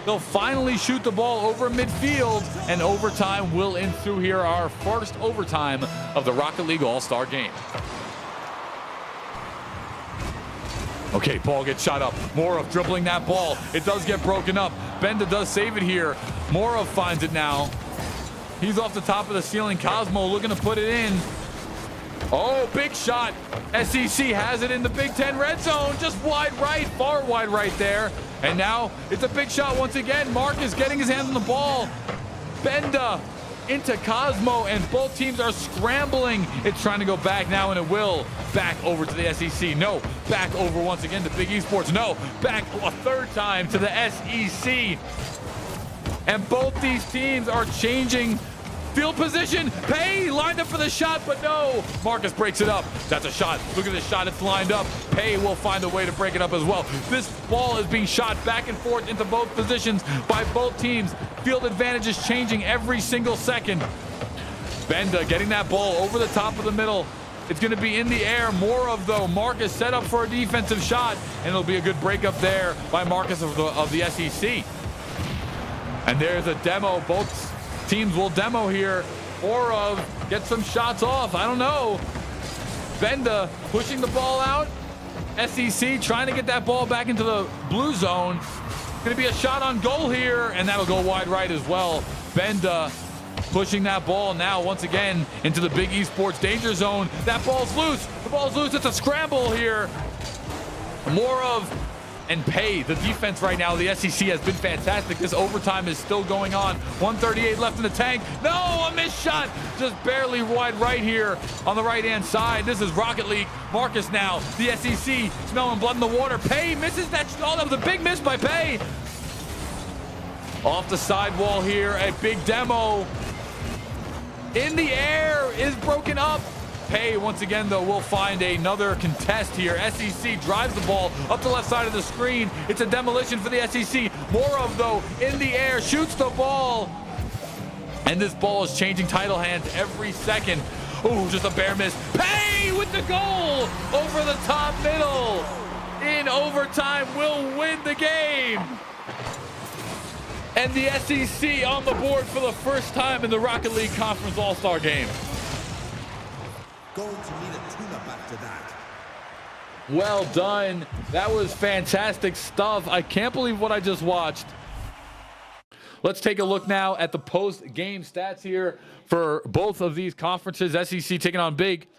They'll finally shoot the ball over midfield, and overtime will ensue here. Our first overtime of the Rocket League All-Star game. Okay, ball gets shot up. Morov dribbling that ball. It does get broken up. Benda does save it here. Morov finds it now. He's off the top of the ceiling. Cosmo looking to put it in. Oh, big shot. SEC has it in the Big Ten red zone. Just wide right, far wide right there. And now it's a big shot once again. Marcus getting his hands on the ball. Benda into Cosmo, and both teams are scrambling. It's trying to go back now, and it will. Back over to the SEC. No. Back over once again to Big Esports. No. Back a third time to the SEC. And both these teams are changing field position. Pay lined up for the shot, but no. Marcus breaks it up. That's a shot. Look at this shot. It's lined up. Pay will find a way to break it up as well. This ball is being shot back and forth into both positions by both teams. Field advantage is changing every single second. Benda getting that ball over the top of the middle. It's going to be in the air. Morov, though. Marcus set up for a defensive shot, and it'll be a good breakup there by Marcus of the SEC. And there's a demo. Both teams will demo here. Morov gets some shots off. I don't know. Benda pushing the ball out. SEC trying to get that ball back into the blue zone. Going to be a shot on goal here, and that'll go wide right as well. Benda pushing that ball now once again into the Big Esports danger zone. That ball's loose. The ball's loose. It's a scramble here. Morov and Pay, the defense right now, the SEC has been fantastic. This overtime is still going on. 138 left in the tank. No, a missed shot. Just barely wide right here on the right-hand side. This is Rocket League. Marcus now, the SEC, smelling blood in the water. Pay misses that. Oh, that was a big miss by Pay. Off the sidewall here, a big demo. In the air is broken up. Pay once again, though, will find another contest here. SEC drives the ball up the left side of the screen. It's a demolition for the SEC. Morov, though, in the air, shoots the ball. And this ball is changing title hands every second. Ooh, just a bare miss. Pay with the goal over the top middle. In overtime will win the game. And the SEC on the board for the first time in the Rocket League Conference All-Star game. Going to need a tune-up after that. Well done. That was fantastic stuff. I can't believe what I just watched. Let's take a look now at the post-game stats here for both of these conferences. SEC taking on Big.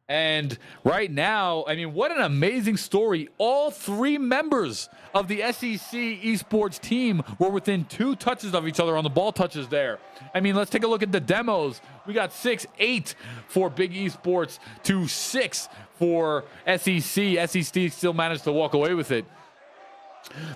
And right now, I mean, what an amazing story. All three members of the SEC esports team were within 2 touches of each other on the ball touches there. I mean, let's take a look at the demos. We got 6-8 for Big Esports to 6 for SEC. SEC still managed to walk away with it.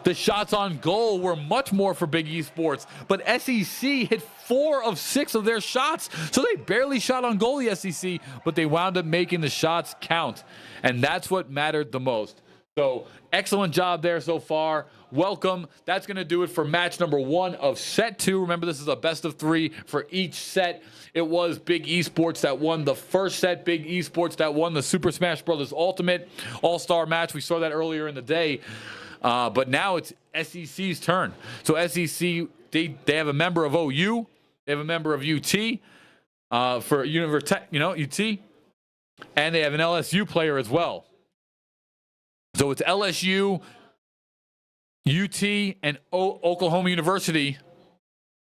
The shots on goal were much more for Big Esports, but SEC hit 4 of 6 of their shots. So they barely shot on goal, the SEC, but they wound up making the shots count. And that's what mattered the most. So excellent job there so far. Welcome. That's going to do it for match number 1 of set 2. Remember, this is a best of 3 for each set. It was Big Esports that won the first set. Big Esports that won the Super Smash Bros. Ultimate All-Star match. We saw that earlier in the day. But now it's SEC's turn. So SEC, they have a member of OU. They have a member of UT for UT. And they have an LSU player as well. So it's LSU, UT, and Oklahoma University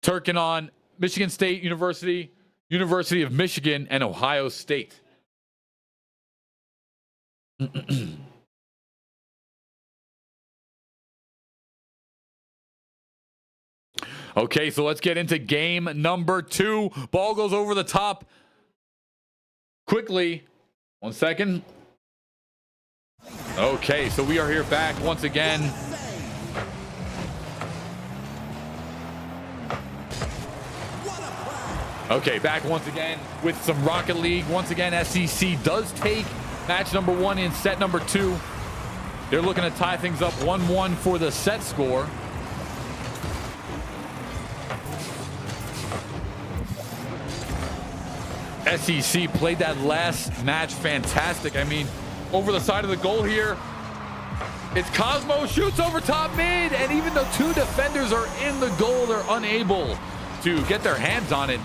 taking on Michigan State University, University of Michigan, and Ohio State. Okay, so let's get into game number 2. Ball goes over the top quickly. 1 second. Okay, so we are here back once again. Okay, back once again with some Rocket League. Once again, SEC does take match number 1 in set number 2. They're looking to tie things up 1-1 for the set score. SEC played that last match fantastic. I mean, over the side of the goal here, it's Cosmo, shoots over top mid, and even though 2 defenders are in the goal, they're unable to get their hands on it.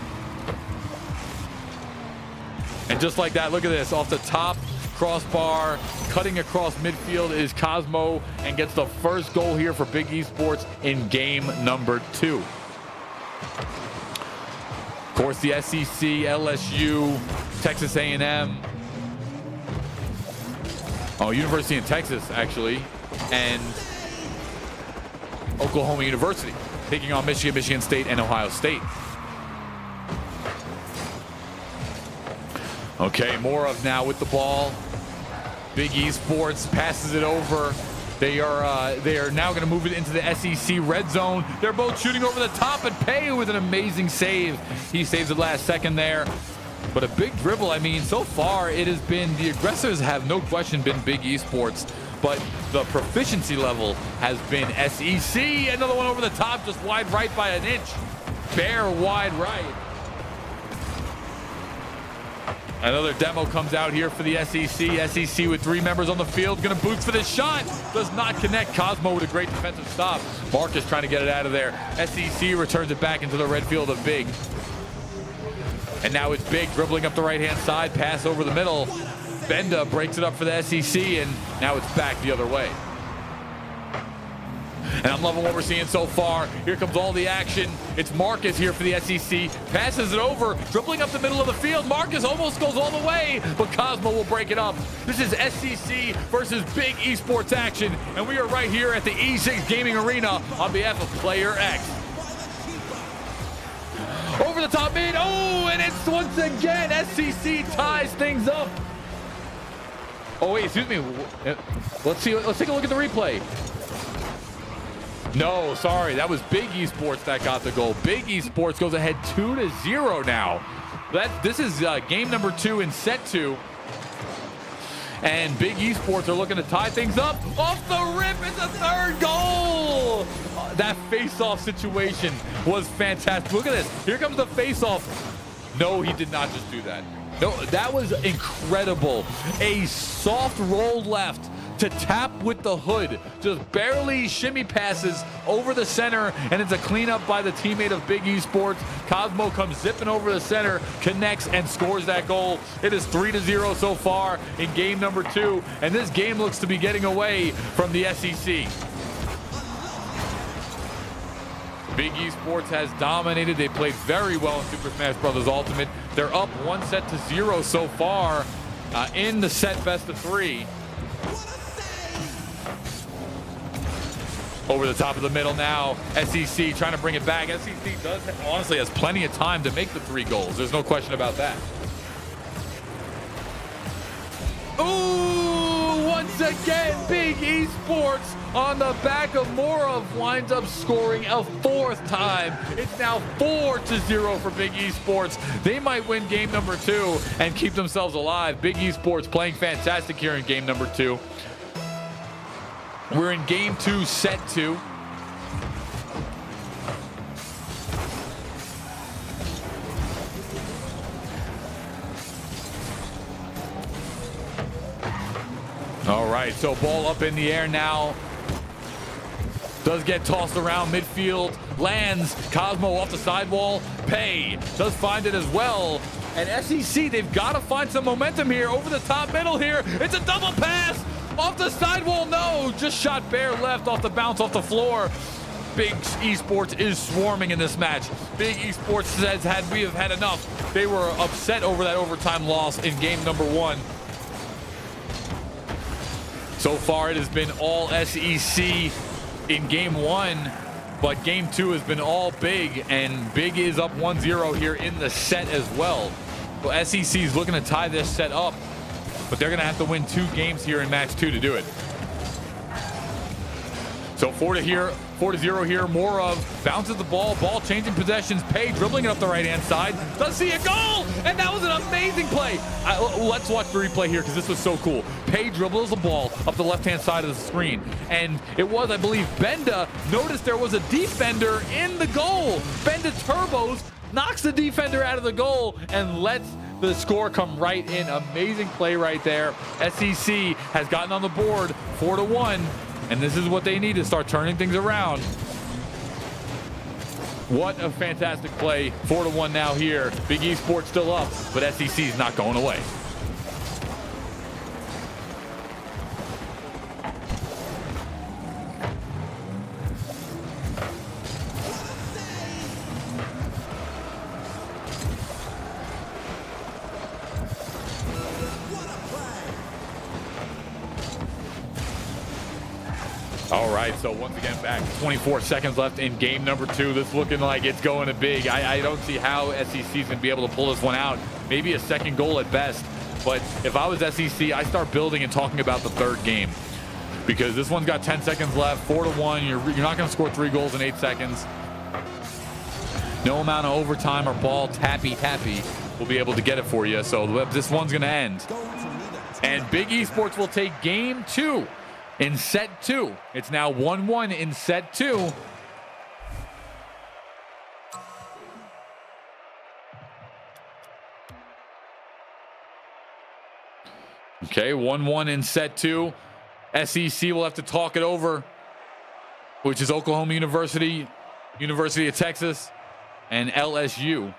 And just like that, look at this, off the top crossbar, cutting across midfield is Cosmo, and gets the first goal here for Big Esports in game number 2. Of course, the SEC, LSU, Texas A&M, University of Texas, actually, and Oklahoma University, taking on Michigan, Michigan State, and Ohio State. Okay, more of now with the ball. Big Esports passes it over. They are now going to move it into the SEC red zone. They're both shooting over the top, and Pei with an amazing save. He saves it last second there. But a big dribble. I mean, so far it has been, the aggressors have no question been Big Esports, but the proficiency level has been SEC. Another one over the top, just wide right by an inch. Bare wide right. Another demo comes out here for the SEC. SEC with 3 members on the field. Going to boost for this shot. Does not connect. Cosmo with a great defensive stop. Marcus trying to get it out of there. SEC returns it back into the red field of Big. And now it's Big dribbling up the right-hand side. Pass over the middle. Benda breaks it up for the SEC, and now it's back the other way. And I'm loving what we're seeing so far. Here comes all the action. It's Marcus here for the SEC. Passes it over, dribbling up the middle of the field. Marcus almost goes all the way, but Cosmo will break it up. This is SEC versus Big Esports action, and we are right here at the E6 Gaming Arena on behalf of Player X. Over the top mid. Oh, and it's once again SEC ties things up. Oh wait, excuse me. Let's take a look at the replay. No, sorry, that was Big Esports that got the goal. Big Esports goes ahead 2-0 now. This is game number 2 in set 2. And Big Esports are looking to tie things up. Off the rip, it's a 3rd goal. That face-off situation was fantastic. Look at this. Here comes the face-off. No, he did not just do that. No, that was incredible. A soft roll left to tap with the hood. Just barely shimmy passes over the center, and it's a cleanup by the teammate of Big Esports. Cosmo comes zipping over the center, connects, and scores that goal. It is 3-0 so far in game number 2, and this game looks to be getting away from the SEC. Big Esports has dominated. They played very well in Super Smash Bros. Ultimate. They're up 1-0 so far in the set best of 3. Over the top of the middle now. SEC trying to bring it back. SEC does honestly has plenty of time to make the 3 goals. There's no question about that. Ooh, once again, Big Esports on the back of Morov winds up scoring a fourth time. It's now 4-0 for Big Esports. They might win game number 2 and keep themselves alive. Big Esports playing fantastic here in game number 2. We're in game 2, set 2. All right, so ball up in the air now. Does get tossed around midfield. Lands. Cosmo off the sidewall. Pay does find it as well. And SEC, they've got to find some momentum here. Over the top middle here. It's a double pass. Off the sidewall. No. Just shot bare left off the bounce off the floor. Big Esports is swarming in this match. Big Esports says we have had enough. They were upset over that overtime loss in game number 1. So far, it has been all SEC in game 1, but game 2 has been all Big, and Big is up 1-0 here in the set as well. Well, SEC is looking to tie this set up, but they're going to have to win 2 games here in match 2 to do it. So 4-0 here. Morov bounces the ball changing possessions. Pay dribbling it up the right-hand side. Does see a goal, and that was an amazing play. Let's watch the replay here because this was so cool. Pay dribbles the ball up the left-hand side of the screen, and it was, I believe, Benda noticed there was a defender in the goal. Benda turbos, knocks the defender out of the goal, and lets the score come right in. Amazing play right there. SEC has gotten on the board 4-1. And this is what they need to start turning things around. What a fantastic play. 4-1 now here. Big Esports still up, but SEC is not going away. All right, so once again back, 24 seconds left in game number 2. This looking like it's going to Big. I don't see how SEC is going to be able to pull this one out. Maybe a second goal at best. But if I was SEC, I start building and talking about the third game. Because this one's got 10 seconds left, 4-1. You're not going to score 3 goals in 8 seconds. No amount of overtime or ball tappy will be able to get it for you. So this one's going to end. And Big Esports will take game 2. In set 2, it's now 1-1 in set 2. Okay, 1-1 in set 2. SEC will have to talk it over, which is Oklahoma University, University of Texas, and LSU.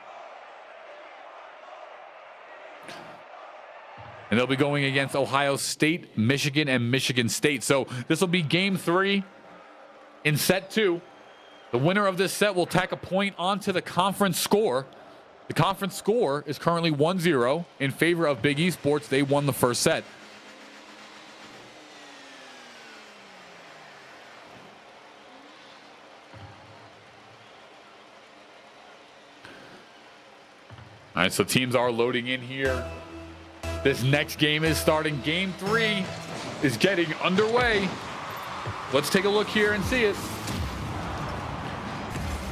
And they'll be going against Ohio State, Michigan, and Michigan State. So this will be game 3 in set 2. The winner of this set will tack a point onto the conference score. The conference score is currently 1-0 in favor of Big Esports. They won the first set. All right, so teams are loading in here. This next game is starting. Game 3 is getting underway. Let's take a look here and see it.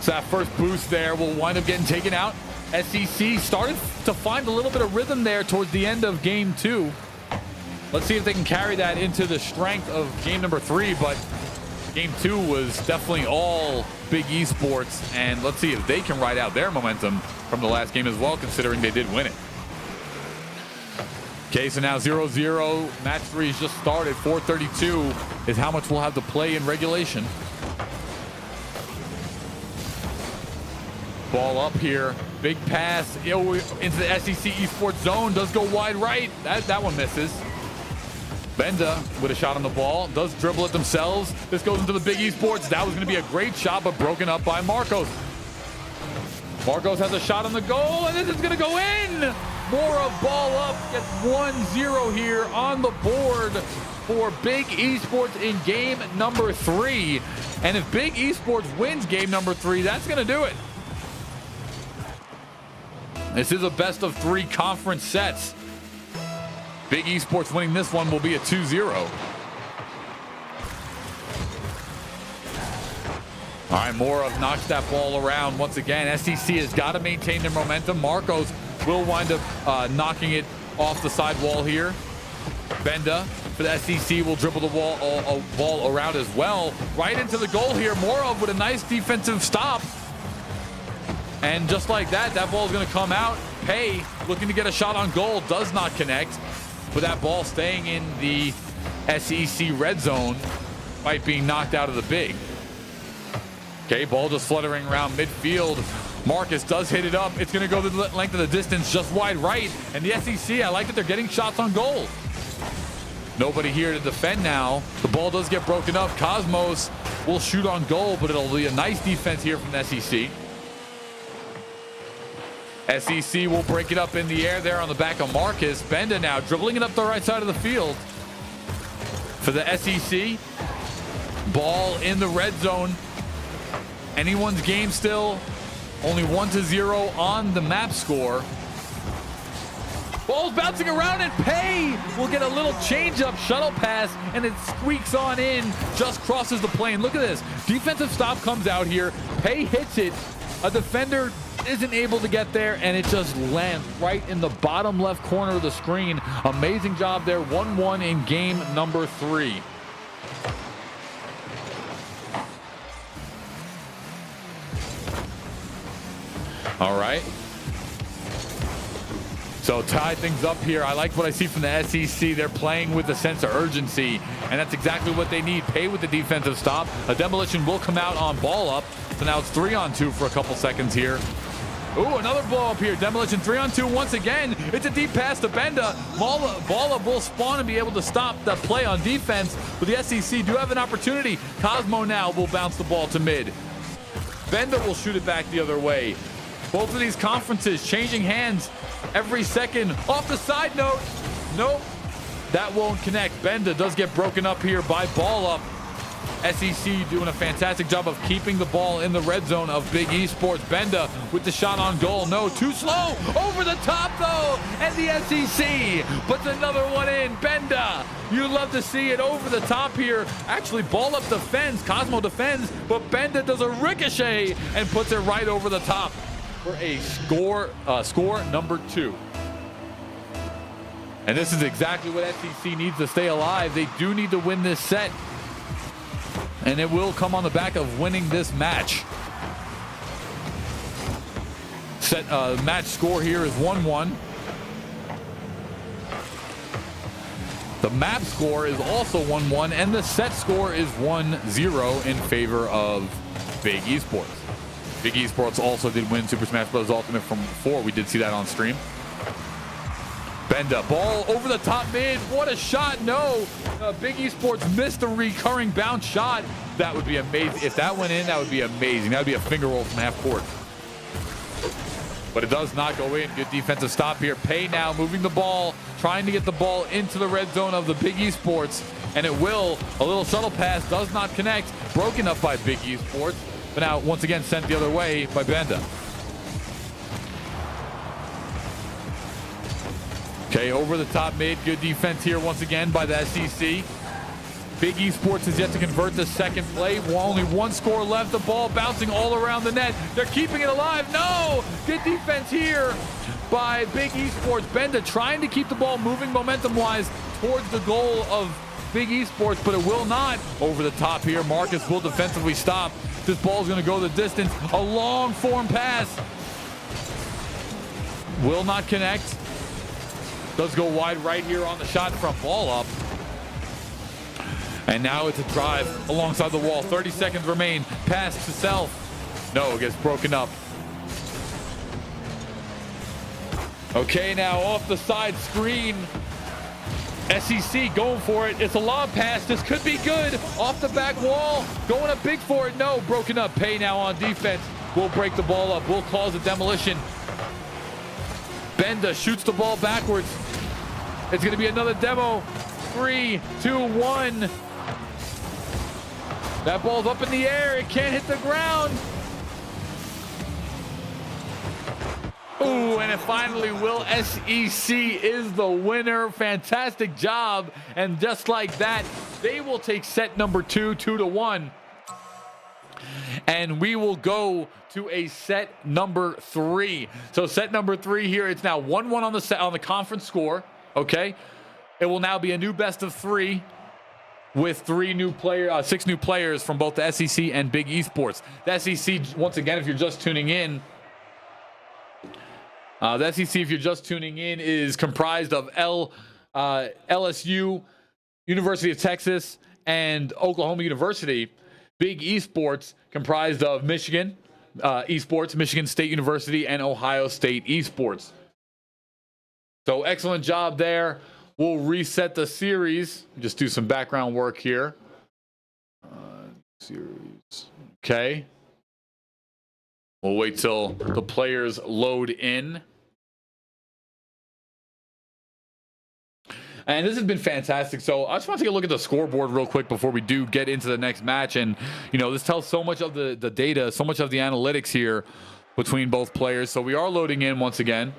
So that first boost there will wind up getting taken out. SEC started to find a little bit of rhythm there towards the end of game 2. Let's see if they can carry that into the strength of game number 3, but game 2 was definitely all Big Esports, and let's see if they can ride out their momentum from the last game as well, considering they did win it. Okay, so now 0-0. Match 3 has just started. 4:32 is how much we'll have to play in regulation. Ball up here. Big pass into the SEC Esports zone. Does go wide right. That one misses. Benda with a shot on the ball. Does dribble it themselves. This goes into the Big Esports. That was going to be a great shot, but broken up by Marcos. Marcos has a shot on the goal, and this is going to go in. Morov ball up, gets 1-0 here on the board for Big Esports in game number 3. And if Big Esports wins game number 3, that's going to do it. This is a best of 3 conference sets. Big Esports winning this one will be a 2-0. All right, Morov knocks that ball around once again. SEC has got to maintain their momentum. Marcos will wind up knocking it off the side wall here. Benda for the SEC will dribble the ball around as well. Right into the goal here. Morov with a nice defensive stop. And just like that, that ball is going to come out. Pay looking to get a shot on goal. Does not connect. But that ball staying in the SEC red zone by being knocked out of the big. Okay, ball just fluttering around midfield. Marcus does hit it up. It's going to go the length of the distance, just wide right. And the SEC, I like that they're getting shots on goal. Nobody here to defend now. The ball does get broken up. Cosmos will shoot on goal, but it'll be a nice defense here from the SEC. SEC will break it up in the air there on the back of Marcus. Benda now dribbling it up the right side of the field. For the SEC, ball in the red zone. Anyone's game still. Only 1-0 on the map score. Ball's bouncing around and Pay will get a little change up shuttle pass and it squeaks on in, just crosses the plane. Look at this. Defensive stop comes out here. Pay hits it. A defender isn't able to get there and it just lands right in the bottom left corner of the screen. Amazing job there. 1-1 in game number 3. All right. So tie things up here. I like what I see from the SEC. They're playing with a sense of urgency, and that's exactly what they need. Pay with the defensive stop. A demolition will come out on ball up. So now it's 3-on-2 for a couple seconds here. Ooh, another blow up here. Demolition 3-on-2 once again. It's a deep pass to Benda. Ball up will spawn and be able to stop that play on defense. But the SEC do have an opportunity. Cosmo now will bounce the ball to mid. Benda will shoot it back the other way. Both of these conferences changing hands every second. Off the side note. Nope. That won't connect. Benda does get broken up here by ball up. SEC doing a fantastic job of keeping the ball in the red zone of Big Esports. Benda with the shot on goal. No, too slow. Over the top though. And the SEC puts another one in. Benda. You love to see it over the top here. Actually, ball up defends. Cosmo defends, but Benda does a ricochet and puts it right over the top for a score number 2. And this is exactly what SEC needs to stay alive. They do need to win this set. And it will come on the back of winning this match. Match score here is 1-1. The map score is also 1-1, and the set score is 1-0 in favor of Big Esports. Big Esports also did win Super Smash Bros. Ultimate from before. We did see that on stream. Benda, ball over the top mid. What a shot. No. Big Esports missed a recurring bounce shot. That would be amazing. If that went in, that would be amazing. That would be a finger roll from half court. But it does not go in. Good defensive stop here. Pay now moving the ball, trying to get the ball into the red zone of the Big Esports. And it will. A little shuttle pass does not connect. Broken up by Big Esports. But now, once again, sent the other way by Benda. Okay, over the top mid. Good defense here once again by the SEC. Big Esports has yet to convert the second play. Only one score left. The ball bouncing all around the net. They're keeping it alive. No! Good defense here by Big Esports. Benda trying to keep the ball moving momentum-wise towards the goal of Big Esports, but it will not. Over the top here. Marcus will defensively stop. This ball is going to go the distance. A long form pass. Will not connect. Does go wide right here on the shot from ball up. And now it's a drive alongside the wall. 30 seconds remain. Pass to self. No, it gets broken up. Okay, now off the side screen. SEC going for it. It's a lob pass. This could be good. Off the back wall. Going up big for it. No, broken up. Pay now on defense. Will break the ball up. Will cause a demolition. Benda shoots the ball backwards. It's going to be another demo. 3, 2, 1. That ball's up in the air. It can't hit the ground. Ooh, and it finally will. SEC is the winner. Fantastic job. And just like that, they will take set number 2, 2-1. and we will go to a set number 3. So set number 3 here, it's now 1-1 on the conference score. Okay, it will now be a new best of 3 with 6 new players from both the SEC and Big Esports. The SEC, once again, if you're just tuning in, is comprised of LSU, University of Texas, and Oklahoma University. Big Esports comprised of Michigan Esports, Michigan State University, and Ohio State Esports. So excellent job there. We'll reset the series. Just do some background work here. Series. Okay. We'll wait till the players load in. And this has been fantastic. So I just want to take a look at the scoreboard real quick before we do get into the next match. And, you know, this tells so much of the data, so much of the analytics here between both players. So we are loading in once again.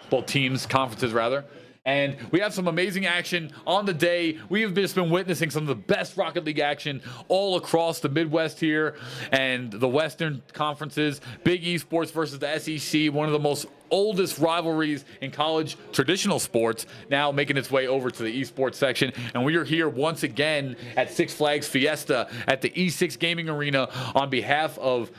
Both teams, conferences rather. And we have some amazing action on the day. We have just been witnessing some of the best Rocket League action all across the Midwest here and the Western conferences. Big Esports versus the SEC, one of the most oldest rivalries in college traditional sports, now making its way over to the esports section. And we are here once again at Six Flags Fiesta at the E6 Gaming Arena on behalf of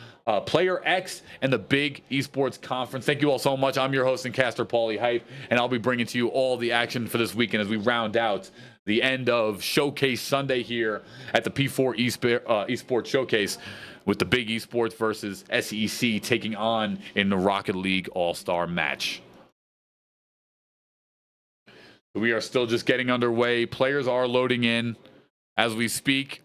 Player X and the Big Esports Conference. Thank you all so much. I'm your host and caster, Paulie Hype, and I'll be bringing to you all the action for this weekend as we round out the end of Showcase Sunday here at the P4 Esports Showcase with the Big Esports versus SEC taking on in the Rocket League All-Star match. We are still just getting underway. Players are loading in as we speak.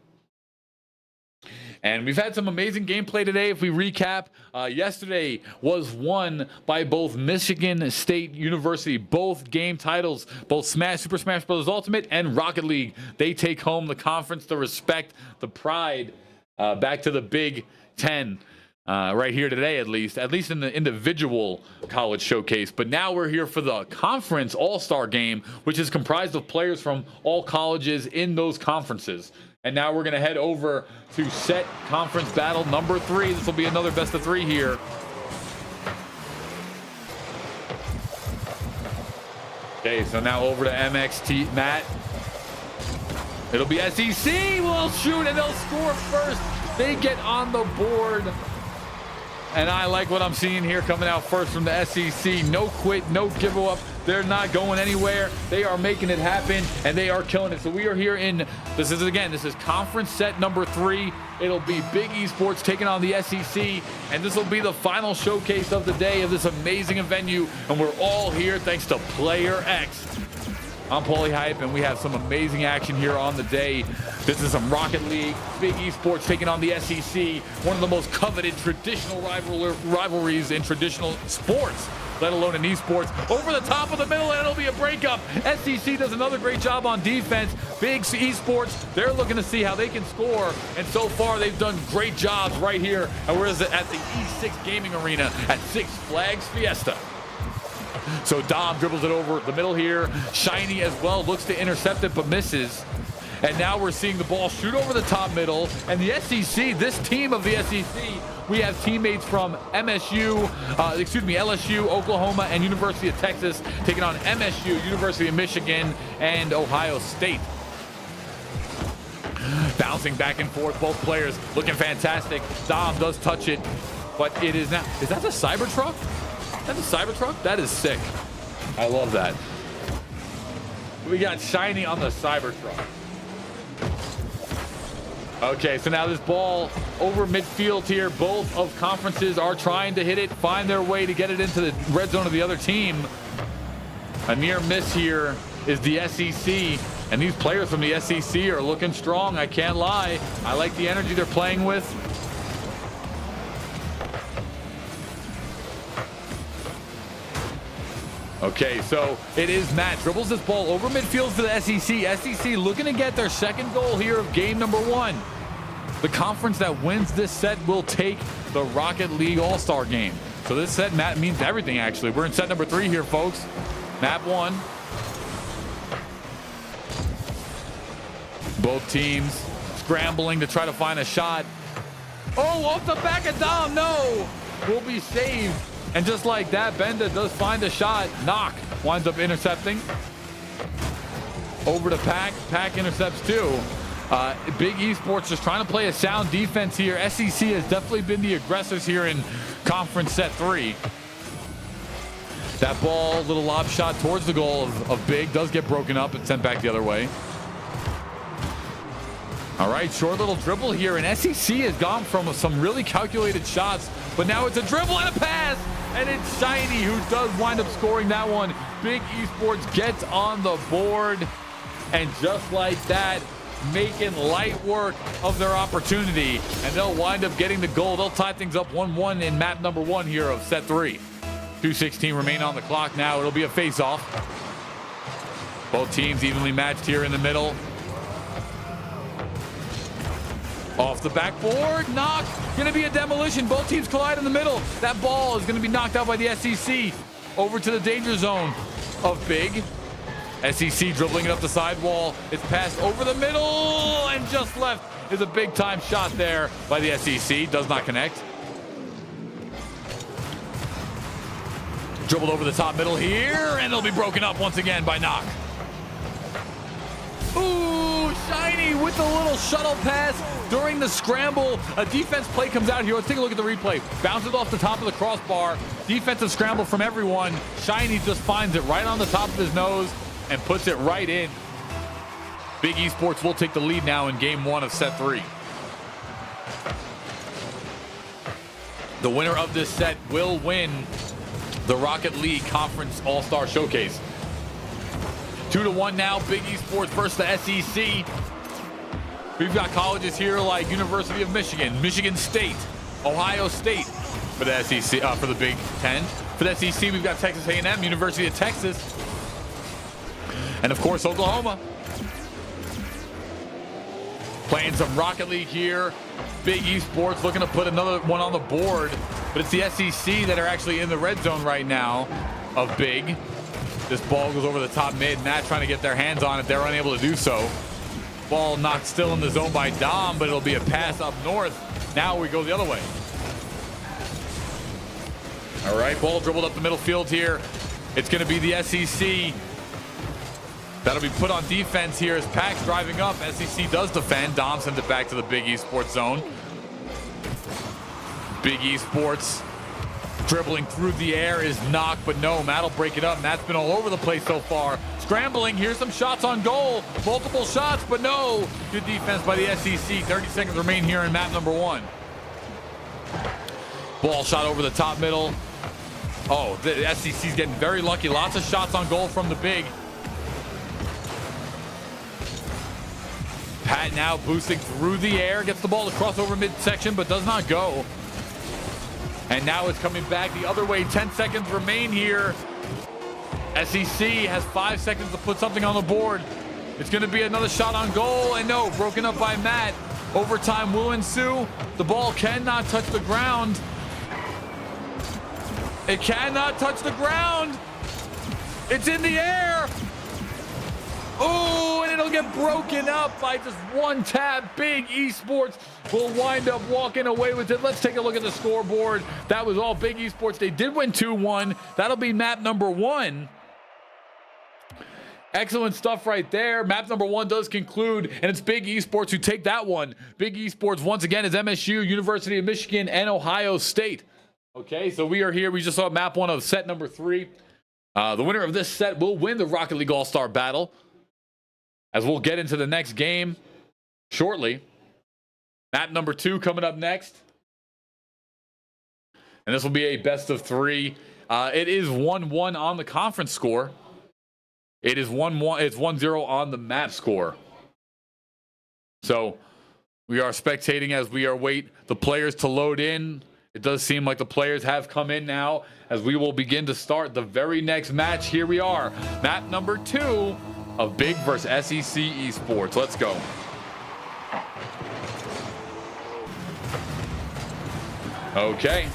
And we've had some amazing gameplay today. If we recap, yesterday was won by both Michigan State University. Both game titles, both Super Smash Bros. Ultimate and Rocket League. They take home the conference, the respect, the pride, back to the Big Ten. Right here today, at least in the individual college showcase. But now we're here for the conference all-star game, which is comprised of players from all colleges in those conferences. And now we're going to head over to set conference battle number 3. This will be another best of 3 here. Okay, so now over to MXT, Matt. It'll be SEC. Will shoot and they'll score first. They get on the board. And I like what I'm seeing here coming out first from the SEC. No quit, no give up. They're not going anywhere. They are making it happen, and they are killing it. So we are here in, this is conference set number 3. It'll be Big Esports taking on the SEC, and this will be the final showcase of the day of this amazing venue. And we're all here thanks to Player X. I'm Paulie Hype, and we have some amazing action here on the day. This is some Rocket League, Big Esports taking on the SEC, one of the most coveted traditional rivalries in traditional sports, let alone in esports. Over the top of the middle, and it'll be a breakup. SEC does another great job on defense. Big Esports, they're looking to see how they can score, and so far they've done great jobs right here. And we're at the E6 Gaming Arena at Six Flags Fiesta. So Dom dribbles it over the middle here. Shiny as well, looks to intercept it, but misses. And now we're seeing the ball shoot over the top middle. And the SEC, this team of the SEC, we have teammates from LSU, Oklahoma, and University of Texas taking on MSU, University of Michigan, and Ohio State. Bouncing back and forth, both players looking fantastic. Dom does touch it, but it is not. Is that the Cybertruck? That's a Cybertruck? That is sick. I love that. We got Shiny on the Cybertruck. Okay, so now this ball over midfield here. Both of conferences are trying to hit it, find their way to get it into the red zone of the other team. A near miss here is the SEC, and these players from the SEC are looking strong. I can't lie. I like the energy they're playing with. Okay, so it is Matt. Dribbles this ball over midfield to the SEC. SEC looking to get their second goal here of game number 1. The conference that wins this set will take the Rocket League All-Star game. So this set, Matt, means everything, actually. We're in set number 3 here, folks. Map 1. Both teams scrambling to try to find a shot. Oh, off the back of Dom. No, will be saved. And just like that, Benda does find a shot. Knock winds up intercepting. Over to Pack. Pack intercepts too. Big Esports just trying to play a sound defense here. SEC has definitely been the aggressors here in conference set 3. That ball, little lob shot towards the goal of Big, does get broken up and sent back the other way. All right, short little dribble here, and SEC has gone from some really calculated shots, but now it's a dribble and a pass, and it's Shiny who does wind up scoring that one. Big Esports gets on the board, and just like that, making light work of their opportunity, and they'll wind up getting the goal. They'll tie things up 1-1 in map number 1 here of set 3. 2:16 remain on the clock now. It'll be a face-off. Both teams evenly matched here in the middle. Off the backboard, knock. Gonna be a demolition. Both teams collide in the middle. That ball is gonna be knocked out by the SEC. Over to the danger zone of Big. SEC dribbling it up the sidewall. It's passed over the middle and just left is a big-time shot there by the SEC. Does not connect. Dribbled over the top middle here, and it'll be broken up once again by Knock. Ooh, Shiny with the little shuttle pass during the scramble. A defense play comes out here. Let's take a look at the replay. Bounces off the top of the crossbar. Defensive scramble from everyone. Shiny just finds it right on the top of his nose and puts it right in. Big Esports will take the lead now in game 1 of set 3. The winner of this set will win the Rocket League Conference All-Star Showcase. 2-1 now, Big Esports versus the SEC. We've got colleges here like University of Michigan, Michigan State, Ohio State for the SEC, for the Big Ten. For the SEC, we've got Texas A&M, University of Texas, and of course, Oklahoma. Playing some Rocket League here. Big Esports looking to put another one on the board, but it's the SEC that are actually in the red zone right now of Big. This ball goes over the top mid. Matt trying to get their hands on it. They're unable to do so. Ball knocked still in the zone by Dom, but it'll be a pass up north. Now we go the other way. All right, ball dribbled up the middle field here. It's going to be the SEC. That'll be put on defense here as Pack's driving up. SEC does defend. Dom sends it back to the Big Esports zone. Big Esports dribbling through the air is Knock, but no, Matt will break it up. Matt's been all over the place so far. Scrambling, here's some shots on goal. Multiple shots, but no. Good defense by the SEC. 30 seconds remain here in map number 1. Ball shot over the top middle. Oh, the SEC's getting very lucky. Lots of shots on goal from the Big. Pat now boosting through the air, gets the ball to cross over midsection, but does not go. And now it's coming back the other way. 10 seconds remain here. SEC has 5 seconds to put something on the board. It's going to be another shot on goal, and no, broken up by Matt. Overtime will ensue. The ball cannot touch the ground. It cannot touch the ground. It's in the air. Oh, and it'll get broken up by just one tap. Big Esports will wind up walking away with it. Let's take a look at the scoreboard. That was all Big Esports. They did win 2-1. That'll be map number 1. Excellent stuff right there. Map number 1 does conclude, and it's Big Esports who take that one. Big Esports, once again, is MSU, University of Michigan, and Ohio State. Okay, so we are here. We just saw map 1 of set number 3. The winner of this set will win the Rocket League All-Star Battle, as we'll get into the next game shortly. Map number 2 coming up next. And this will be a best of 3. It is 1-1 on the conference score. It is 1-1. It's 1-0 on the map score. So we are spectating as we await the players to load in. It does seem like the players have come in now as we will begin to start the very next match. Here we are. Map number 2 of Big versus SEC Esports. Let's go. Okay.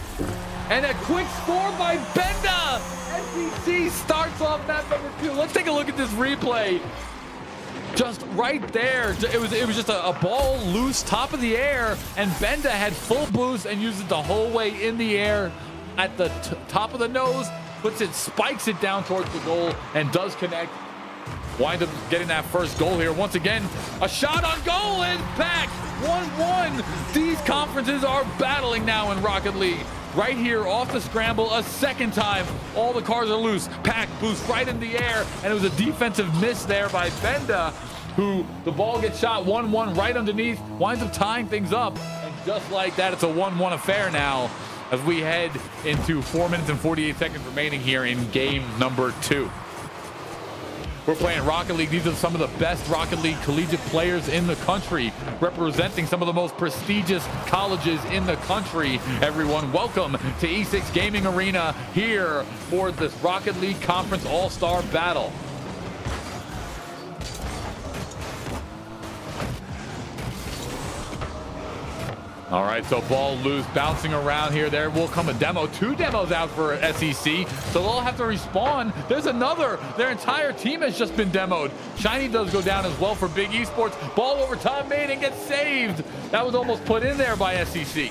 And a quick score by Benda. SEC starts off map number 2. Let's take a look at this replay. just right there. It was just a ball loose, top of the air, and Benda had full boost and used it the whole way in the air at the top of the nose, puts it, spikes it down towards the goal, and does connect. Wind up getting that first goal here. Once again, a shot on goal and back 1-1. These conferences are battling now in Rocket League. Right here off the scramble a second time. All the cars are loose. Pack boost right in the air, and it was a defensive miss there by Benda, who the ball gets shot 1-1 right underneath, winds up tying things up, and just like that, it's a 1-1 affair now as we head into 4 minutes and 48 seconds remaining here in game number 2. We're playing Rocket League. These are some of the best Rocket League collegiate players in the country, representing some of the most prestigious colleges in the country. Everyone, welcome to E6 Gaming Arena here for this Rocket League Conference All-Star Battle. All right, so ball loose, bouncing around here. There will come a demo. 2 demos out for SEC, so they'll have to respawn. There's another. Their entire team has just been demoed. Shiny does go down as well for Big Esports. Ball over top made and gets saved. That was almost put in there by SEC.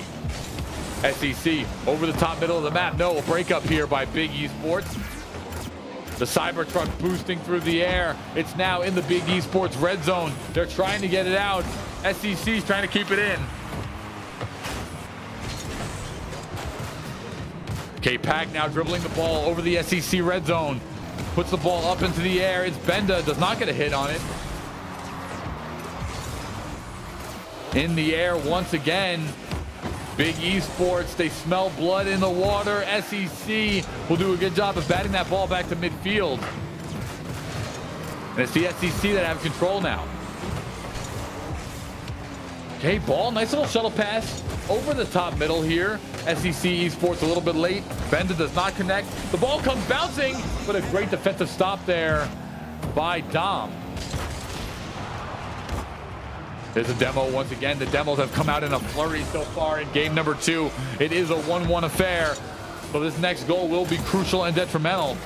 SEC over the top middle of the map. No, a breakup here by Big Esports. The Cybertruck boosting through the air. It's now in the Big Esports red zone. They're trying to get it out. SEC's trying to keep it in. Okay, Pack now dribbling the ball over the SEC red zone. Puts the ball up into the air. It's Benda, does not get a hit on it. In the air once again. Big Esports, they smell blood in the water. SEC will do a good job of batting that ball back to midfield. And it's the SEC that have control now. Okay, ball, nice little shuttle pass over the top middle here. SEC Esports a little bit late. Benda does not connect. The ball comes bouncing, but a great defensive stop there by Dom. There's a demo once again. The demos have come out in a flurry so far in game number 2. It is a 1-1 affair. So this next goal will be crucial and detrimental.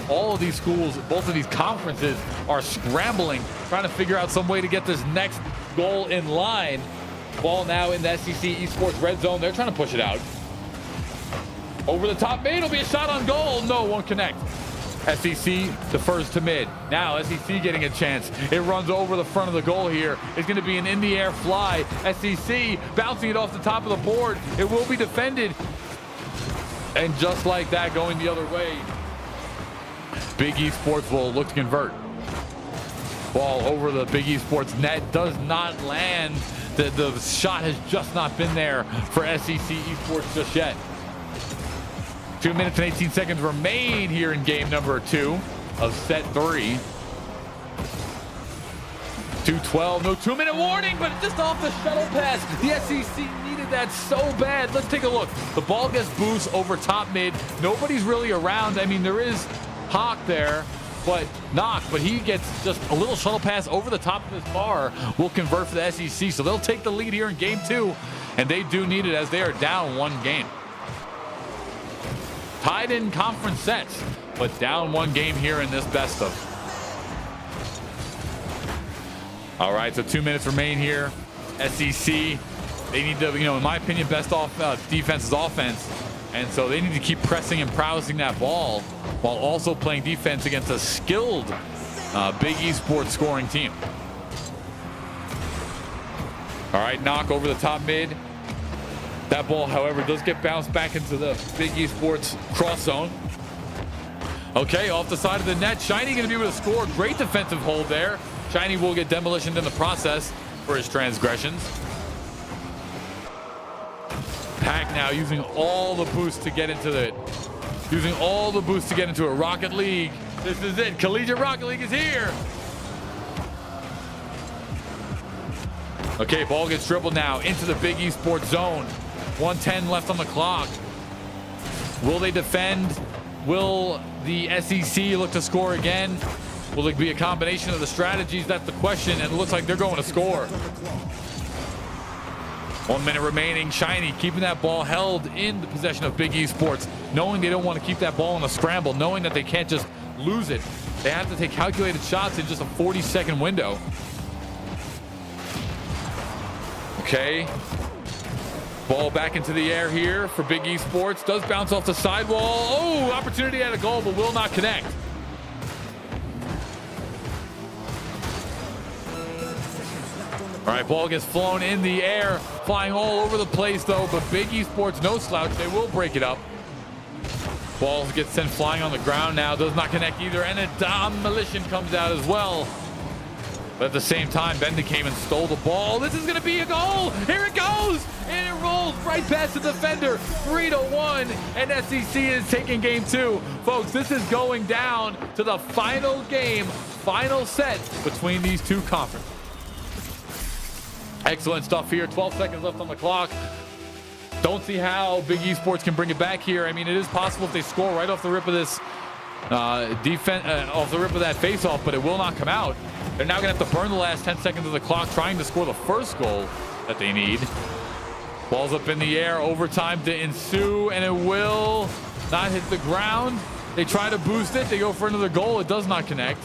All of these schools, both of these conferences are scrambling, trying to figure out some way to get this next goal in line. Ball now in the SEC Esports red zone. They're trying to push it out. Over the top mid, it'll be a shot on goal. No, won't connect. SEC defers to mid. Now SEC getting a chance. It runs over the front of the goal here. It's going to be an in the air fly. SEC bouncing it off the top of the board. It will be defended. And just like that, going the other way. Big Esports will look to convert. Ball over the Big Esports net, does not land. The shot has just not been there for SEC Esports just yet. 2 minutes and 18 seconds remain here in game number 2 of set 3. 2:12, no 2-minute warning, but just off the shuttle pass. The SEC needed that so bad. Let's take a look. The ball gets boost over top mid. Nobody's really around. I mean, there is Hawk there, but he gets just a little shuttle pass over the top of his car. Will convert for the SEC, so they'll take the lead here in game 2, and they do need it as they are down 1 game. Tied in conference sets, but down 1 game here in this best of. All right, so 2 minutes remain here. SEC, they need to, in my opinion, best off defense is offense. And so they need to keep pressing and prowessing that ball while also playing defense against a skilled Big Esports scoring team. All right, knock over the top mid. That ball, however, does get bounced back into the Big Esports cross zone. Okay, off the side of the net. Shiny going to be able to score. Great defensive hold there. Shiny will get demolitioned in the process for his transgressions. Pack now using all the boost to get into it. Using all the boost to get into it. Rocket League. This is it. Collegiate Rocket League is here. Okay, ball gets dribbled now into the Big Esports zone. 1:10 left on the clock. Will they defend? Will the SEC look to score again? Will it be a combination of the strategies? That's the question, and it looks like they're going to score. 1 minute remaining. Shiny keeping that ball held in the possession of Big Esports, knowing they don't want to keep that ball in a scramble, knowing that they can't just lose it. They have to take calculated shots in just a 40-second window. Okay. Ball back into the air here for Big Esports. Does bounce off the sidewall. Oh, opportunity at a goal, but will not connect. All right, ball gets flown in the air, flying all over the place though, but Big Esports, no slouch. They will break it up. Ball gets sent flying on the ground now, does not connect either, and a demolition comes out as well. But at the same time, Benda came and stole the ball. This is gonna be a goal. Here it goes, and it rolls right past the defender. 3-1, and SEC is taking game 2. Folks, this is going down to the final game, final set between these two conferences. Excellent stuff here. 12 seconds left on the clock. Don't see how Big Esports can bring it back here. I mean, it is possible if they score right off the rip of this defense, off the rip of that face-off, but it will not come out. They're now gonna have to burn the last 10 seconds of the clock trying to score the first goal that they need. Ball's up in the air, overtime to ensue, and it will not hit the ground. They try to boost it. They go for another goal. It does not connect.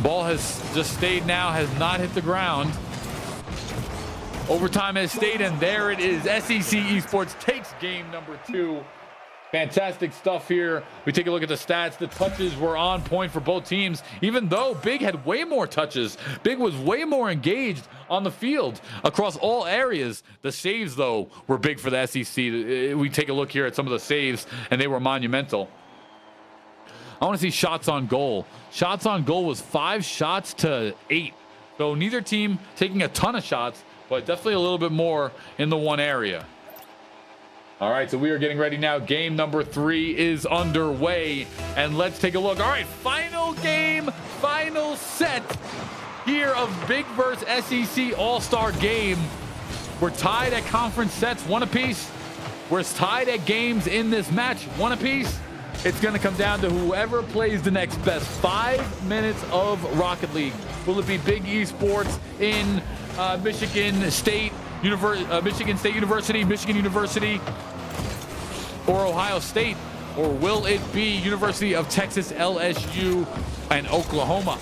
Ball has just stayed now, has not hit the ground. Overtime has stayed, and there it is. SEC Esports takes game number 2. Fantastic stuff here. We take a look at the stats. The touches were on point for both teams, even though Big had way more touches. Big was way more engaged on the field across all areas. The saves, though, were big for the SEC. We take a look here at some of the saves, and they were monumental. I want to see shots on goal. Shots on goal was 5 shots to 8. So neither team taking a ton of shots, but definitely a little bit more in the one area. All right, so we are getting ready now. Game number 3 is underway, and let's take a look. All right, final game, final set here of Big vs. SEC All-Star game. We're tied at conference sets, 1 apiece. We're tied at games in this match, 1 apiece. It's going to come down to whoever plays the next best 5 minutes of Rocket League. Will it be Big Esports in Michigan State University, Michigan University, or Ohio State? Or will it be University of Texas, LSU, and Oklahoma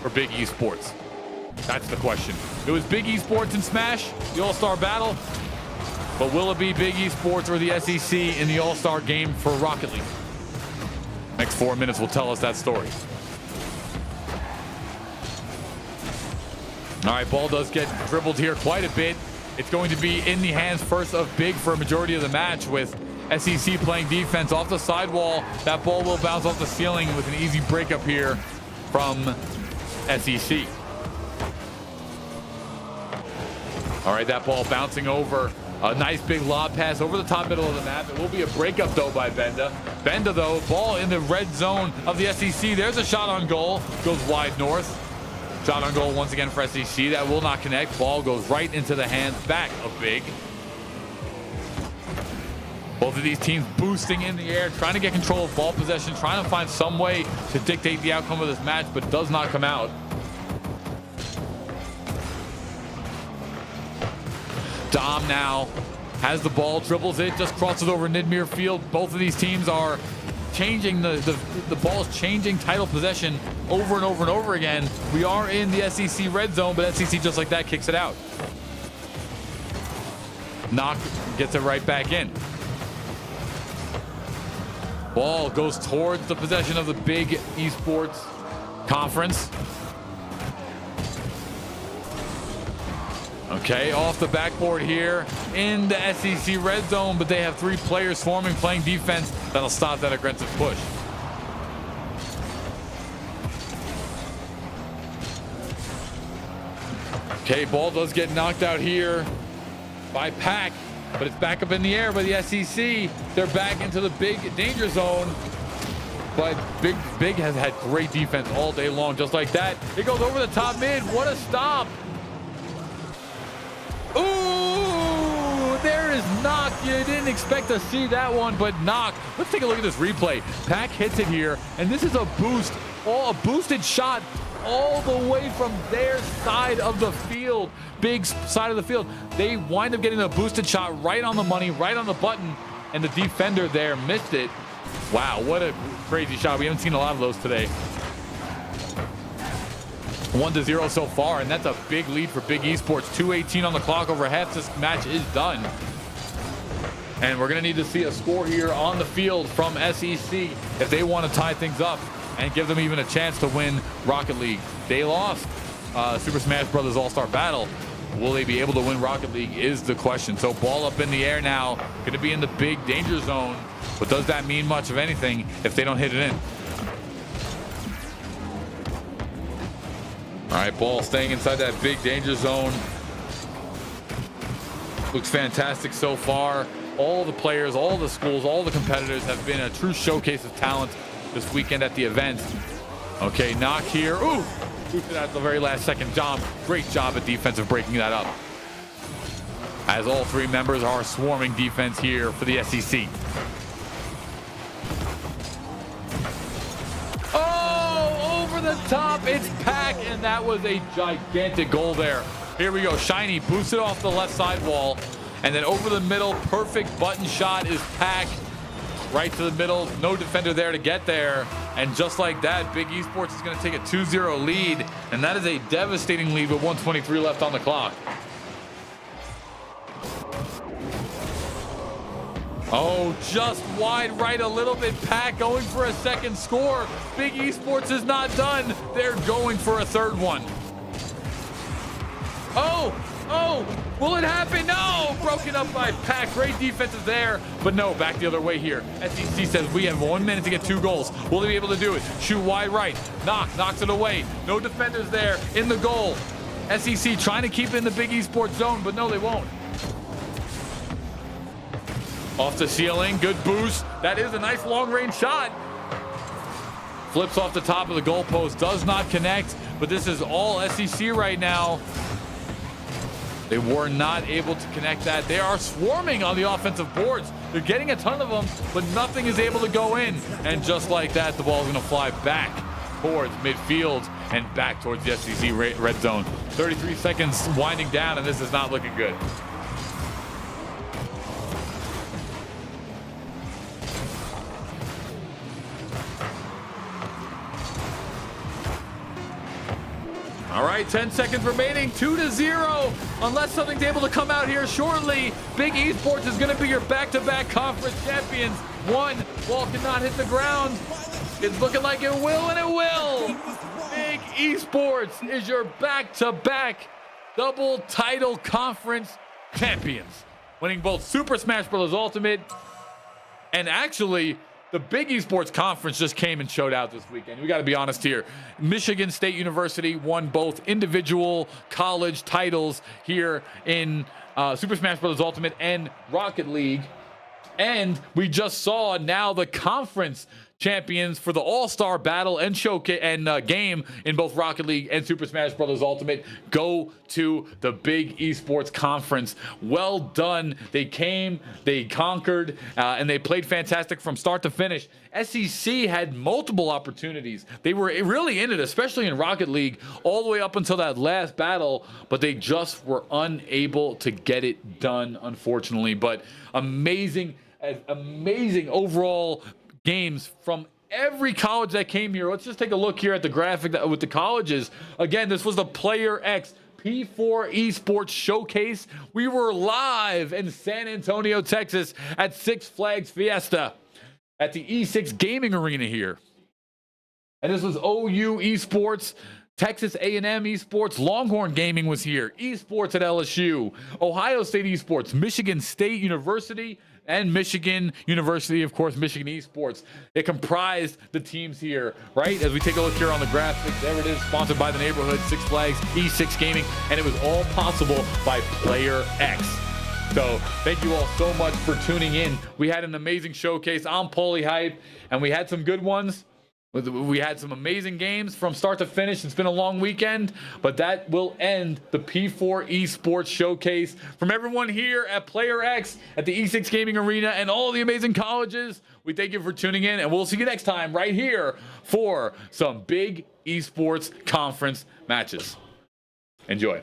for Big Esports? That's the question. It was Big Esports in Smash, the All-Star Battle, but will it be Big Esports or the SEC in the All-Star game for Rocket League? Next 4 minutes will tell us that story. All right, ball does get dribbled here quite a bit. It's going to be in the hands first of Big for a majority of the match, with SEC playing defense off the sidewall. That ball will bounce off the ceiling with an easy breakup here from SEC. All right, that ball bouncing over. A nice big lob pass over the top middle of the map. It will be a breakup though by Benda. Benda though, ball in the red zone of the SEC. There's a shot on goal, goes wide north. Shot on goal once again for SEC. That will not connect. Ball goes right into the hands back of Big. Both of these teams boosting in the air, trying to get control of ball possession, trying to find some way to dictate the outcome of this match, but does not come out. Dom now has the ball, dribbles it, just crosses over Nidmere Field. Both of these teams are changing the ball's changing title possession over and over and over again. We are in the SEC red zone, but SEC just like that kicks it out. Knock gets it right back in. Ball goes towards the possession of the Big Esports Conference. Okay, off the backboard here in the SEC red zone, but they have 3 players swarming, playing defense. That'll stop that aggressive push. Okay, ball does get knocked out here by Pack, but it's back up in the air by the SEC. They're back into the Big danger zone, but Big has had great defense all day long, just like that. It goes over the top mid. What a stop. Ooh, there is Knock. You didn't expect to see that one, but Knock. Let's take a look at this replay. Pack hits it here, and this is a boost, a boosted shot all the way from their side of the field, Big's side of the field. They wind up getting a boosted shot right on the money, right on the button, and the defender there missed it. Wow, what a crazy shot. We haven't seen a lot of those today. 1-0 so far, and that's a big lead for Big Esports. 2:18 on the clock. Over half this match is done. And we're going to need to see a score here on the field from SEC if they want to tie things up and give them even a chance to win Rocket League. They lost Super Smash Bros. All-Star Battle. Will they be able to win Rocket League is the question. So ball up in the air now. Going to be in the big danger zone. But does that mean much of anything if they don't hit it in? All right, ball staying inside that big danger zone. Looks fantastic so far. All the players, all the schools, all the competitors have been a true showcase of talent this weekend at the event. Okay, knock here. Ooh, boosted at the very last second. Great job at defense of breaking that up. As all three members are swarming defense here for the SEC. The top, it's Pack, and that was a gigantic goal there. Here we go. Shiny boosted off the left side wall, and then over the middle, perfect button shot is Pack. Right to the middle, no defender there to get there, and just like that, Big Esports is going to take a 2-0 lead, and that is a devastating lead with 1:23 left on the clock. Oh, just wide right a little bit. Pack going for a second score. Big Esports is not done. They're going for a third one. Oh, will it happen? No, broken up by Pack. Great defense is there, but no, back the other way here. SEC says we have 1 minute to get 2 goals. Will they be able to do it? Shoot wide right. Knocks it away. No defenders there in the goal. SEC trying to keep it in the Big Esports zone, but no, they won't. Off the ceiling, good boost. That is a nice long-range shot. Flips off the top of the goalpost, does not connect, but this is all SEC right now. They were not able to connect that. They are swarming on the offensive boards. They're getting a ton of them, but nothing is able to go in. And just like that, the ball is going to fly back towards midfield and back towards the SEC red zone. 33 seconds winding down, and this is not looking good. All right, 10 seconds remaining, 2-0. Unless something's able to come out here shortly, Big Esports is going to be your back-to-back conference champions. One ball cannot hit the ground. It's looking like it will, and it will. Big Esports is your back-to-back double title conference champions, winning both Super Smash Bros. Ultimate and actually the Big Esports Conference just came and showed out this weekend. We got to be honest here. Michigan State University won both individual college titles here in Super Smash Bros. Ultimate and Rocket League. And we just saw now the conference champions for the All-Star Battle and showcase and game in both Rocket League and Super Smash Bros. Ultimate go to the Big Esports Conference. Well done. They came, they conquered, and they played fantastic from start to finish. SEC had multiple opportunities. They were really in it, especially in Rocket League, all the way up until that last battle, but they just were unable to get it done, unfortunately. But amazing overall games from every college that came here. Let's just take a look here at the graphic with the colleges. Again, this was the Player X P4 Esports Showcase. We were live in San Antonio, Texas at Six Flags Fiesta at the E6 Gaming Arena here. And this was OU Esports, Texas A&M Esports, Longhorn Gaming was here, Esports at LSU, Ohio State Esports, Michigan State University, and Michigan University, of course, Michigan Esports. It comprised the teams here, right? As we take a look here on the graphic, there it is, sponsored by the neighborhood, Six Flags, E6 Gaming, and it was all possible by Player X. So thank you all so much for tuning in. We had an amazing showcase. I'm Paulie Hype, and we had some good ones. We had some amazing games from start to finish. It's been a long weekend, but that will end the P4 Esports Showcase. From everyone here at Player X, at the E6 Gaming Arena, and all the amazing colleges, we thank you for tuning in, and we'll see you next time right here for some Big Esports Conference matches. Enjoy.